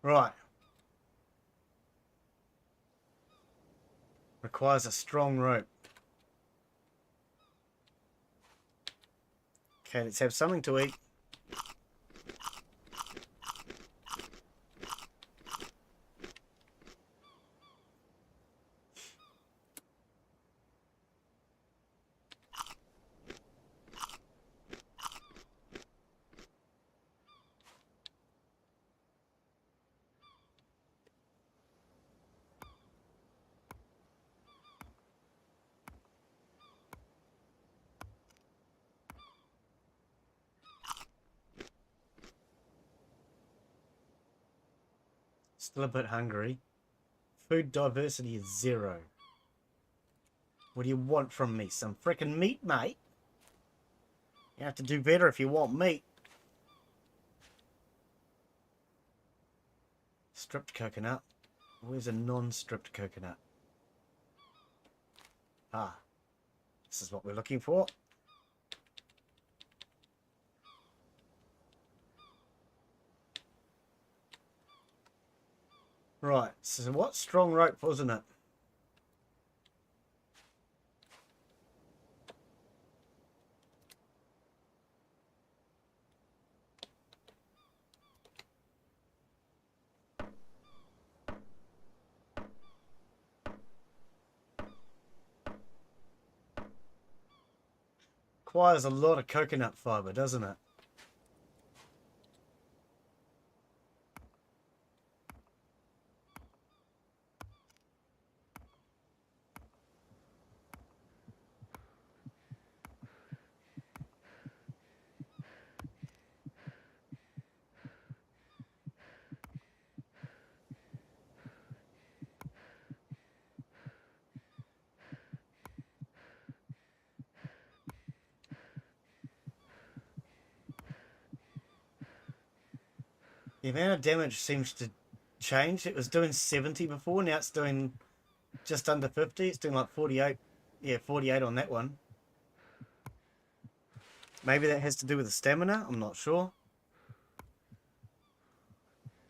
Right. Requires a strong rope. Okay, let's have something to eat. Still a bit hungry. Food diversity is 0. What do you want from me? Some frickin' meat, mate? You have to do better if you want meat. Stripped coconut. Where's a non-stripped coconut? Ah. This is what we're looking for. Right, so what strong rope, wasn't it? Requires a lot of coconut fibre, doesn't it? The amount of damage seems to change. It was doing 70 before, now it's doing just under 50. It's doing like 48. Yeah, 48 on that one. Maybe that has to do with the stamina, I'm not sure.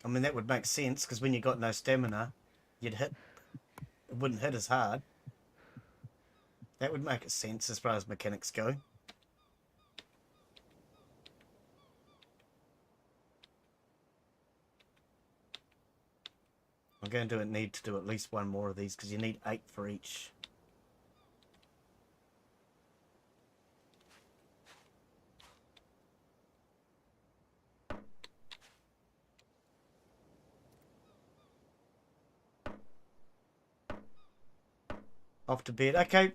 I mean, that would make sense, because when you got no stamina, it wouldn't hit as hard. That would make sense as far as mechanics go. I'm going to need to do at least one more of these, because you need 8 for each. Off to bed. Okay.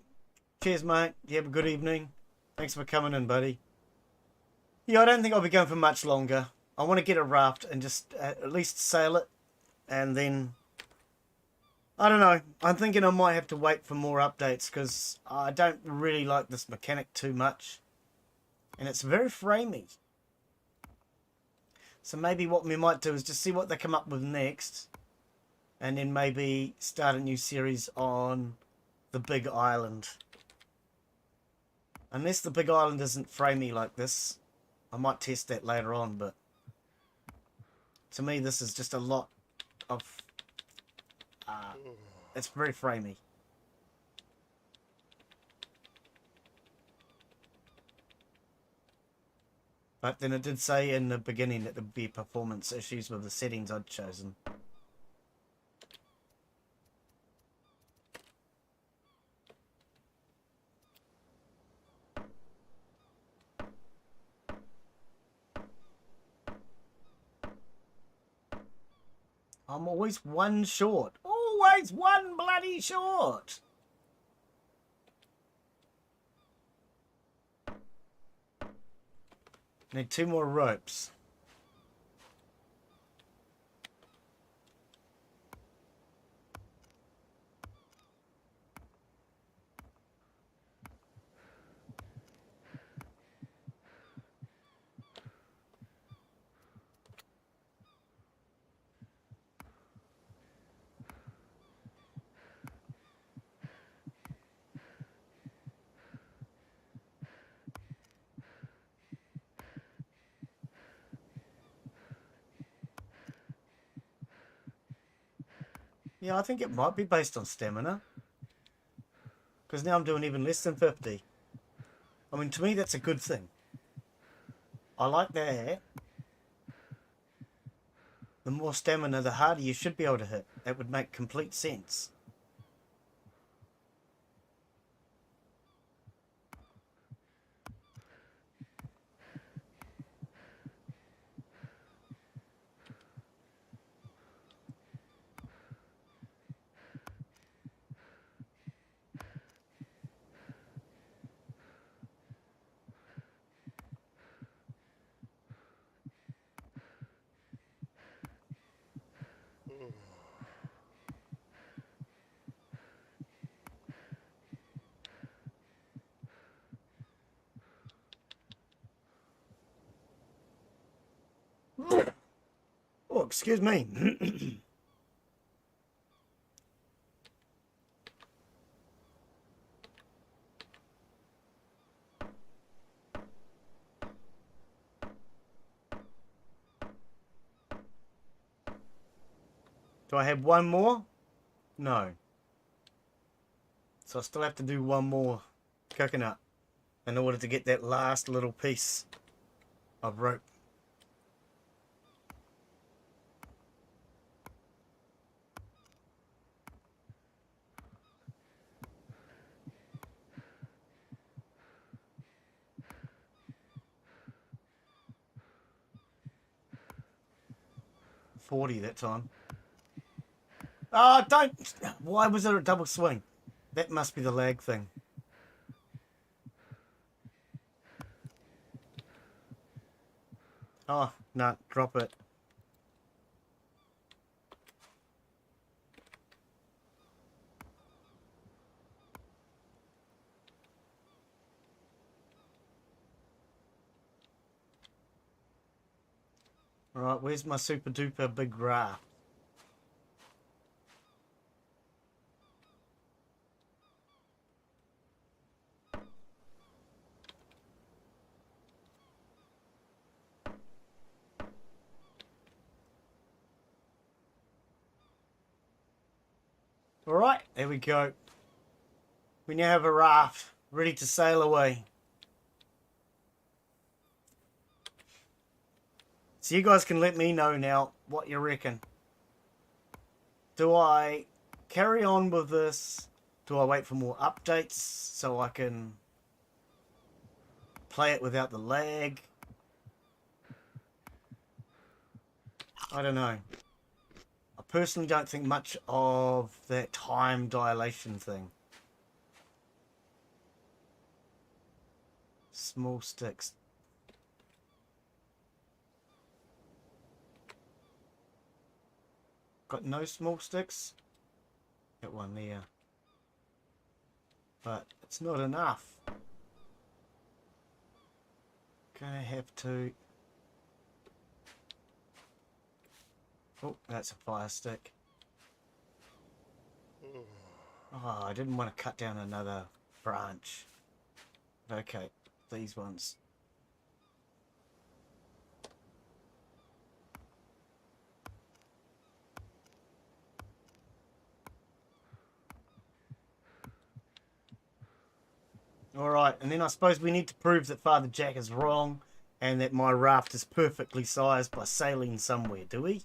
Cheers, mate. You have a good evening. Thanks for coming in, buddy. Yeah, I don't think I'll be going for much longer. I want to get a raft and just at least sail it, and then I don't know. I'm thinking I might have to wait for more updates because I don't really like this mechanic too much, and it's very framey. So maybe what we might do is just see what they come up with next, and then maybe start a new series on the big island. Unless the big island isn't framey like this, I might test that later on, but to me this is just a lot of it's very framey. But then it did say in the beginning that there would be performance issues with the settings I'd chosen. I'm always one short. Always one bloody short. Need 2 more ropes. Yeah, I think it might be based on stamina. Because now I'm doing even less than 50. I mean, to me, that's a good thing. I like that. The more stamina, the harder you should be able to hit. That would make complete sense. Oh, excuse me. Do I have one more? No. So I still have to do one more coconut in order to get that last little piece of rope. $40 that time. Oh, don't! Why was there a double swing? That must be the lag thing. Oh, no, drop it. Alright, where's my super duper big raft? Alright, there we go. We now have a raft ready to sail away. So you guys can let me know now what you reckon. Do I carry on with this? Do I wait for more updates so I can play it without the lag? I don't know. I personally don't think much of that time dilation thing. Small sticks. Got no small sticks. Got one there. But it's not enough. Gonna have to... Oh, that's a fire stick. Oh, I didn't want to cut down another branch. Okay, these ones. Alright, and then I suppose we need to prove that Father Jack is wrong and that my raft is perfectly sized by sailing somewhere, do we?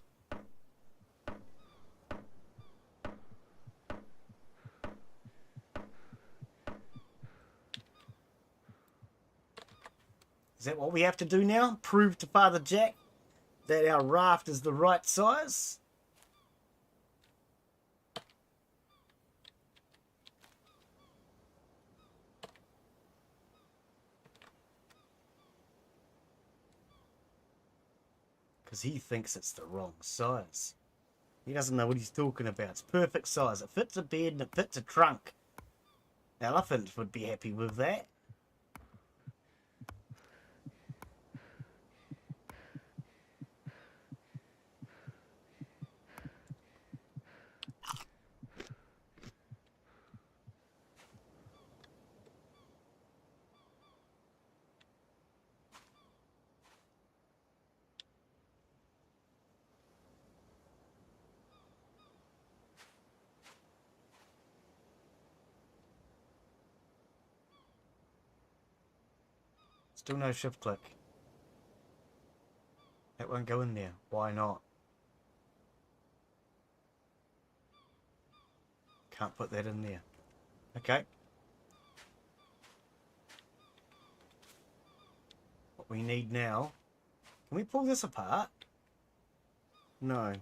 Is that what we have to do now? Prove to Father Jack that our raft is the right size? Because he thinks it's the wrong size. He doesn't know what he's talking about. It's perfect size. It fits a bed and it fits a trunk. Elephant would be happy with that. Still no shift click. That won't go in there. Why not? Can't put that in there. Okay. What we need now... Can we pull this apart? No.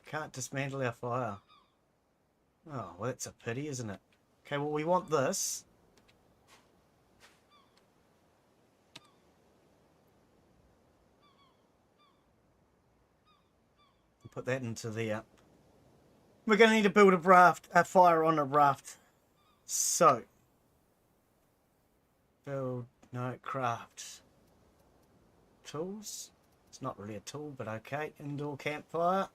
Can't dismantle our fire. Oh, well that's a pity, isn't it? Okay, well we want this. Put that into there. We're going to need to build a fire on a raft. So. Build, no, craft. Tools. It's not really a tool, but okay. Indoor campfire.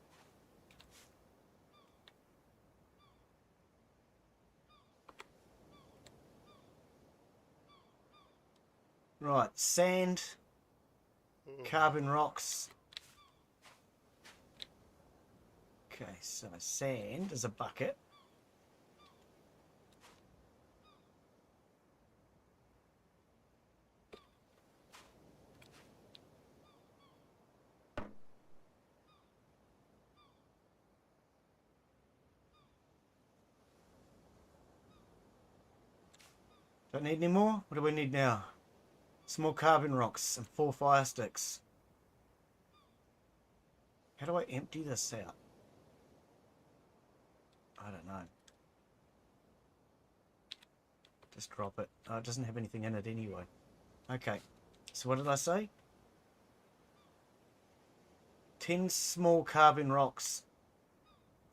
Right, sand. Carbon rocks. Okay, so sand is a bucket. Don't need any more? What do we need now? Some more carbon rocks and 4 fire sticks. How do I empty this out? I don't know. Just drop it. Oh, it doesn't have anything in it anyway. Okay. So what did I say? 10 small carbon rocks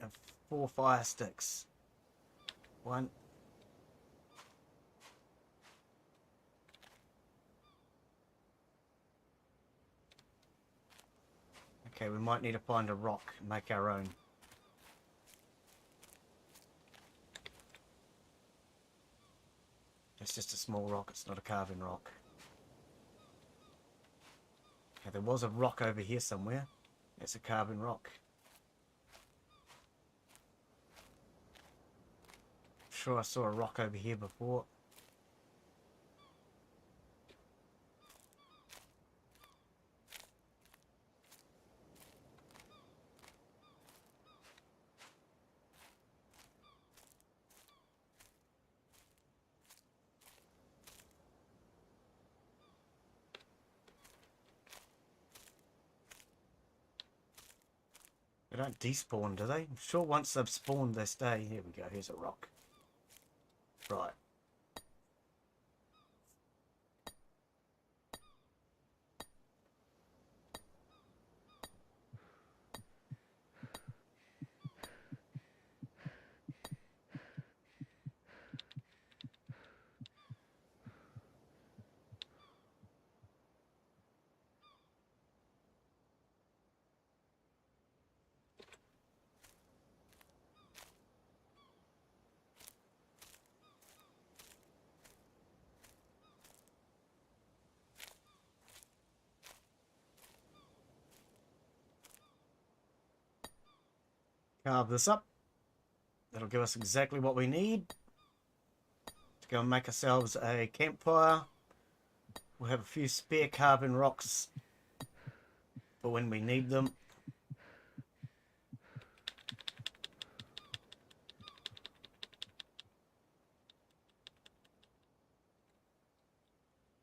and 4 fire sticks. 1. Okay, we might need to find a rock and make our own. It's just a small rock, it's not a carbon rock. Okay, there was a rock over here somewhere. It's a carbon rock. Sure, I saw a rock over here before. They don't despawn, do they? I'm sure once they've spawned, they stay. Here we go, here's a rock. Right. Carve this up. That'll give us exactly what we need to go and make ourselves a campfire. We'll have a few spare carbon rocks for when we need them.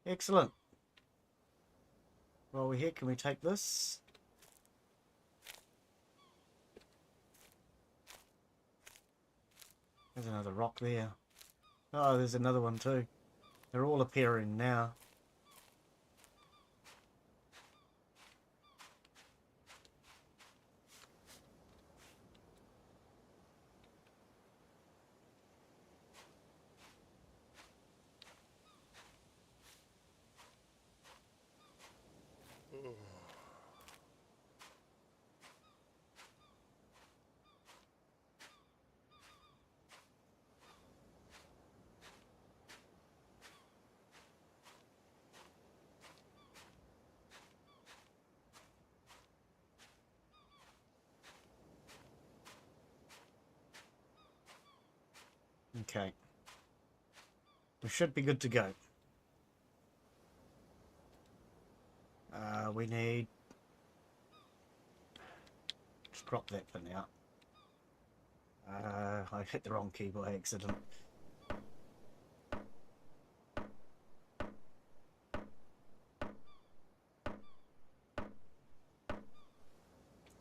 Excellent. While we're here, can we take this? There's another rock there. Oh, there's another one too. They're all appearing now. Okay. We should be good to go. We need... Just drop that for now. I hit the wrong key by accident.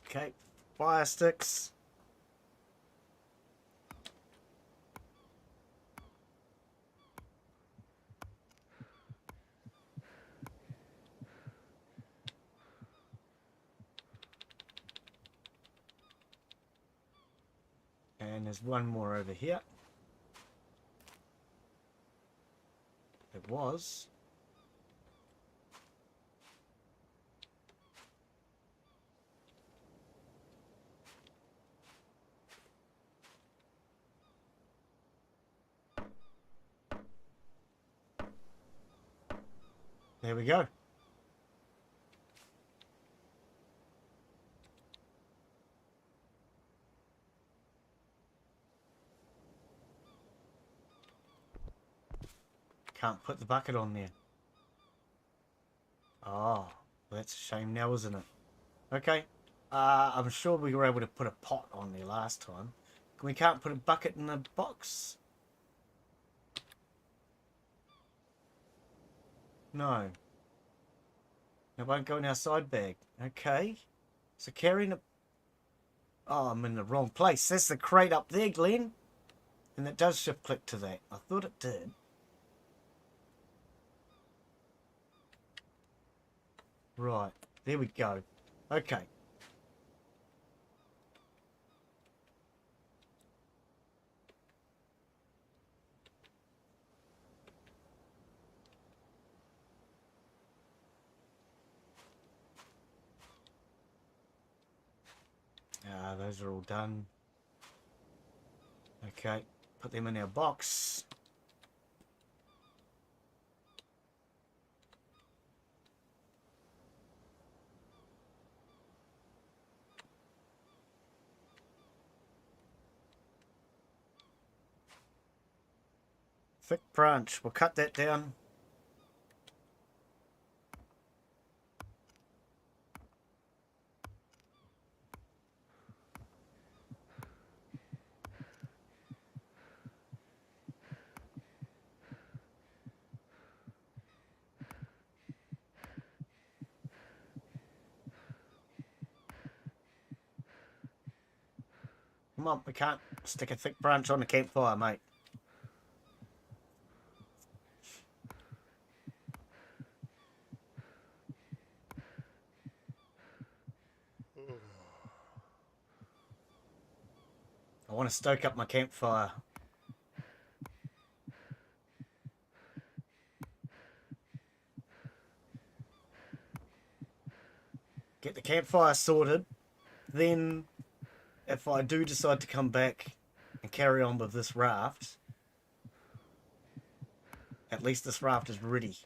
Okay, fire sticks. And there's one more over here. It was. There we go. Can't put the bucket on there. Oh, that's a shame now, isn't it? Okay. I'm sure we were able to put a pot on there last time. We can't put a bucket in a box. No. It won't go in our side bag. Okay. So carrying a... Oh, I'm in the wrong place. That's the crate up there, Glen. And it does shift click to that. I thought it did. Right. There we go. Okay. Those are all done. Okay, put them in our box. Thick branch, we'll cut that down. Come on, we can't stick a thick branch on the campfire, mate. I want to stoke up my campfire. Get the campfire sorted. Then, if I do decide to come back and carry on with this raft, at least this raft is ready.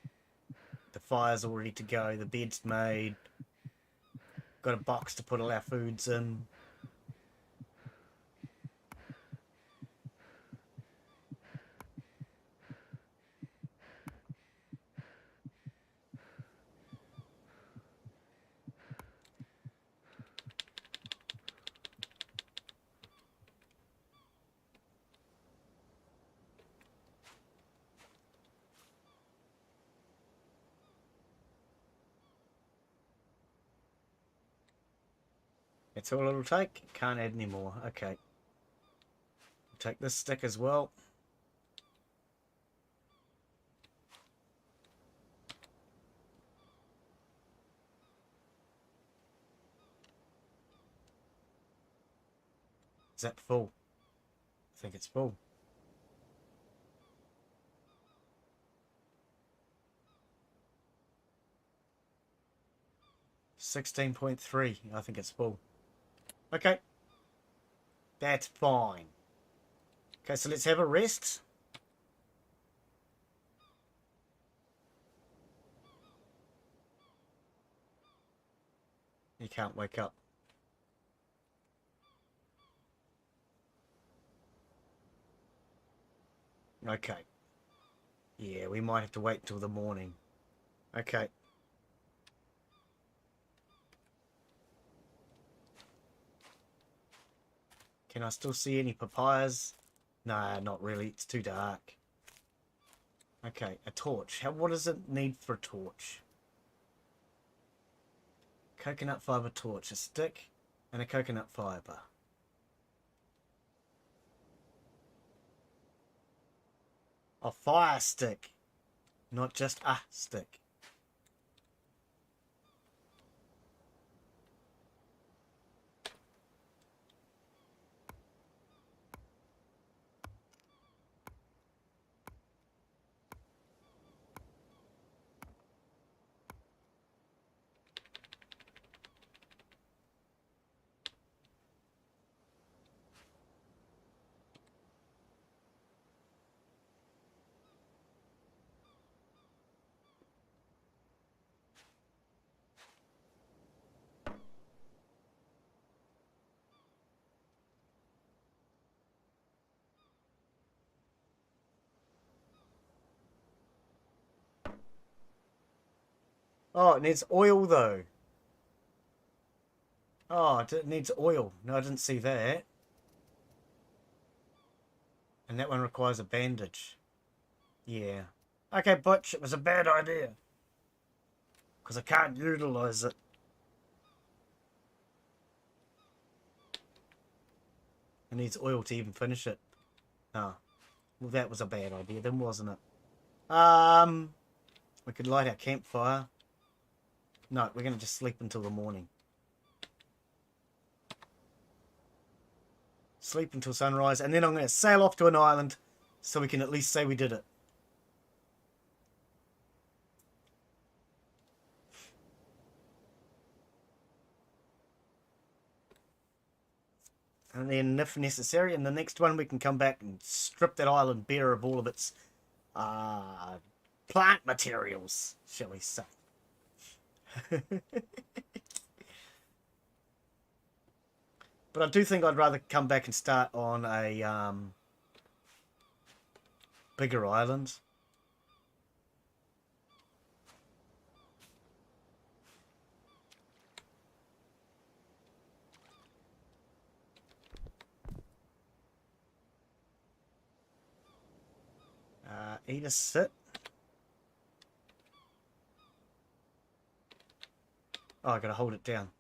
The fire's all ready to go. The bed's made. Got a box to put all our foods in. That's all it'll take. Can't add any more. Okay. Take this stick as well. Is that full? I think it's full. $16.3. I think it's full. Okay. That's fine. Okay, so let's have a rest. You can't wake up. Okay. Yeah, we might have to wait till the morning. Okay. Can I still see any papayas? Nah, not really. It's too dark. Okay, a torch. What does it need for a torch? Coconut fiber torch. A stick and a coconut fiber. A fire stick. Not just a stick. Oh, it needs oil though. Oh, it needs oil. No, I didn't see that. And that one requires a bandage. Yeah. Okay, Butch, it was a bad idea. Because I can't utilize it. It needs oil to even finish it. Oh. Well, that was a bad idea then, wasn't it? We could light our campfire. No, we're going to just sleep until the morning. Sleep until sunrise, and then I'm going to sail off to an island so we can at least say we did it. And then, if necessary, in the next one we can come back and strip that island bare of all of its plant materials, shall we say. But I do think I'd rather come back and start on a bigger island. Eat a sit. Oh, I gotta hold it down.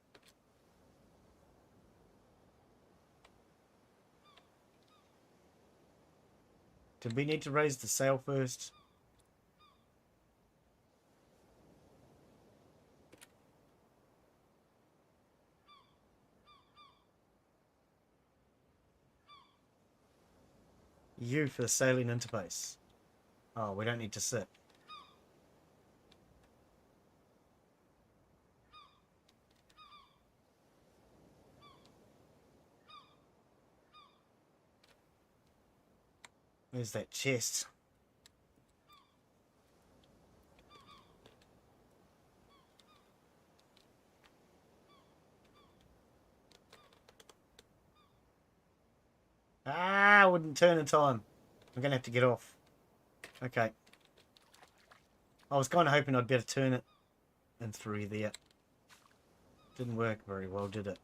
Did we need to raise the sail first? U for the sailing interface. Oh, we don't need to sit. Where's that chest? Ah, I wouldn't turn in time. I'm going to have to get off. Okay. I was kind of hoping I'd better turn it in through there. Didn't work very well, did it?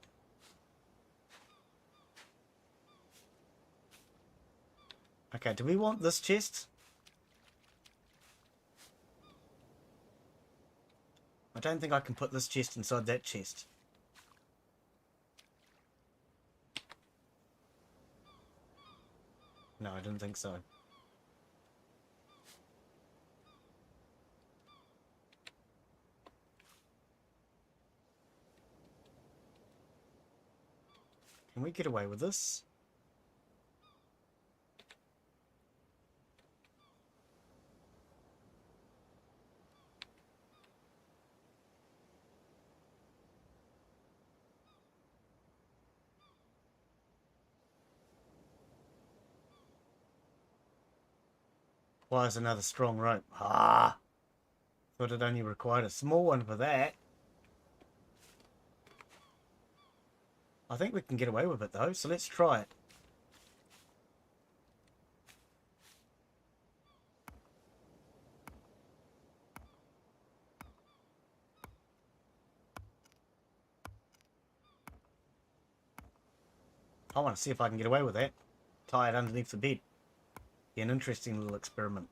Okay, do we want this chest? I don't think I can put this chest inside that chest. I didn't think so. Can we get away with this? Why is another strong rope? Ah! Thought it only required a small one for that. I think we can get away with it though, so let's try it. I want to see if I can get away with that. Tie it underneath the bed. Be an interesting little experiment.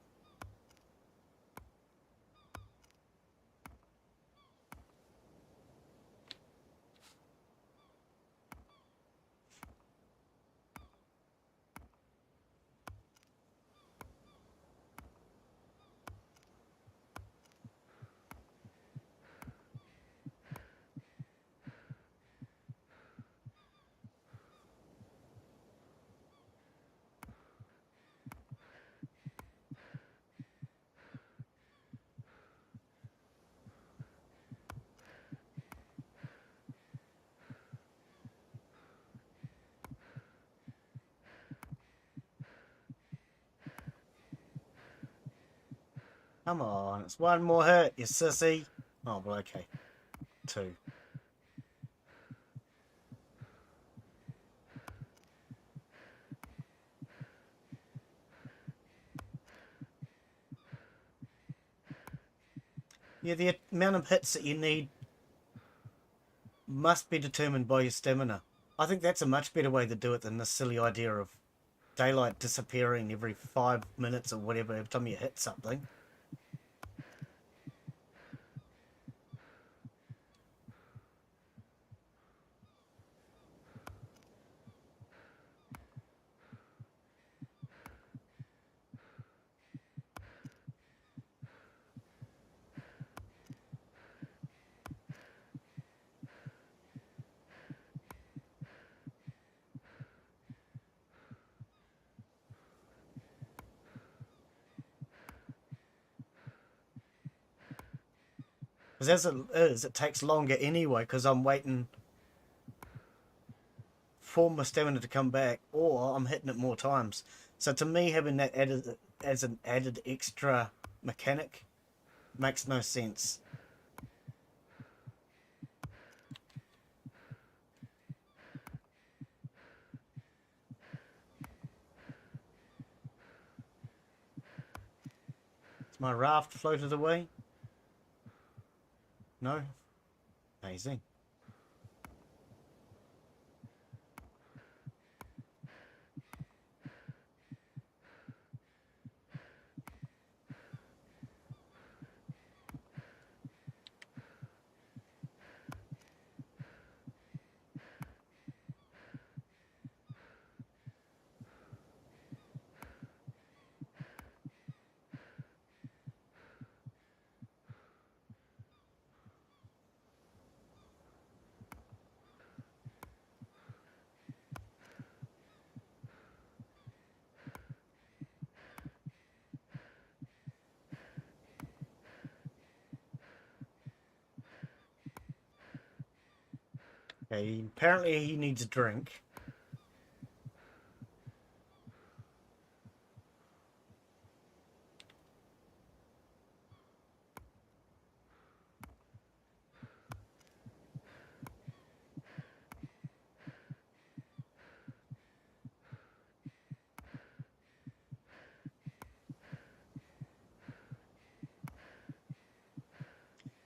Come on, it's one more hit, you sissy. Oh, well, okay. 2. Yeah, the amount of hits that you need must be determined by your stamina. I think that's a much better way to do it than this silly idea of daylight disappearing every 5 minutes or whatever every time you hit something. Because as it is, it takes longer anyway, because I'm waiting for my stamina to come back, or I'm hitting it more times. So to me, having that added as an added extra mechanic makes no sense. Is my raft floated away? No? Amazing. Okay, apparently he needs a drink.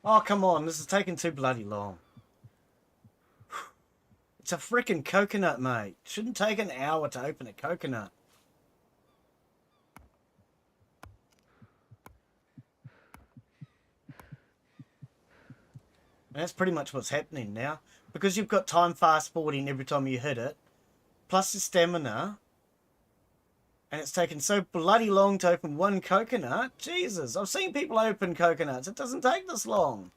Oh, come on, this is taking too bloody long. It's a freaking coconut, mate. Shouldn't take an hour to open a coconut. And that's pretty much what's happening now. Because you've got time fast forwarding every time you hit it, plus the stamina, And it's taken so bloody long to open one coconut. Jesus, I've seen people open coconuts. It doesn't take this long.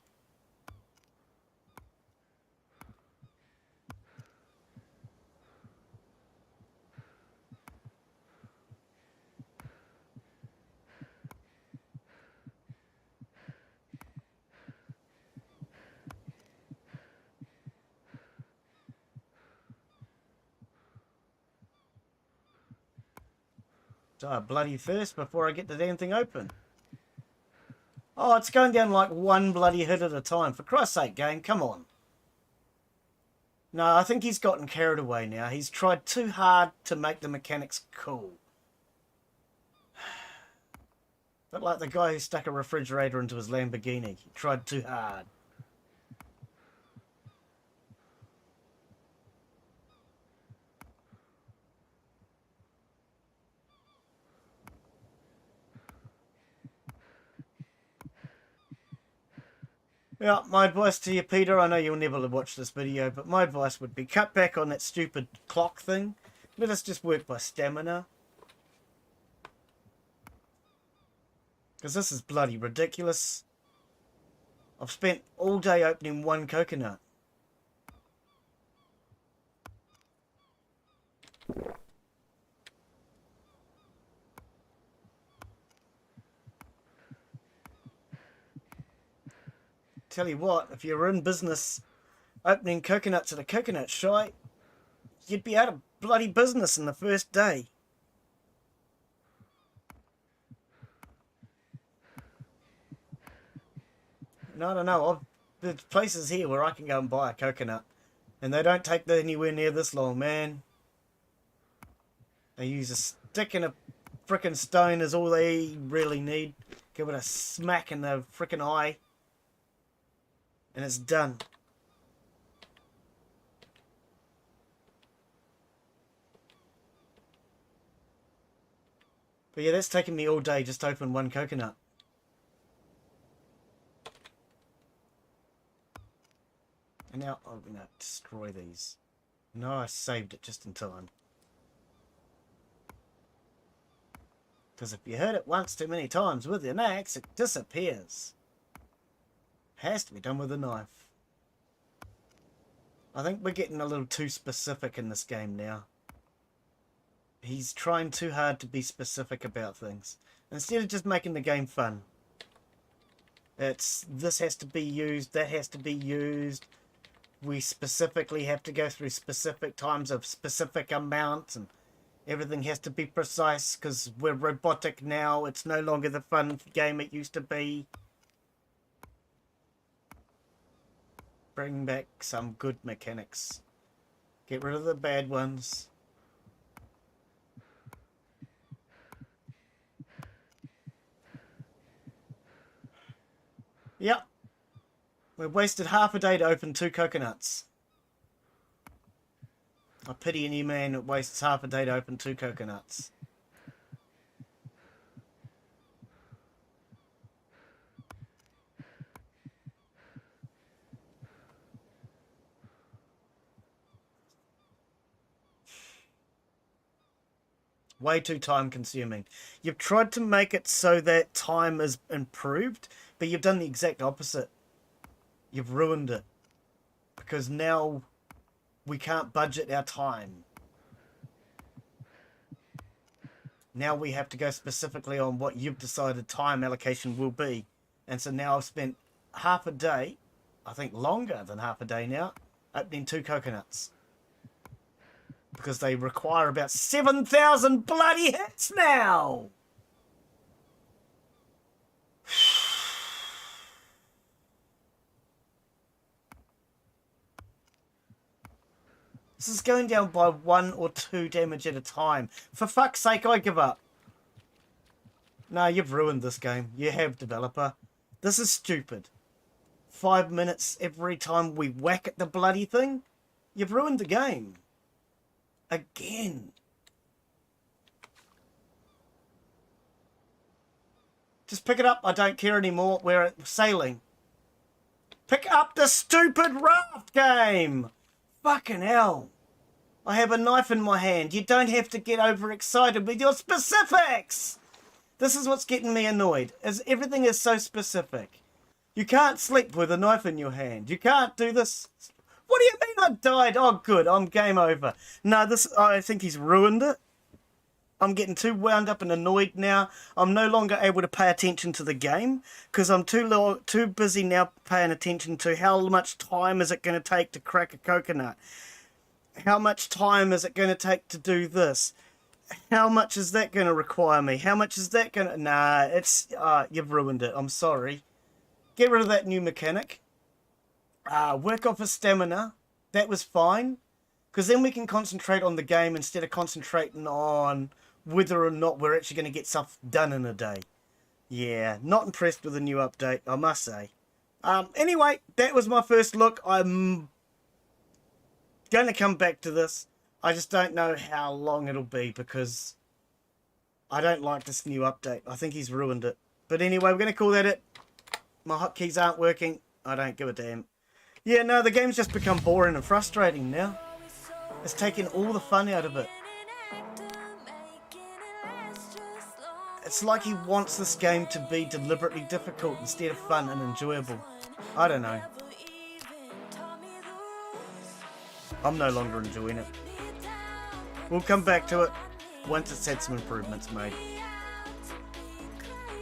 Die bloody first before I get the damn thing open. Oh, it's going down like one bloody hit at a time. For Christ's sake, game, come on. No, I think he's gotten carried away now. He's tried too hard to make the mechanics cool. But like the guy who stuck a refrigerator into his Lamborghini. He tried too hard. Yeah, my advice to you, Peter, I know you'll never watch this video, but my advice would be cut back on that stupid clock thing. Let us just work by stamina. Because this is bloody ridiculous. I've spent all day opening one coconut. Tell you what, if you were in business opening coconuts at a coconut shop, you'd be out of bloody business in the first day. No, I don't know. There's places here where I can go and buy a coconut, and they don't take anywhere near this long, man. They use a stick and a frickin' stone is all they really need. Give it a smack in the frickin' eye, and it's done. But yeah, that's taken me all day just to open one coconut. And now I'm going to destroy these. No, I saved it just in time. Because if you hit it once too many times with an axe, it disappears. Has to be done with a knife. I think we're getting a little too specific in this game now. He's trying too hard to be specific about things, instead of just making the game fun. It's this has to be used, that has to be used. We specifically have to go through specific times of specific amounts, and everything has to be precise because we're robotic now. It's no longer the fun game it used to be. Bring back some good mechanics. Get rid of the bad ones. Yep. We've wasted half a day to open 2 coconuts. I pity any man that wastes half a day to open 2 coconuts. Way too time consuming. You've tried to make it so that time is improved, but you've done the exact opposite. You've ruined it. Because now we can't budget our time. Now we have to go specifically on what you've decided time allocation will be. And so now I've spent half a day, I think longer than half a day now, opening 2 coconuts. Because they require about 7,000 bloody hits now! This is going down by 1 or 2 damage at a time. For fuck's sake, I give up. No, you've ruined this game. You have, developer. This is stupid. 5 minutes every time we whack at the bloody thing? You've ruined the game. Again. Just pick it up. I don't care anymore. We're sailing. Pick up the stupid raft game. Fucking hell. I have a knife in my hand. You don't have to get overexcited with your specifics. This is what's getting me annoyed, is everything is so specific. You can't sleep with a knife in your hand. You can't do this. What do you mean I died? Oh, good. I'm game over. No, I think he's ruined it. I'm getting too wound up and annoyed now. I'm no longer able to pay attention to the game because I'm too busy now paying attention to how much time is it going to take to crack a coconut. How much time is it going to take to do this? How much is that going to require me? How much is that going to... Nah, it's... you've ruined it. I'm sorry. Get rid of that new mechanic. Work off his stamina. That was fine. Because then we can concentrate on the game instead of concentrating on whether or not we're actually going to get stuff done in a day. Yeah, not impressed with the new update, I must say. Anyway, that was my first look. I'm going to come back to this. I just don't know how long it'll be because I don't like this new update. I think he's ruined it. But anyway, we're going to call that it. My hotkeys aren't working. I don't give a damn. Yeah, no, the game's just become boring and frustrating now. It's taken all the fun out of it. It's like he wants this game to be deliberately difficult instead of fun and enjoyable. I don't know. I'm no longer enjoying it. We'll come back to it once it's had some improvements made.